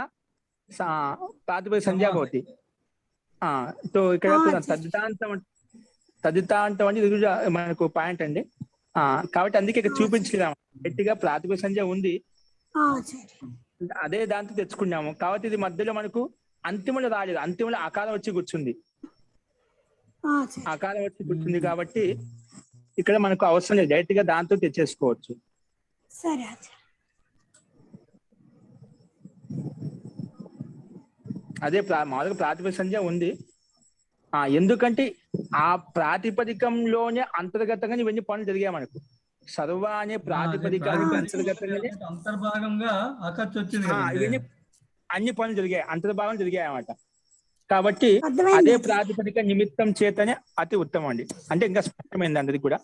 S1: ప్రాతిపదిక సంజ్ఞా భవతి. సో ఇక్కడ తద్దితాంతం అంటే ఇది మనకు పాయింట్ అండి. కాబట్టి అందుకే ఇక్కడ చూపించలేము. గట్టిగా ప్రాతిపదిక సంజ్ఞ ఉంది, అదే దాంతో తెచ్చుకున్నాము. కాబట్టి ఇది మధ్యలో మనకు అంతిమంలో రాలేదు. అంతిమంలో అకాలం వచ్చి కూర్చుంది. అకాలం వచ్చి కూర్చుంది కాబట్టి ఇక్కడ మనకు అవసరం లేదు. డైరెక్ట్ గా దాంతో తెచ్చేసుకోవచ్చు.
S11: సరే.
S1: అదే మామూలుగా ప్రాతిపదిక సంజ్ఞ ఉంది. ఎందుకంటే ఆ ప్రాతిపదికంలోనే అంతర్గతంగా ఇవన్నీ పనులు జరిగాయి మనకు. సర్వ అనే ప్రాతిపదికానికి అంతర్గతంగానే
S4: అంతర్భాగంగా అకచ్చు వచ్చింది.
S1: ఇవన్నీ అన్ని పనులు జరిగాయి, అంతర్భాగం జరిగాయి అన్నమాట. కాబట్టి అదే ప్రాతిపదిక నిమిత్తం చేతనే అతి ఉత్తమం అండి. అంటే ఇంకా స్పష్టమైంది అందరికి కూడా.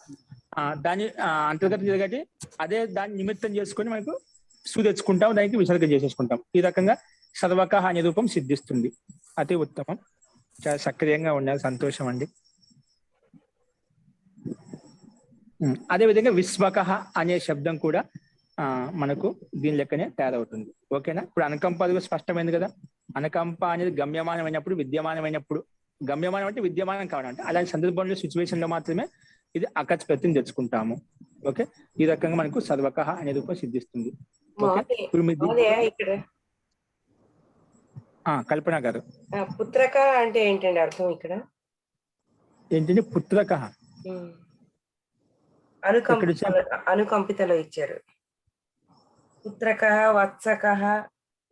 S1: దాని అంతర్గతం జరిగేటి అదే దాన్ని నిమిత్తం చేసుకొని మనకు తెచ్చుకుంటాం, దానికి విసర్గం చేసేసుకుంటాం. ఈ రకంగా సర్వక అనే రూపం సిద్ధిస్తుంది. అతి ఉత్తమం. చాలా సక్రియంగా ఉన్నారు, సంతోషం అండి. అదేవిధంగా విశ్వక అనే శబ్దం కూడా మనకు దీని లెక్కనే తయారవుతుంది. ఓకేనా? ఇప్పుడు అనుకంప అది స్పష్టమైంది కదా. అనుకంప అనేది గమ్యమానమైనప్పుడు, విద్యమానమైనప్పుడు, గమ్యమానం అంటే విద్యమానం కావాలంటే అలాంటి సందర్భంలో సిచ్యువేషన్ లో మాత్రమే ఇది అకచ్ ప్రత్యయం తెచ్చుకుంటాము. ఓకే, ఈ రకంగా మనకు సర్వక అనే రూపం సిద్ధిస్తుంది. కల్పన గారు,
S12: పుత్రక అంటే ఏంటండి అర్థం ఇక్కడ?
S1: ఏంటంటే పుత్రక
S12: అనుకంపితలో ఇచ్చారు. పుత్రక, వత్సక,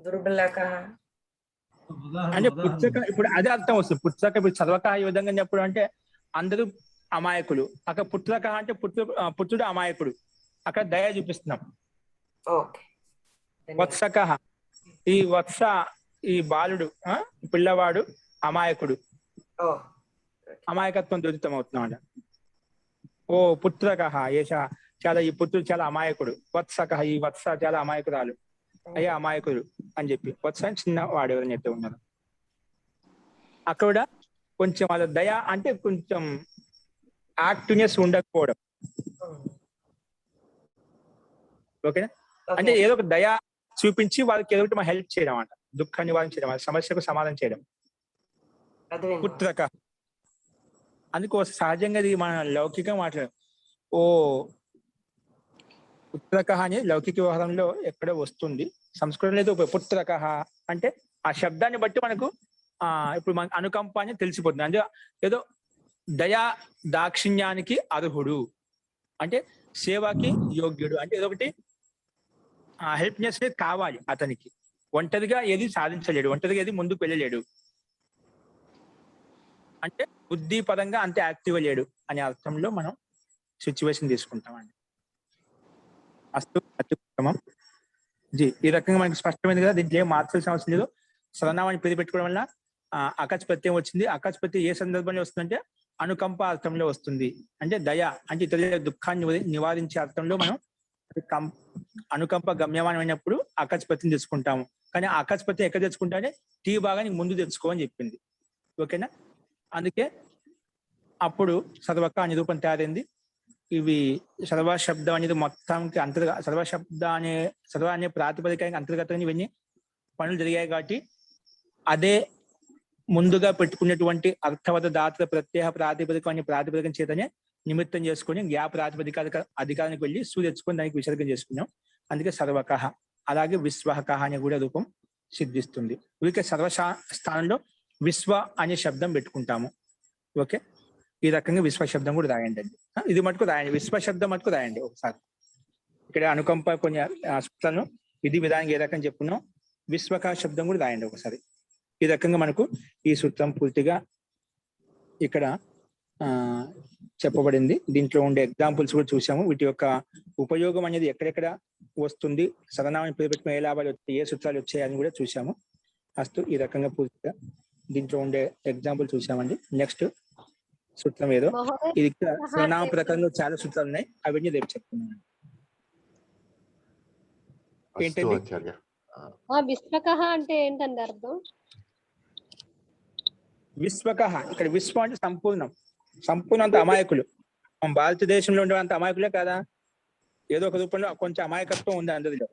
S12: దుర్బలక
S1: అంటే పుత్రక. ఇప్పుడు అదే అర్థం వస్తుంది. పుత్రక ఇప్పుడు సర్వక ఈ విధంగా చెప్పడం అంటే అందరూ అమాయకులు. అక్కడ పుత్రక అంటే పుత్రుడు అమాయకుడు. అక్కడ దయ చూపిస్తున్నాం. వత్సక, ఈ వత్స ఈ బాలుడు, పిల్లవాడు అమాయకుడు, అమాయకత్వం దూరితం అవుతున్నాడు. ఓ పుత్రక ఏష, చాలా ఈ పుత్రుడు చాలా అమాయకుడు. వత్సక, ఈ వత్స చాలా అమాయకురాలు, అయ్యా అమాయకుడు అని చెప్పి. వత్స చిన్న వాడు ఎవరని చెప్తూ ఉన్నారు. అక్కడ కొంచెం వాళ్ళ దయ అంటే కొంచెం యాక్టివ్నెస్ ఉండకపోవడం. ఓకేనా? అంటే ఏదో ఒక దయ చూపించి వాళ్ళకి ఏదో ఒకటి హెల్ప్ చేయడం అన్నమాట. దుఃఖాన్ని నివారించడం, వాళ్ళ సమస్యకు సమాధానం చేయడం. పుత్రక అందుకో సహజంగా ఇది మన లౌకికంగా మాట్లాడడం. ఓ పుత్రక అని లౌకిక వ్యవహారంలో ఎక్కడో వస్తుంది. సంస్కృతంలో అయితే పుత్రక అంటే ఆ శబ్దాన్ని బట్టి మనకు ఇప్పుడు మన అనుకంప అని తెలిసిపోతుంది. అంటే ఏదో దయా దాక్షిణ్యానికి అర్హుడు, అంటే సేవకి యోగ్యుడు, అంటే ఏదో ఒకటి హెల్ప్నెస్ కావాలి అతనికి. ఒంటరిగా ఏది సాధించలేడు, ఒంటరిగా ఏది ముందుకు వెళ్ళలేడు, అంటే బుద్ధి పరంగా అంతే యాక్టివ్ లేడు అనే అర్థంలో మనం సిచ్యువేషన్ తీసుకుంటామండి. అస్తు అత్యుత్తమం జీ. ఈ రకంగా మనకి స్పష్టమైంది కదా. దీంట్లో ఏం మార్చాల్సిన అవసరం లేదు. సర్వనామాన్ని పేరు పెట్టుకోవడం వల్ల అకచ్ ప్రత్యయం వచ్చింది. అకచ్ ప్రత్యయం ఏ సందర్భంలో వస్తుందంటే అనుకంప అర్థంలో వస్తుంది. అంటే దయ అంటే ఇతరుల దుఃఖాన్ని నివారించే అర్థంలో మనం అనుకంప గమ్యమానమైనప్పుడు అకచ్ ప్రత్యయం తెచ్చుకుంటాము. కానీ అకచ్ ప్రత్యయం ఎక్కడ తెచ్చుకుంటామంటే టీ భాగానికి ముందు తెచ్చుకో అని చెప్పింది. ఓకేనా? అందుకే అప్పుడు సర్వక అనే రూపం తయారైంది. ఇవి సర్వశబ్దం అనేది మొత్తానికి సర్వ అనే ప్రాతిపదికానికి అంతర్గతంగా ఇవన్నీ పనులు జరిగాయి. కాబట్టి అదే ముందుగా పెట్టుకున్నటువంటి అర్థవత దాతుల ప్రత్యేక ప్రాతిపదికం అనే ప్రాతిపదికం చేతనే నిమిత్తం చేసుకుని ప్రాతిపదిక అధికారానికి వెళ్ళి తెచ్చుకొని దానికి విసర్గం చేసుకున్నాం. అందుకే సర్వక. అలాగే విశ్వక అనే కూడా రూపం సిద్ధిస్తుంది. ఊరికే స్థానంలో విశ్వ అనే శబ్దం పెట్టుకుంటాము. ఓకే, ఈ రకంగా విశ్వ శబ్దం కూడా రాయండి అండి. ఇది మటుకు రాయండి, విశ్వ శబ్దం మటుకు రాయండి ఒకసారి. ఇక్కడ అనుకంప కొన్ని సూత్రాలను విధి విధానం ఏ రకంగా చెప్పుకున్నాం, విశ్వక శబ్దం కూడా రాయండి ఒకసారి. ఈ రకంగా మనకు ఈ సూత్రం పూర్తిగా ఇక్కడ చెప్పబడింది. దీంట్లో ఉండే ఎగ్జాంపుల్స్ కూడా చూసాము. వీటి యొక్క ఉపయోగం అనేది ఎక్కడెక్కడ వస్తుంది, సర్వనామాన్ని పేరు పెట్టుకుని ఏ లాభాలు వచ్చాయి, ఏ సూత్రాలు వచ్చాయి అని కూడా చూసాము. అస్తు, ఈ రకంగా పూర్తిగా దీంట్లో ఉండే ఎగ్జాంపుల్ చూసామండి. నెక్స్ట్ సూత్రం ఏదో ఇది సర్వనామ ప్రకారంలో చాలా సూత్రాలు ఉన్నాయి, అవన్నీ రేపు చెప్తున్నాను. ఏంటండి
S10: విశ్వకః అంటే ఏంటండి అర్థం?
S1: విశ్వకః, ఇక్కడ విశ్వం అంటే సంపూర్ణం, సంపూర్ణంత అమాయకులు. మన భారతదేశంలో ఉండే అంత అమాయకులే కదా, ఏదో ఒక రూపంలో కొంచెం అమాయకత్వం ఉంది అందరిలో.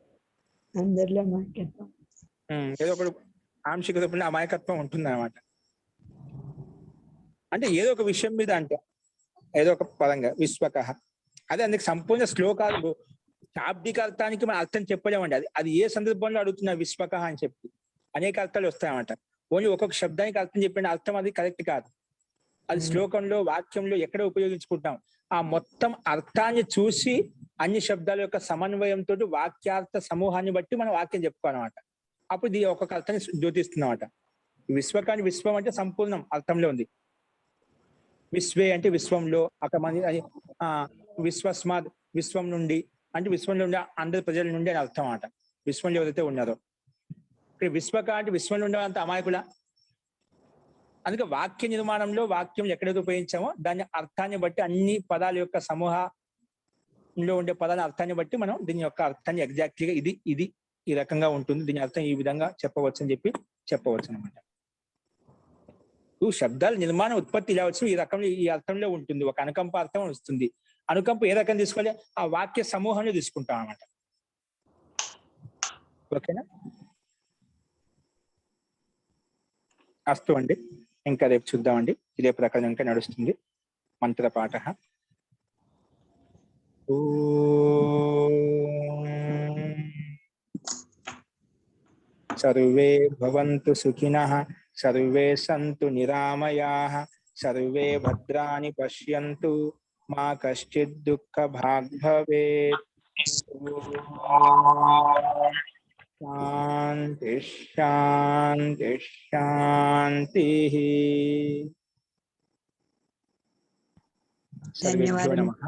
S1: ఏదో ఒక ఆంశిక రూపంలో అమాయకత్వం ఉంటుంది అనమాట. అంటే ఏదో ఒక విషయం మీద అంటే ఏదో ఒక పరంగా విశ్వకః, అదే అందుకు సంపూర్ణ శ్లోకాలు శాబ్దిక అర్థానికి మన అర్థం చెప్పలేమండి. అది ఏ సందర్భంలో అడుగుతున్నా విశ్వకః అని చెప్పి అనేక అర్థాలు వస్తాయన్నమాట. ఓన్లీ ఒక్కొక్క శబ్దానికి అర్థం చెప్పిన అర్థం అది కరెక్ట్ కాదు. అది శ్లోకంలో వాక్యంలో ఎక్కడ ఉపయోగించుకుంటాం, ఆ మొత్తం అర్థాన్ని చూసి అన్ని శబ్దాల యొక్క సమన్వయంతో వాక్యార్థ సమూహాన్ని బట్టి మనం వాక్యం చెప్పుకోవాలన్నమాట. అప్పుడు ఇది ఒక్కొక్క అర్థాన్ని జ్యోతిస్తుందన్నమాట. విశ్వకాన్ని విశ్వం అంటే సంపూర్ణం అర్థంలో ఉంది. విశ్వే అంటే విశ్వంలో, అక్కడ మంది విశ్వస్మాద్ విశ్వం నుండి అంటే విశ్వంలో ఉండే అందరి ప్రజల నుండి అని అర్థం అన్నమాట. విశ్వంలో ఎవరైతే ఉన్నారో, ఇక్కడ విశ్వక అంటే విశ్వంలో ఉండే అంత అమాయకుల. అందుకే వాక్య నిర్మాణంలో వాక్యం ఎక్కడైతే ఉపయోగించామో దాని అర్థాన్ని బట్టి అన్ని పదాల యొక్క సమూహంలో ఉండే పదాల అర్థాన్ని బట్టి మనం దీని యొక్క అర్థాన్ని ఎగ్జాక్ట్లీగా ఇది ఈ రకంగా ఉంటుంది, దీని అర్థం ఈ విధంగా చెప్పవచ్చు అని చెప్పవచ్చు అనమాట. శబ్దాల నిర్మాణ ఉత్పత్తి ఇలా వచ్చి ఈ రకంలో ఈ అర్థంలో ఉంటుంది. ఒక అనుకంప అర్థం వస్తుంది. అనుకంప ఏ రకం తీసుకోవాలి, ఆ వాక్య సమూహంలో తీసుకుంటాం అన్నమాట. ఓకేనా? అస్తు అండి, ఇంకా రేపు చూద్దామండి. ఇదే ప్రకారం ఇంకా నడుస్తుంది మంత్రపాఠ. సర్వే భవంతు సుఖినః, సర్వే సంతు నిరామయాః, సర్వే భద్రాణి పశ్యంతు, మా కశ్చిత్ దుఃఖ భాగ్ భవేత్. శాంతి శాంతి శాంతి. సర్వేభ్యో నమః.